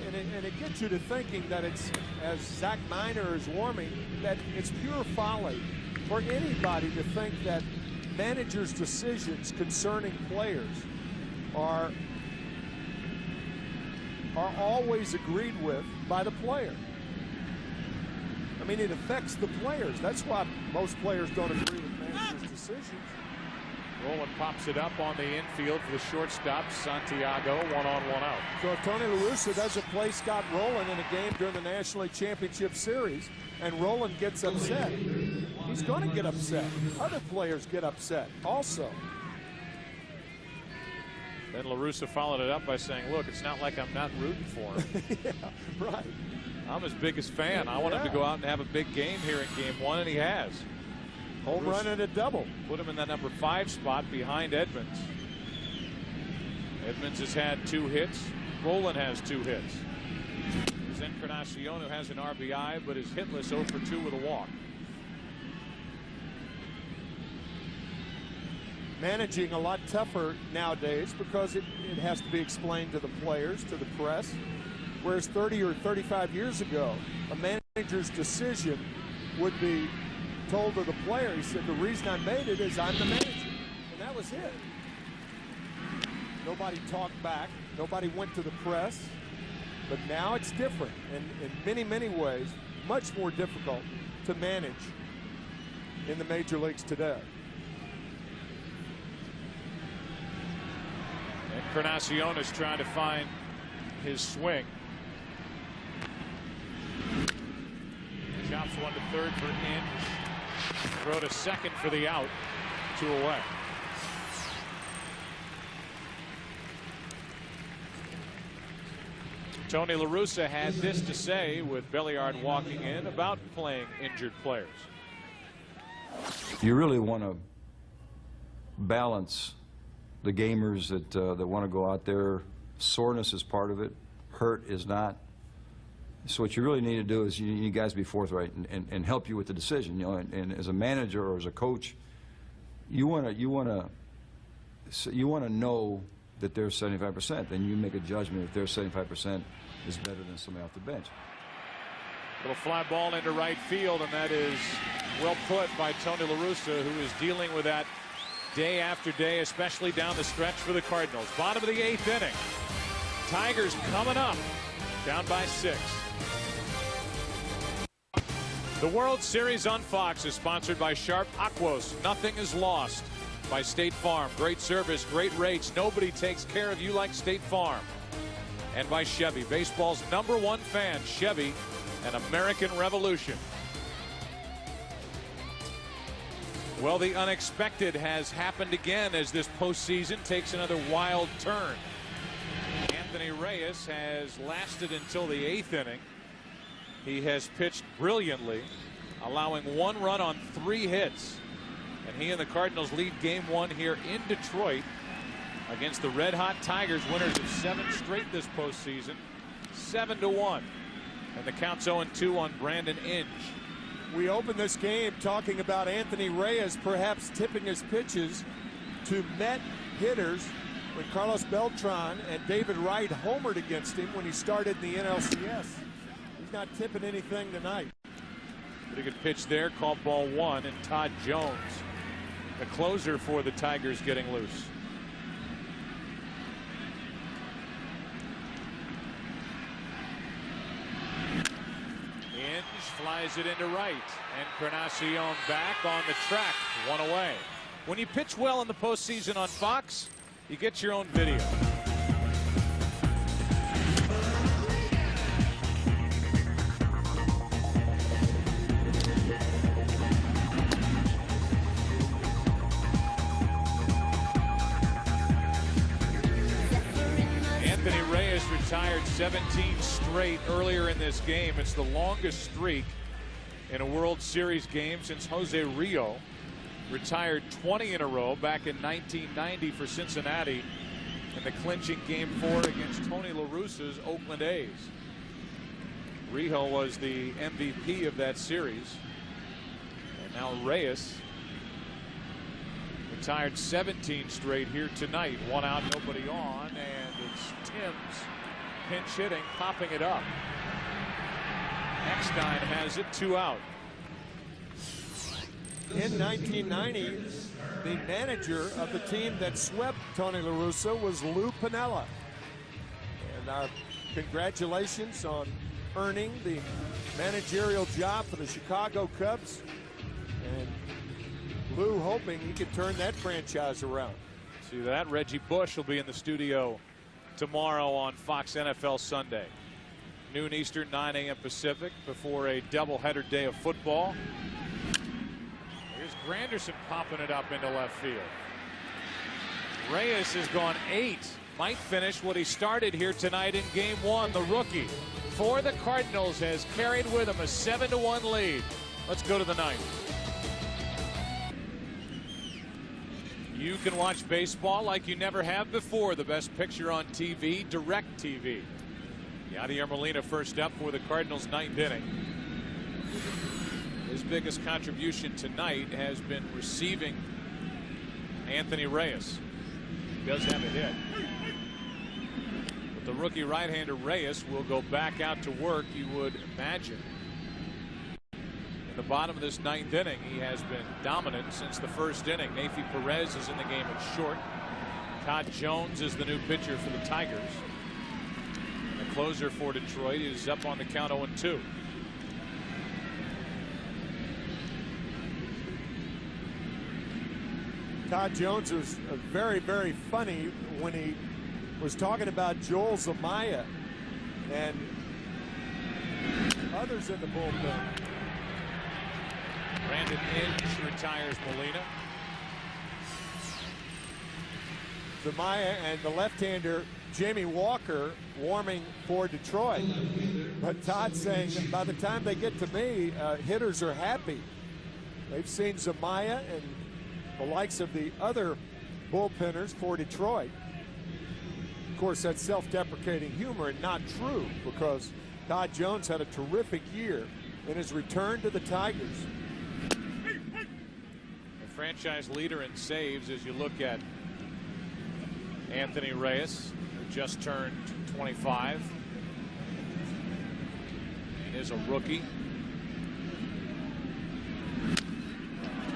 And it gets you to thinking that it's, as Zach Miner is warming, that it's pure folly for anybody to think that managers' decisions concerning players are always agreed with by the player. I mean, it affects the players. That's why most players don't agree with managers' decisions. Roland pops it up on the infield for the shortstop, Santiago, 1 on, 1 out. So if Tony La Russa doesn't play Scott Rowland in a game during the National League Championship Series and Rowland gets upset, he's going to get upset. Other players get upset also. Then La Russa followed it up by saying, look, it's not like I'm not rooting for him. Yeah, right. I'm his biggest fan. I want him to go out and have a big game here in game 1, and he has. Home run and a double. Put him in that number 5 spot behind Edmonds. Edmonds has had 2 hits. Roland has 2 hits. Encarnacion, who has an RBI but is hitless, 0 for 2 with a walk. Managing a lot tougher nowadays because it has to be explained to the players, to the press. Whereas 30 or 35 years ago, a manager's decision would be told to the player. He said, the reason I made it is I'm the manager. And that was it. Nobody talked back. Nobody went to the press. But now it's different, and in many, many ways, much more difficult to manage in the major leagues today. Encarnacion is trying to find his swing. Chops one to third for Inge. Throw to second for the out. 2 away. Tony La Russa had this to say with Belliard walking in about playing injured players. You really want to balance the gamers that want to go out there. Soreness is part of it. Hurt is not. So what you really need to do is you need guys to be forthright and help you with the decision. You know, and as a manager or as a coach, you want to know that they're 75%. Then you make a judgment if they're 75% is better than somebody off the bench. Little fly ball into right field, and that is well put by Tony La Russa, who is dealing with that day after day, especially down the stretch for the Cardinals. Bottom of the 8th inning. Tigers coming up, down by 6. The World Series on Fox is sponsored by Sharp Aquos. Nothing is lost. By State Farm. Great service, great rates. Nobody takes care of you like State Farm. And by Chevy, baseball's #1 fan. Chevy, an American revolution. Well, the unexpected has happened again as this postseason takes another wild turn. Anthony Reyes has lasted until the 8th inning. He has pitched brilliantly, allowing 1 run on 3 hits. And he and the Cardinals lead game 1 here in Detroit against the red-hot Tigers, winners of 7 straight this postseason, 7-1. And the count's 0-2 on Brandon Inge. We open this game talking about Anthony Reyes perhaps tipping his pitches to Met hitters when Carlos Beltran and David Wright homered against him when he started in the NLCS. He's not tipping anything tonight. Pretty good pitch there, called ball 1, and Todd Jones, the closer for the Tigers, getting loose. Inge flies it into right. Encarnacion back on the track, 1 away. When you pitch well in the postseason on Fox, you get your own video. Anthony Reyes retired 17 straight earlier in this game. It's the longest streak in a World Series game since Jose Rio retired 20 in a row back in 1990 for Cincinnati in the clinching game 4 against Tony La Russa's Oakland A's. Rio was the MVP of that series. And now Reyes retired 17 straight here tonight. 1 out, nobody on, and it's Timms pinch hitting, popping it up. Eckstein has it, 2 out. In 1990, the manager of the team that swept Tony La Russa was Lou Piniella. And our congratulations on earning the managerial job for the Chicago Cubs. And Lou hoping he can turn that franchise around. See that? Reggie Bush will be in the studio tomorrow on Fox NFL Sunday. Noon Eastern, 9 a.m. Pacific, before a doubleheader day of football. Here's Granderson popping it up into left field. Reyes has gone 8 might finish what he started here tonight in game one. The rookie for the Cardinals has carried with him a 7-1 lead. Let's go to the ninth. You can watch baseball like you never have before. The best picture on TV, Direct TV. Yadier Molina first up for the Cardinals' ninth inning. His biggest contribution tonight has been receiving Anthony Reyes. He does have a hit. But the rookie right-hander Reyes will go back out to work, you would imagine. In the bottom of this ninth inning, he has been dominant since the first inning. Neifi Perez is in the game at short. Todd Jones is the new pitcher for the Tigers. And the closer for Detroit is up on the count 0-2. Todd Jones was very, very funny when he was talking about Joel Zamaya and others in the bullpen. Brandon Inge retires Molina. Zamaya and the left-hander Jamie Walker warming for Detroit. But Todd saying that by the time they get to me, hitters are happy. They've seen Zamaya and the likes of the other bullpenners for Detroit. Of course, that's self-deprecating humor and not true, because Todd Jones had a terrific year in his return to the Tigers. The franchise leader in saves as you look at Anthony Reyes, who just turned 25 and is a rookie.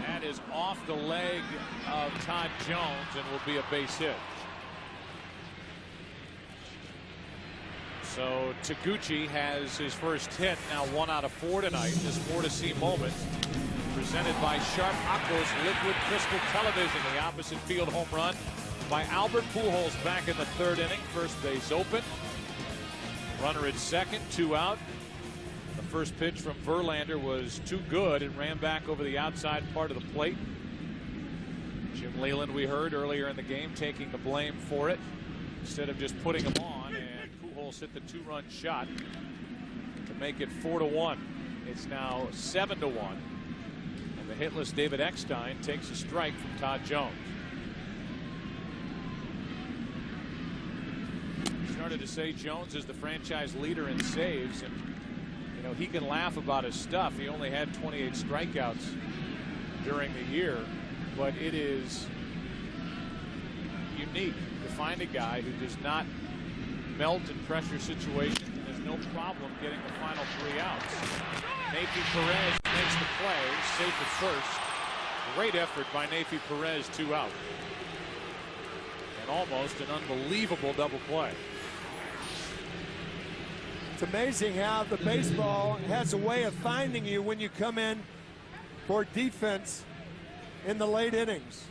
That is off the leg of Todd Jones and will be a base hit. So Taguchi has his first hit, now 1 out of 4 tonight. This more to see moment presented by Sharp Aquos Liquid Crystal Television. The opposite field home run by Albert Pujols back in the third inning. First base open. Runner at second, 2 out. The first pitch from Verlander was too good and ran back over the outside part of the plate. Jim Leyland, we heard earlier in the game, taking the blame for it instead of just putting him on, and Pujols hit the 2-run shot to make it 4-1. It's now 7-1, and the hitless David Eckstein takes a strike from Todd Jones. Started to say Jones is the franchise leader in saves, and you know, he can laugh about his stuff. He only had 28 strikeouts during the year, but it is unique to find a guy who does not melt in pressure situations and has no problem getting the final 3 outs. Neifi Perez makes the play, safe at first. Great effort by Neifi Perez, 2 out. And almost an unbelievable double play. It's amazing how the baseball has a way of finding you when you come in for defense in the late innings.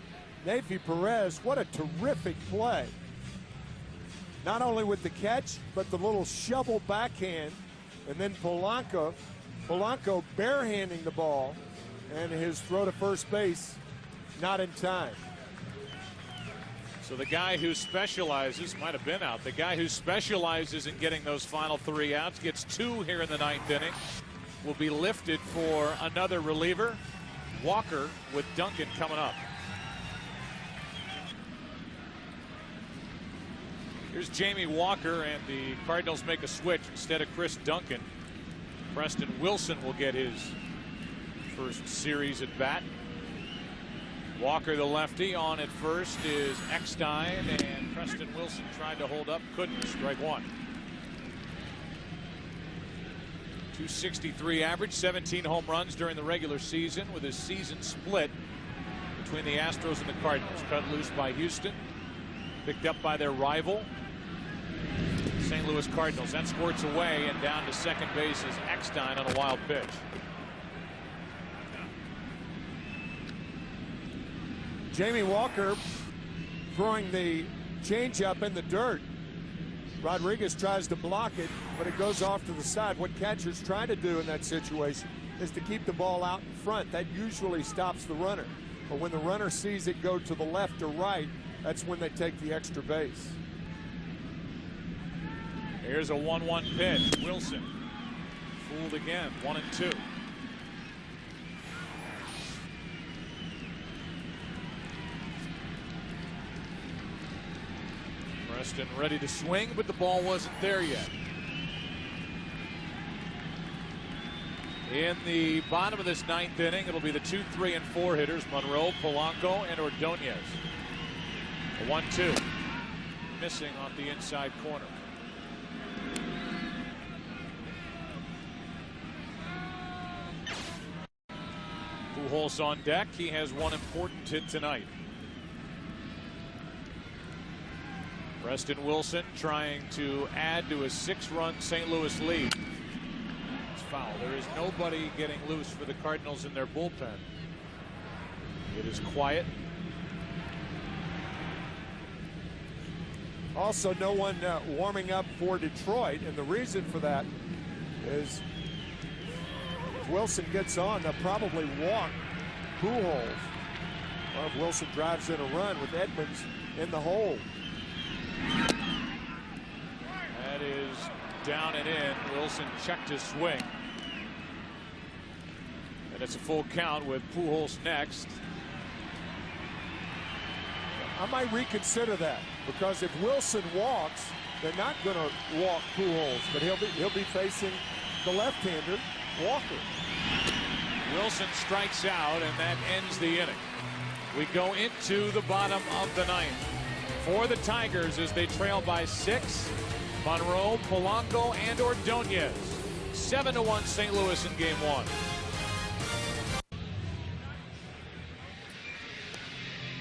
Neifi Perez, what a terrific play. Not only with the catch, but the little shovel backhand, and then Polanco barehanding the ball, and his throw to first base not in time. So the guy who specializes, might have been out, the guy who specializes in getting those final 3 outs gets 2 here in the 9th inning. Will be lifted for another reliever. Walker with Duncan coming up. Here's Jamie Walker, and the Cardinals make a switch. Instead of Chris Duncan, Preston Wilson will get his first series at bat. Walker, the lefty, on at first is Eckstein, and Preston Wilson tried to hold up, couldn't. Strike 1. 263 average, 17 home runs during the regular season, with his season split between the Astros and the Cardinals. Cut loose by Houston, picked up by their rival, St. Louis Cardinals. That squirts away, and down to second base is Eckstein on a wild pitch. Jamie Walker throwing the changeup in the dirt. Rodriguez tries to block it, but it goes off to the side. What catchers try to do in that situation is to keep the ball out in front. That usually stops the runner. But when the runner sees it go to the left or right, that's when they take the extra base. Here's a 1-1 pitch. Wilson fooled again. 1-2. Preston ready to swing, but the ball wasn't there yet. In the bottom of this 9th inning, it'll be the 2, 3, and 4 hitters, Monroe, Polanco, and Ordonez. A 1-2. Missing off the inside corner. Pujols on deck. He has one important hit tonight. Preston Wilson trying to add to a 6-run St. Louis lead. It's foul. There is nobody getting loose for the Cardinals in their bullpen. It is quiet. Also, no one warming up for Detroit, and the reason for that is if Wilson gets on, they'll probably walk Pujols. Or if Wilson drives in a run with Edmonds in the hole. That is down and in. Wilson checked his swing. And it's a full count with Pujols next. I might reconsider that, because if Wilson walks, they're not going to walk Pujols, but he'll be facing the left-hander, Walker. Wilson strikes out, and that ends the inning. We go into the bottom of the 9th. For the Tigers, as they trail by 6, Monroe, Polanco, and Ordonez. 7-1 St. Louis in Game 1.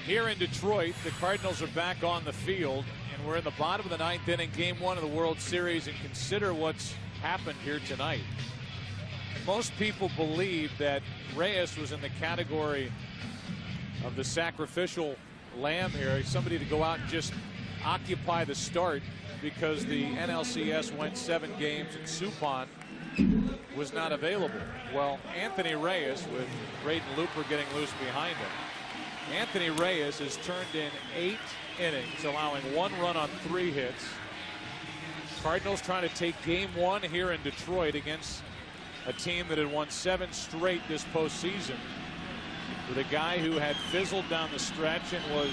Here in Detroit, the Cardinals are back on the field, and we're in the bottom of the 9th inning, Game 1 of the World Series, and consider what's happened here tonight. Most people believe that Reyes was in the category of the sacrificial lamb here, somebody to go out and just occupy the start because the NLCS went 7 games and Suppan was not available. Well, Anthony Reyes, with Braden Looper getting loose behind him, Anthony Reyes has turned in 8 innings, allowing 1 run on 3 hits. Cardinals trying to take Game 1 here in Detroit against a team that had won 7 straight this postseason, with a guy who had fizzled down the stretch and was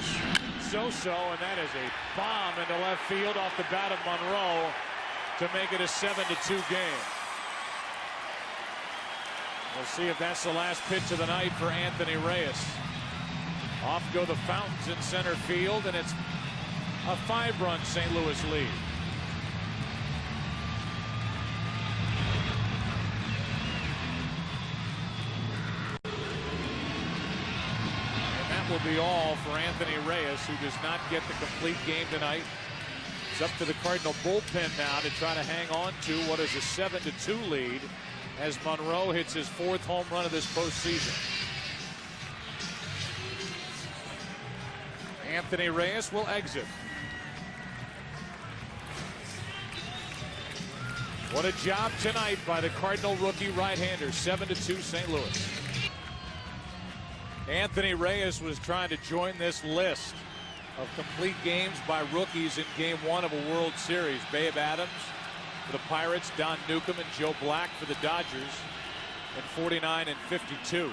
so-so, and that is a bomb into left field off the bat of Monroe to make it a 7-2 game. We'll see if that's the last pitch of the night for Anthony Reyes. Off go the fountains in center field, and it's a 5-run St. Louis lead. Will be all for Anthony Reyes, who does not get the complete game tonight. It's up to the Cardinal bullpen now to try to hang on to what is a 7-2 lead as Monroe hits his 4th home run of this postseason. Anthony Reyes will exit. What a job tonight by the Cardinal rookie right-hander. 7-2 St. Louis. Anthony Reyes was trying to join this list of complete games by rookies in Game 1 of a World Series. Babe Adams for the Pirates, Don Newcomb and Joe Black for the Dodgers in 49 and 52.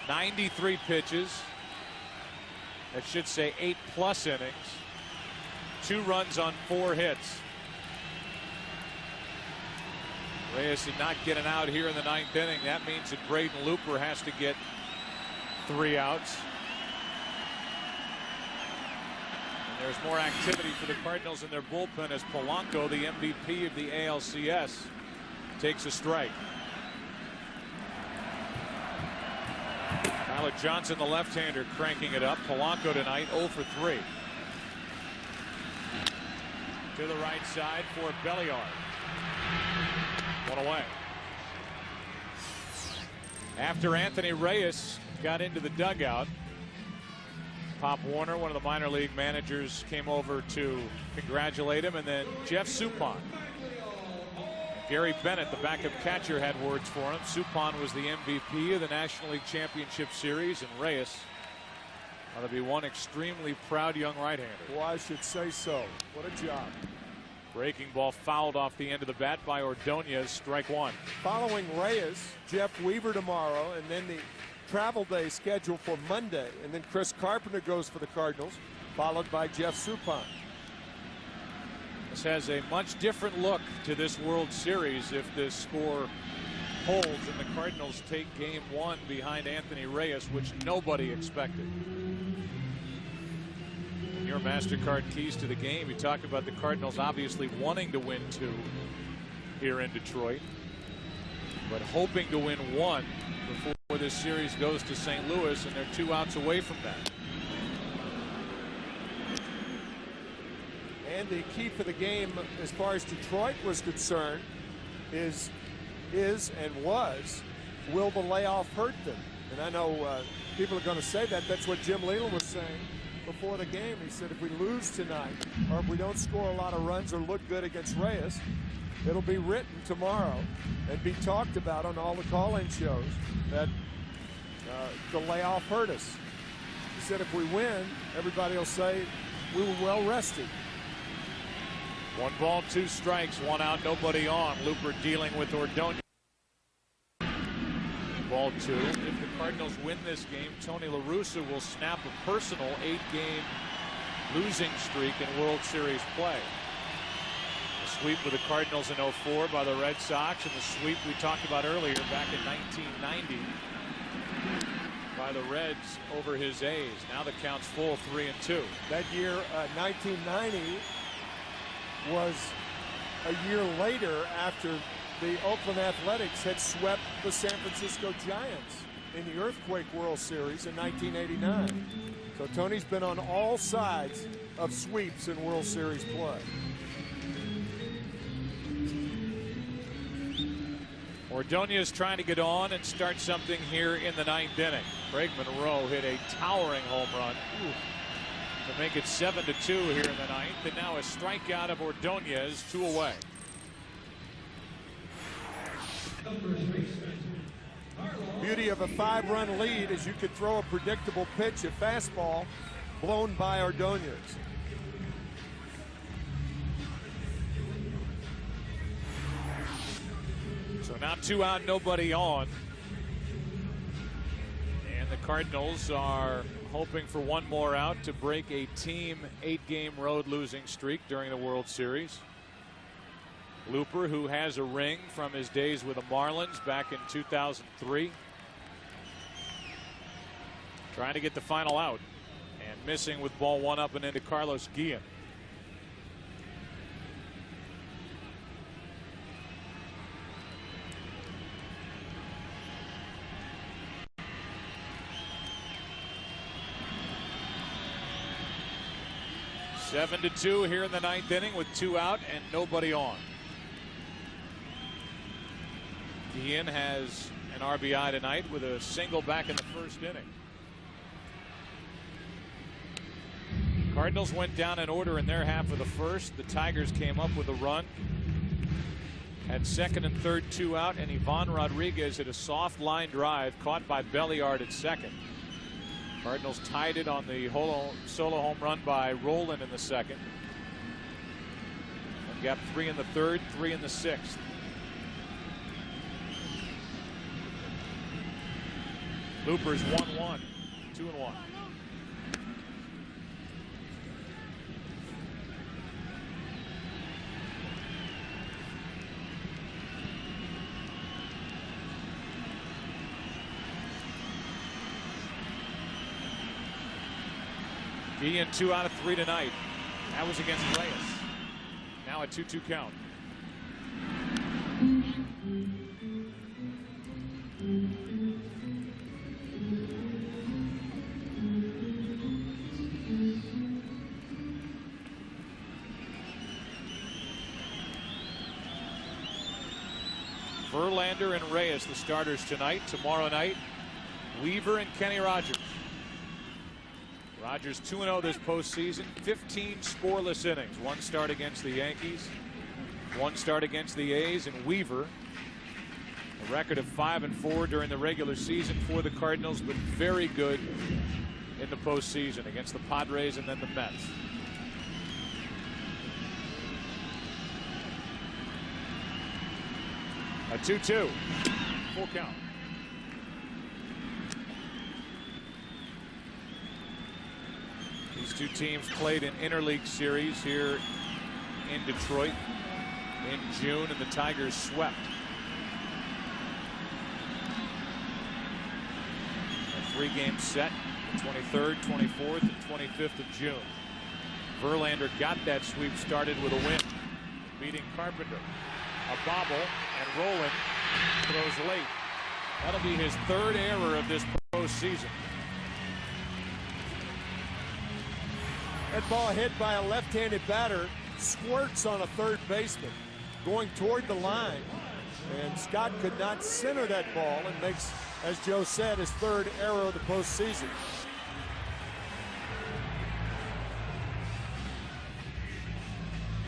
93 pitches. That should say 8+ innings. 2 runs on 4 hits. Reyes did not get an out here in the 9th inning. That means that Braden Looper has to get 3 outs. And there's more activity for the Cardinals in their bullpen as Polanco, the MVP of the ALCS, takes a strike. Tyler Johnson, the left-hander, cranking it up. Polanco tonight 0 for 3. To the right side for Belliard. 1 away. After Anthony Reyes got into the dugout, Pop Warner, one of the minor league managers, came over to congratulate him, and then Jeff Suppan. Gary Bennett, the backup catcher, had words for him. Suppan was the MVP of the National League Championship Series, and Reyes ought to be one extremely proud young right-hander. Well, I should say so. What a job. Breaking ball fouled off the end of the bat by Ordonez. Strike one. Following Reyes, Jeff Weaver tomorrow, and then the travel day scheduled for Monday. And then Chris Carpenter goes for the Cardinals, followed by Jeff Suppan. This has a much different look to this World Series if this score holds and the Cardinals take game one behind Anthony Reyes, which nobody expected. Your MasterCard keys to the game. You talked about the Cardinals obviously wanting to win 2 here in Detroit, but hoping to win 1 before this series goes to St. Louis, and they're 2 outs away from that. And the key for the game as far as Detroit was concerned is and was, will the layoff hurt them? And I know people are going to say that. That's what Jim Leland was saying before the game. He said if we lose tonight, or if we don't score a lot of runs or look good against Reyes, it'll be written tomorrow and be talked about on all the call-in shows that the layoff hurt us. He said if we win, everybody will say we were well rested. 1 ball, 2 strikes, 1 out, nobody on. Looper dealing with Ordonez. Ball 2. If the Cardinals win this game, Tony La Russa will snap a personal 8-game losing streak in World Series play. The sweep with the Cardinals in 04 by the Red Sox, and the sweep we talked about earlier back in 1990 by the Reds over his A's. Now the count's full, 3-2. That year, 1990, was a year later after the Oakland Athletics had swept the San Francisco Giants in the Earthquake World Series in 1989. So Tony's been on all sides of sweeps in World Series play. Ordonez trying to get on and start something here in the 9th inning. Craig Monroe hit a towering home run to make it 7-2 here in the 9th, and now a strikeout of Ordonez, 2 away. Beauty of a 5-run lead is you could throw a predictable pitch, a fastball blown by Ordonez. So now 2 out, nobody on. And the Cardinals are hoping for 1 more out to break a team 8-game road losing streak during the World Series. Looper, who has a ring from his days with the Marlins back in 2003. Trying to get the final out and missing with ball 1 up and into Carlos Guillen. Seven to 2 here in the 9th inning with 2 out and nobody on. Guillen has an RBI tonight with a single back in the 1st inning. Cardinals went down in order in their half of the 1st. The Tigers came up with a run. Had 2nd and 3rd 2 out, and Ivan Rodriguez hit a soft line drive caught by Belliard at 2nd. Cardinals tied it on the solo home run by Rolen in the 2nd. And got 3 in the 3rd, 3 in the 6th. Looper's 1-1, 2-1. Guillen 2 out of 3 tonight. That was against Reyes. Now a 2-2 count. Verlander and Reyes the starters tonight. Tomorrow night, Weaver and Kenny Rogers. Rogers 2-0 this postseason, 15 scoreless innings. 1 start against the Yankees, 1 start against the A's, and Weaver a record of 5-4 during the regular season for the Cardinals, but very good in the postseason against the Padres and then the Mets. A 2-2. Full count. These two teams played an interleague series here in Detroit in June, and the Tigers swept. A 3-game set, the 23rd, 24th, and 25th of June. Verlander got that sweep started with a win, beating Carpenter. A bobble, and Rolen throws late. That'll be his 3rd error of this postseason. That ball hit by a left-handed batter squirts on a third baseman going toward the line, and Scott could not center that ball and makes, as Joe said, his 3rd error of the postseason.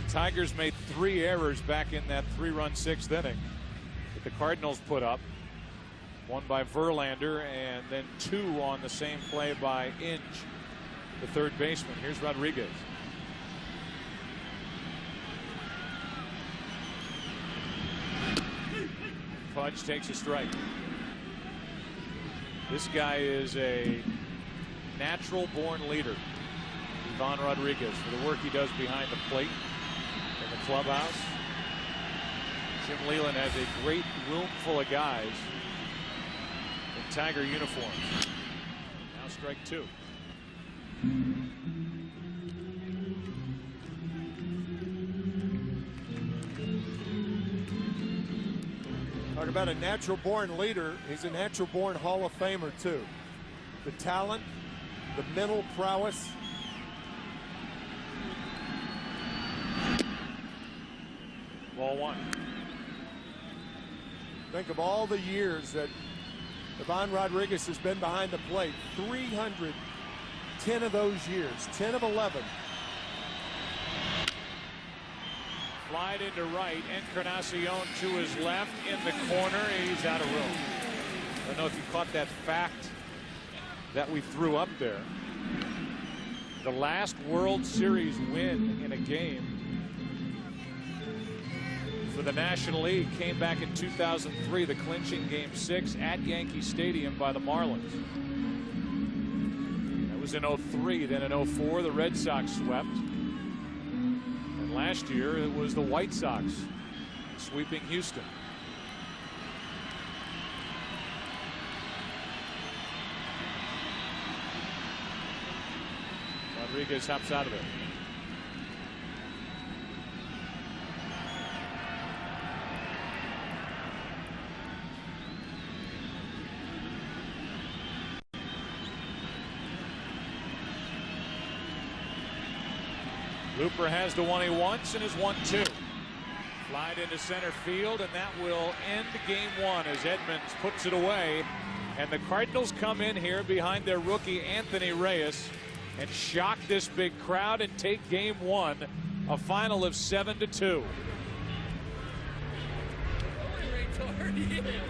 Tigers made 3 errors back in that 3-run 6th inning that the Cardinals put up. One by Verlander, and then 2 on the same play by Inge, the third baseman. Here's Rodriguez. Pudge takes a strike. This guy is a natural-born leader, Ivan Rodriguez, for the work he does behind the plate in the clubhouse. Jim Leland has a great room full of guys in Tiger uniforms. Now strike 2. Talk about a natural-born leader. He's a natural-born Hall of Famer, too. The talent, the mental prowess. Ball 1. Think of all the years that Ivan Rodriguez has been behind the plate. 310 of those years, 10 of 11. Flied into right. Encarnacion to his left in the corner. He's out of room. I don't know if you caught that fact that we threw up there. The last World Series win in a game for the National League came back in 2003, the clinching Game 6 at Yankee Stadium by the Marlins. That was in 03. Then in 04, the Red Sox swept. And last year, it was the White Sox sweeping Houston. Rodriguez hops out of it. Looper has the one he wants and is 1-2. Flied into center field, and that will end Game 1 as Edmonds puts it away. And the Cardinals come in here behind their rookie Anthony Reyes and shock this big crowd and take Game 1, a final of 7-2.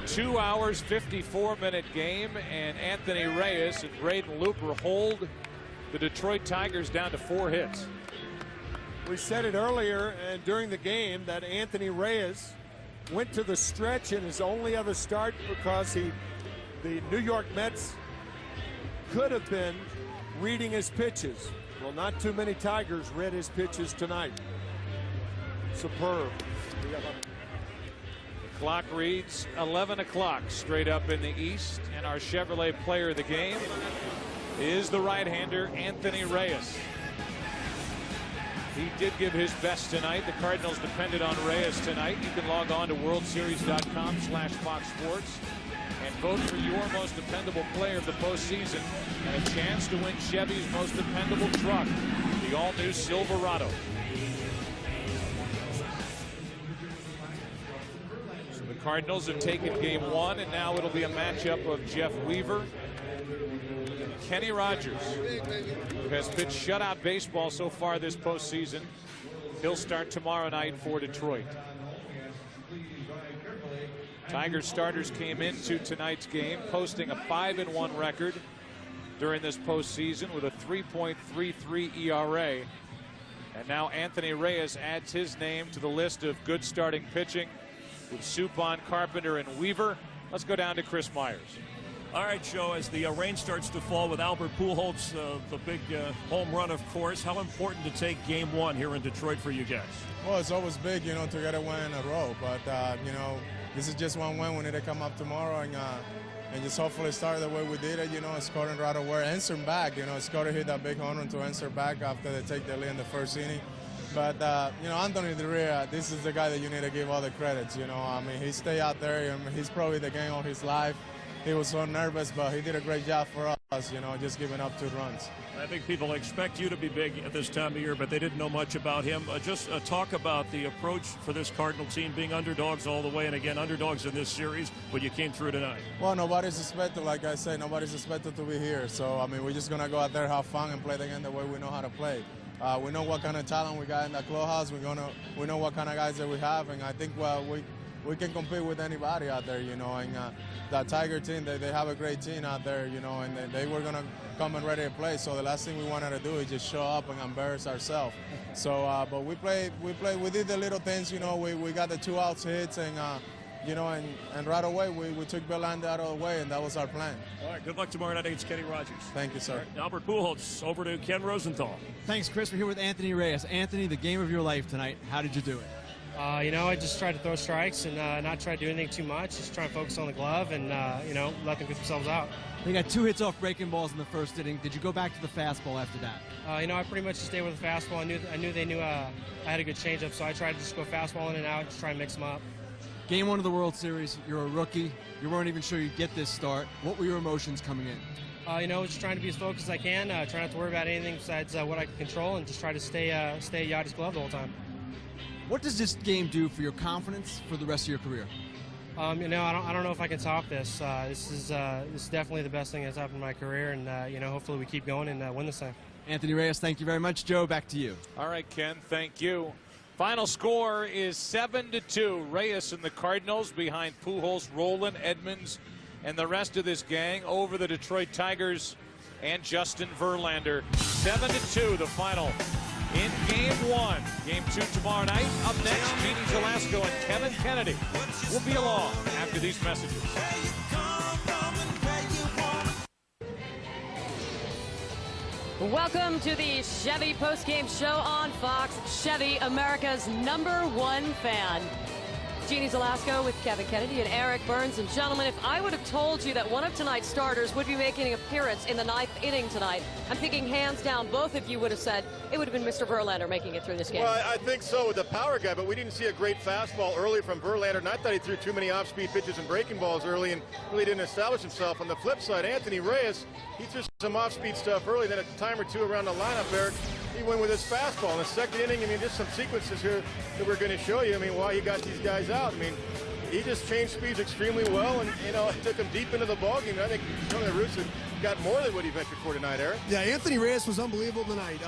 2 hours, 54-minute game, and Anthony Reyes and Braden Looper hold the Detroit Tigers down to 4 hits. We said it earlier and during the game that Anthony Reyes went to the stretch in his only other start because the New York Mets could have been reading his pitches. Well, not too many Tigers read his pitches tonight. Superb. The clock reads 11 o'clock straight up in the East, and our Chevrolet player of the game is the right-hander Anthony Reyes. He did give his best tonight. The Cardinals depended on Reyes tonight. You can log on to worldseries.com/Fox Sports and vote for your most dependable player of the postseason and a chance to win Chevy's most dependable truck, the all-new Silverado. So the Cardinals have taken Game 1, and now it'll be a matchup of Jeff Weaver and Kenny Rogers, who has pitched shutout baseball so far this postseason. He'll start tomorrow night for Detroit. Tigers starters came into tonight's game posting a 5-1 record during this postseason with a 3.33 ERA. And now Anthony Reyes adds his name to the list of good starting pitching with Suppan, Carpenter, and Weaver. Let's go down to Chris Myers. All right, Joe, as the rain starts to fall with Albert Pujols, the big home run, of course, how important to take game one here in Detroit for you guys? Well, it's always big, to get a win in a row. But, this is just one win. We need to come up tomorrow and just hopefully start the way we did it, scoring right away. Answer back, Scotty hit that big home run to answer back after they take the lead in the first inning. But, Anthony Duria, this is the guy that you need to give all the credits, he stayed out there. He's probably the game of his life. He was so nervous, but he did a great job for us, just giving up 2 runs. I think people expect you to be big at this time of year, but they didn't know much about him. Just talk about the approach for this Cardinal team, being underdogs all the way, and again, underdogs in this series, but you came through tonight. Well, nobody's expected, like I say, nobody's expected to be here. So, we're just going to go out there, have fun, and play the game the way we know how to play. We know what kind of talent we got in the clubhouse. We know what kind of guys that we have, and I think we can compete with anybody out there, and the Tiger team, they have a great team out there, and they were going to come and ready to play. So the last thing we wanted to do is just show up and embarrass ourselves. So, but we did the little things, we got the 2 outs hits, and and right away we took Verlander out of the way, and that was our plan. All right, good luck tomorrow night against Kenny Rogers. Thank you, sir. Right, Albert Pujols, over to Ken Rosenthal. Thanks, Chris. We're here with Anthony Reyes. Anthony, the game of your life tonight. How did you do it? I just tried to throw strikes and not try to do anything too much. Just try to focus on the glove and, let them get themselves out. They got 2 hits off breaking balls in the first inning. Did you go back to the fastball after that? I pretty much just stayed with the fastball. I knew they knew I had a good changeup, so I tried to just go fastball in and out, just try and mix them up. Game 1 of the World Series. You're a rookie. You weren't even sure you'd get this start. What were your emotions coming in? Just trying to be as focused as I can. Try not to worry about anything besides what I can control, and just try to stay at Yachty's glove the whole time. What does this game do for your confidence for the rest of your career? I don't know if I can top this. This is definitely the best thing that's happened in my career, and hopefully we keep going and win this thing. Anthony Reyes, thank you very much. Joe, back to you. All right, Ken, thank you. Final score is 7-2. Reyes and the Cardinals behind Pujols, Rolen, Edmonds, and the rest of this gang over the Detroit Tigers and Justin Verlander. 7-2, the final in Game 1. Game 2 tomorrow night. Up next, Jeannie Velasco and Kevin Kennedy will be along after these messages. Welcome to the Chevy postgame show on Fox. Chevy, America's #1 fan. Jeannie Velasco with Kevin Kennedy and Eric Burns. And gentlemen, if I would have told you that one of tonight's starters would be making an appearance in the 9th inning tonight, I'm thinking hands down both of you would have said it would have been Mr. Verlander making it through this game. Well, I think so with the power guy, but we didn't see a great fastball early from Verlander. Not that he threw too many off-speed pitches and breaking balls early and really didn't establish himself. On the flip side, Anthony Reyes, he threw some off-speed stuff early, then a time or two around the lineup, Eric. He went with his fastball in the 2nd inning. Just some sequences here that we're going to show you. Why he got these guys out. He just changed speeds extremely well, and it took him deep into the ballgame. I think Tony La Russa got more than what he ventured for tonight, Eric. Yeah, Anthony Reyes was unbelievable tonight.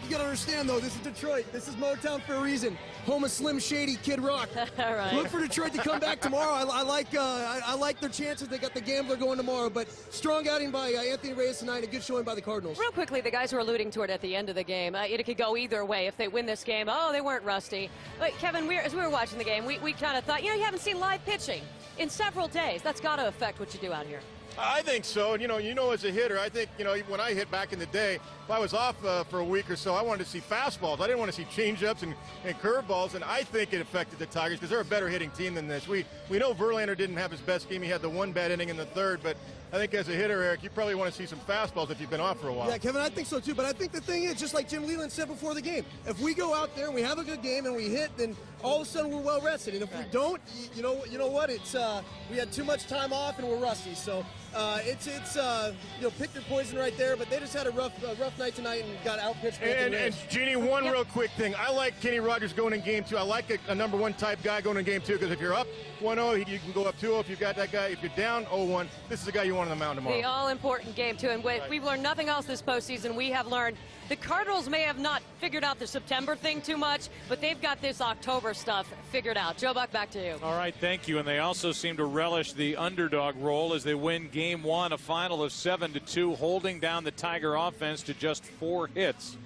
You got to understand, though, this is Detroit. This is Motown for a reason. Home of Slim Shady, Kid Rock. All right. Look for Detroit to come back tomorrow. I like their chances. They got the gambler going tomorrow, but strong outing by Anthony Reyes tonight. A good showing by the Cardinals. Real quickly, the guys were alluding to it at the end of the game. It could go either way. If they win this game, they weren't rusty. But Kevin, as we were watching the game, we kind of thought, you haven't seen live pitching in several days. That's got to affect what you do out here. I think so. And, as a hitter, I think, when I hit back in the day, if I was off for a week or so, I wanted to see fastballs. I didn't want to see changeups and curveballs, and I think it affected the Tigers because they're a better hitting team than this. We know Verlander didn't have his best game. He had the 1 bad inning in the 3rd, but I think as a hitter, Eric, you probably want to see some fastballs if you've been off for a while. Yeah, Kevin, I think so too. But I think the thing is, just like Jim Leland said before the game, if we go out there and we have a good game and we hit, then all of a sudden we're well rested. And if we don't, you know what? It's we had too much time off and we're rusty. So it's pick your poison right there. But they just had a rough night tonight and got outpitched. And Jeannie, one real quick thing. I like Kenny Rogers going in Game 2. I like a #1 type guy going in Game 2 because if you're up 1-0, you can go up 2-0 if you've got that guy. If you're down 0-1, this is the guy you want on the mound tomorrow. The all-important game, too. And we've learned nothing else this postseason. We have learned the Cardinals may have not figured out the September thing too much, but they've got this October stuff figured out. Joe Buck, back to you. All right, thank you. And they also seem to relish the underdog role as they win Game 1, a final of 7-2, holding down the Tiger offense to just 4 hits.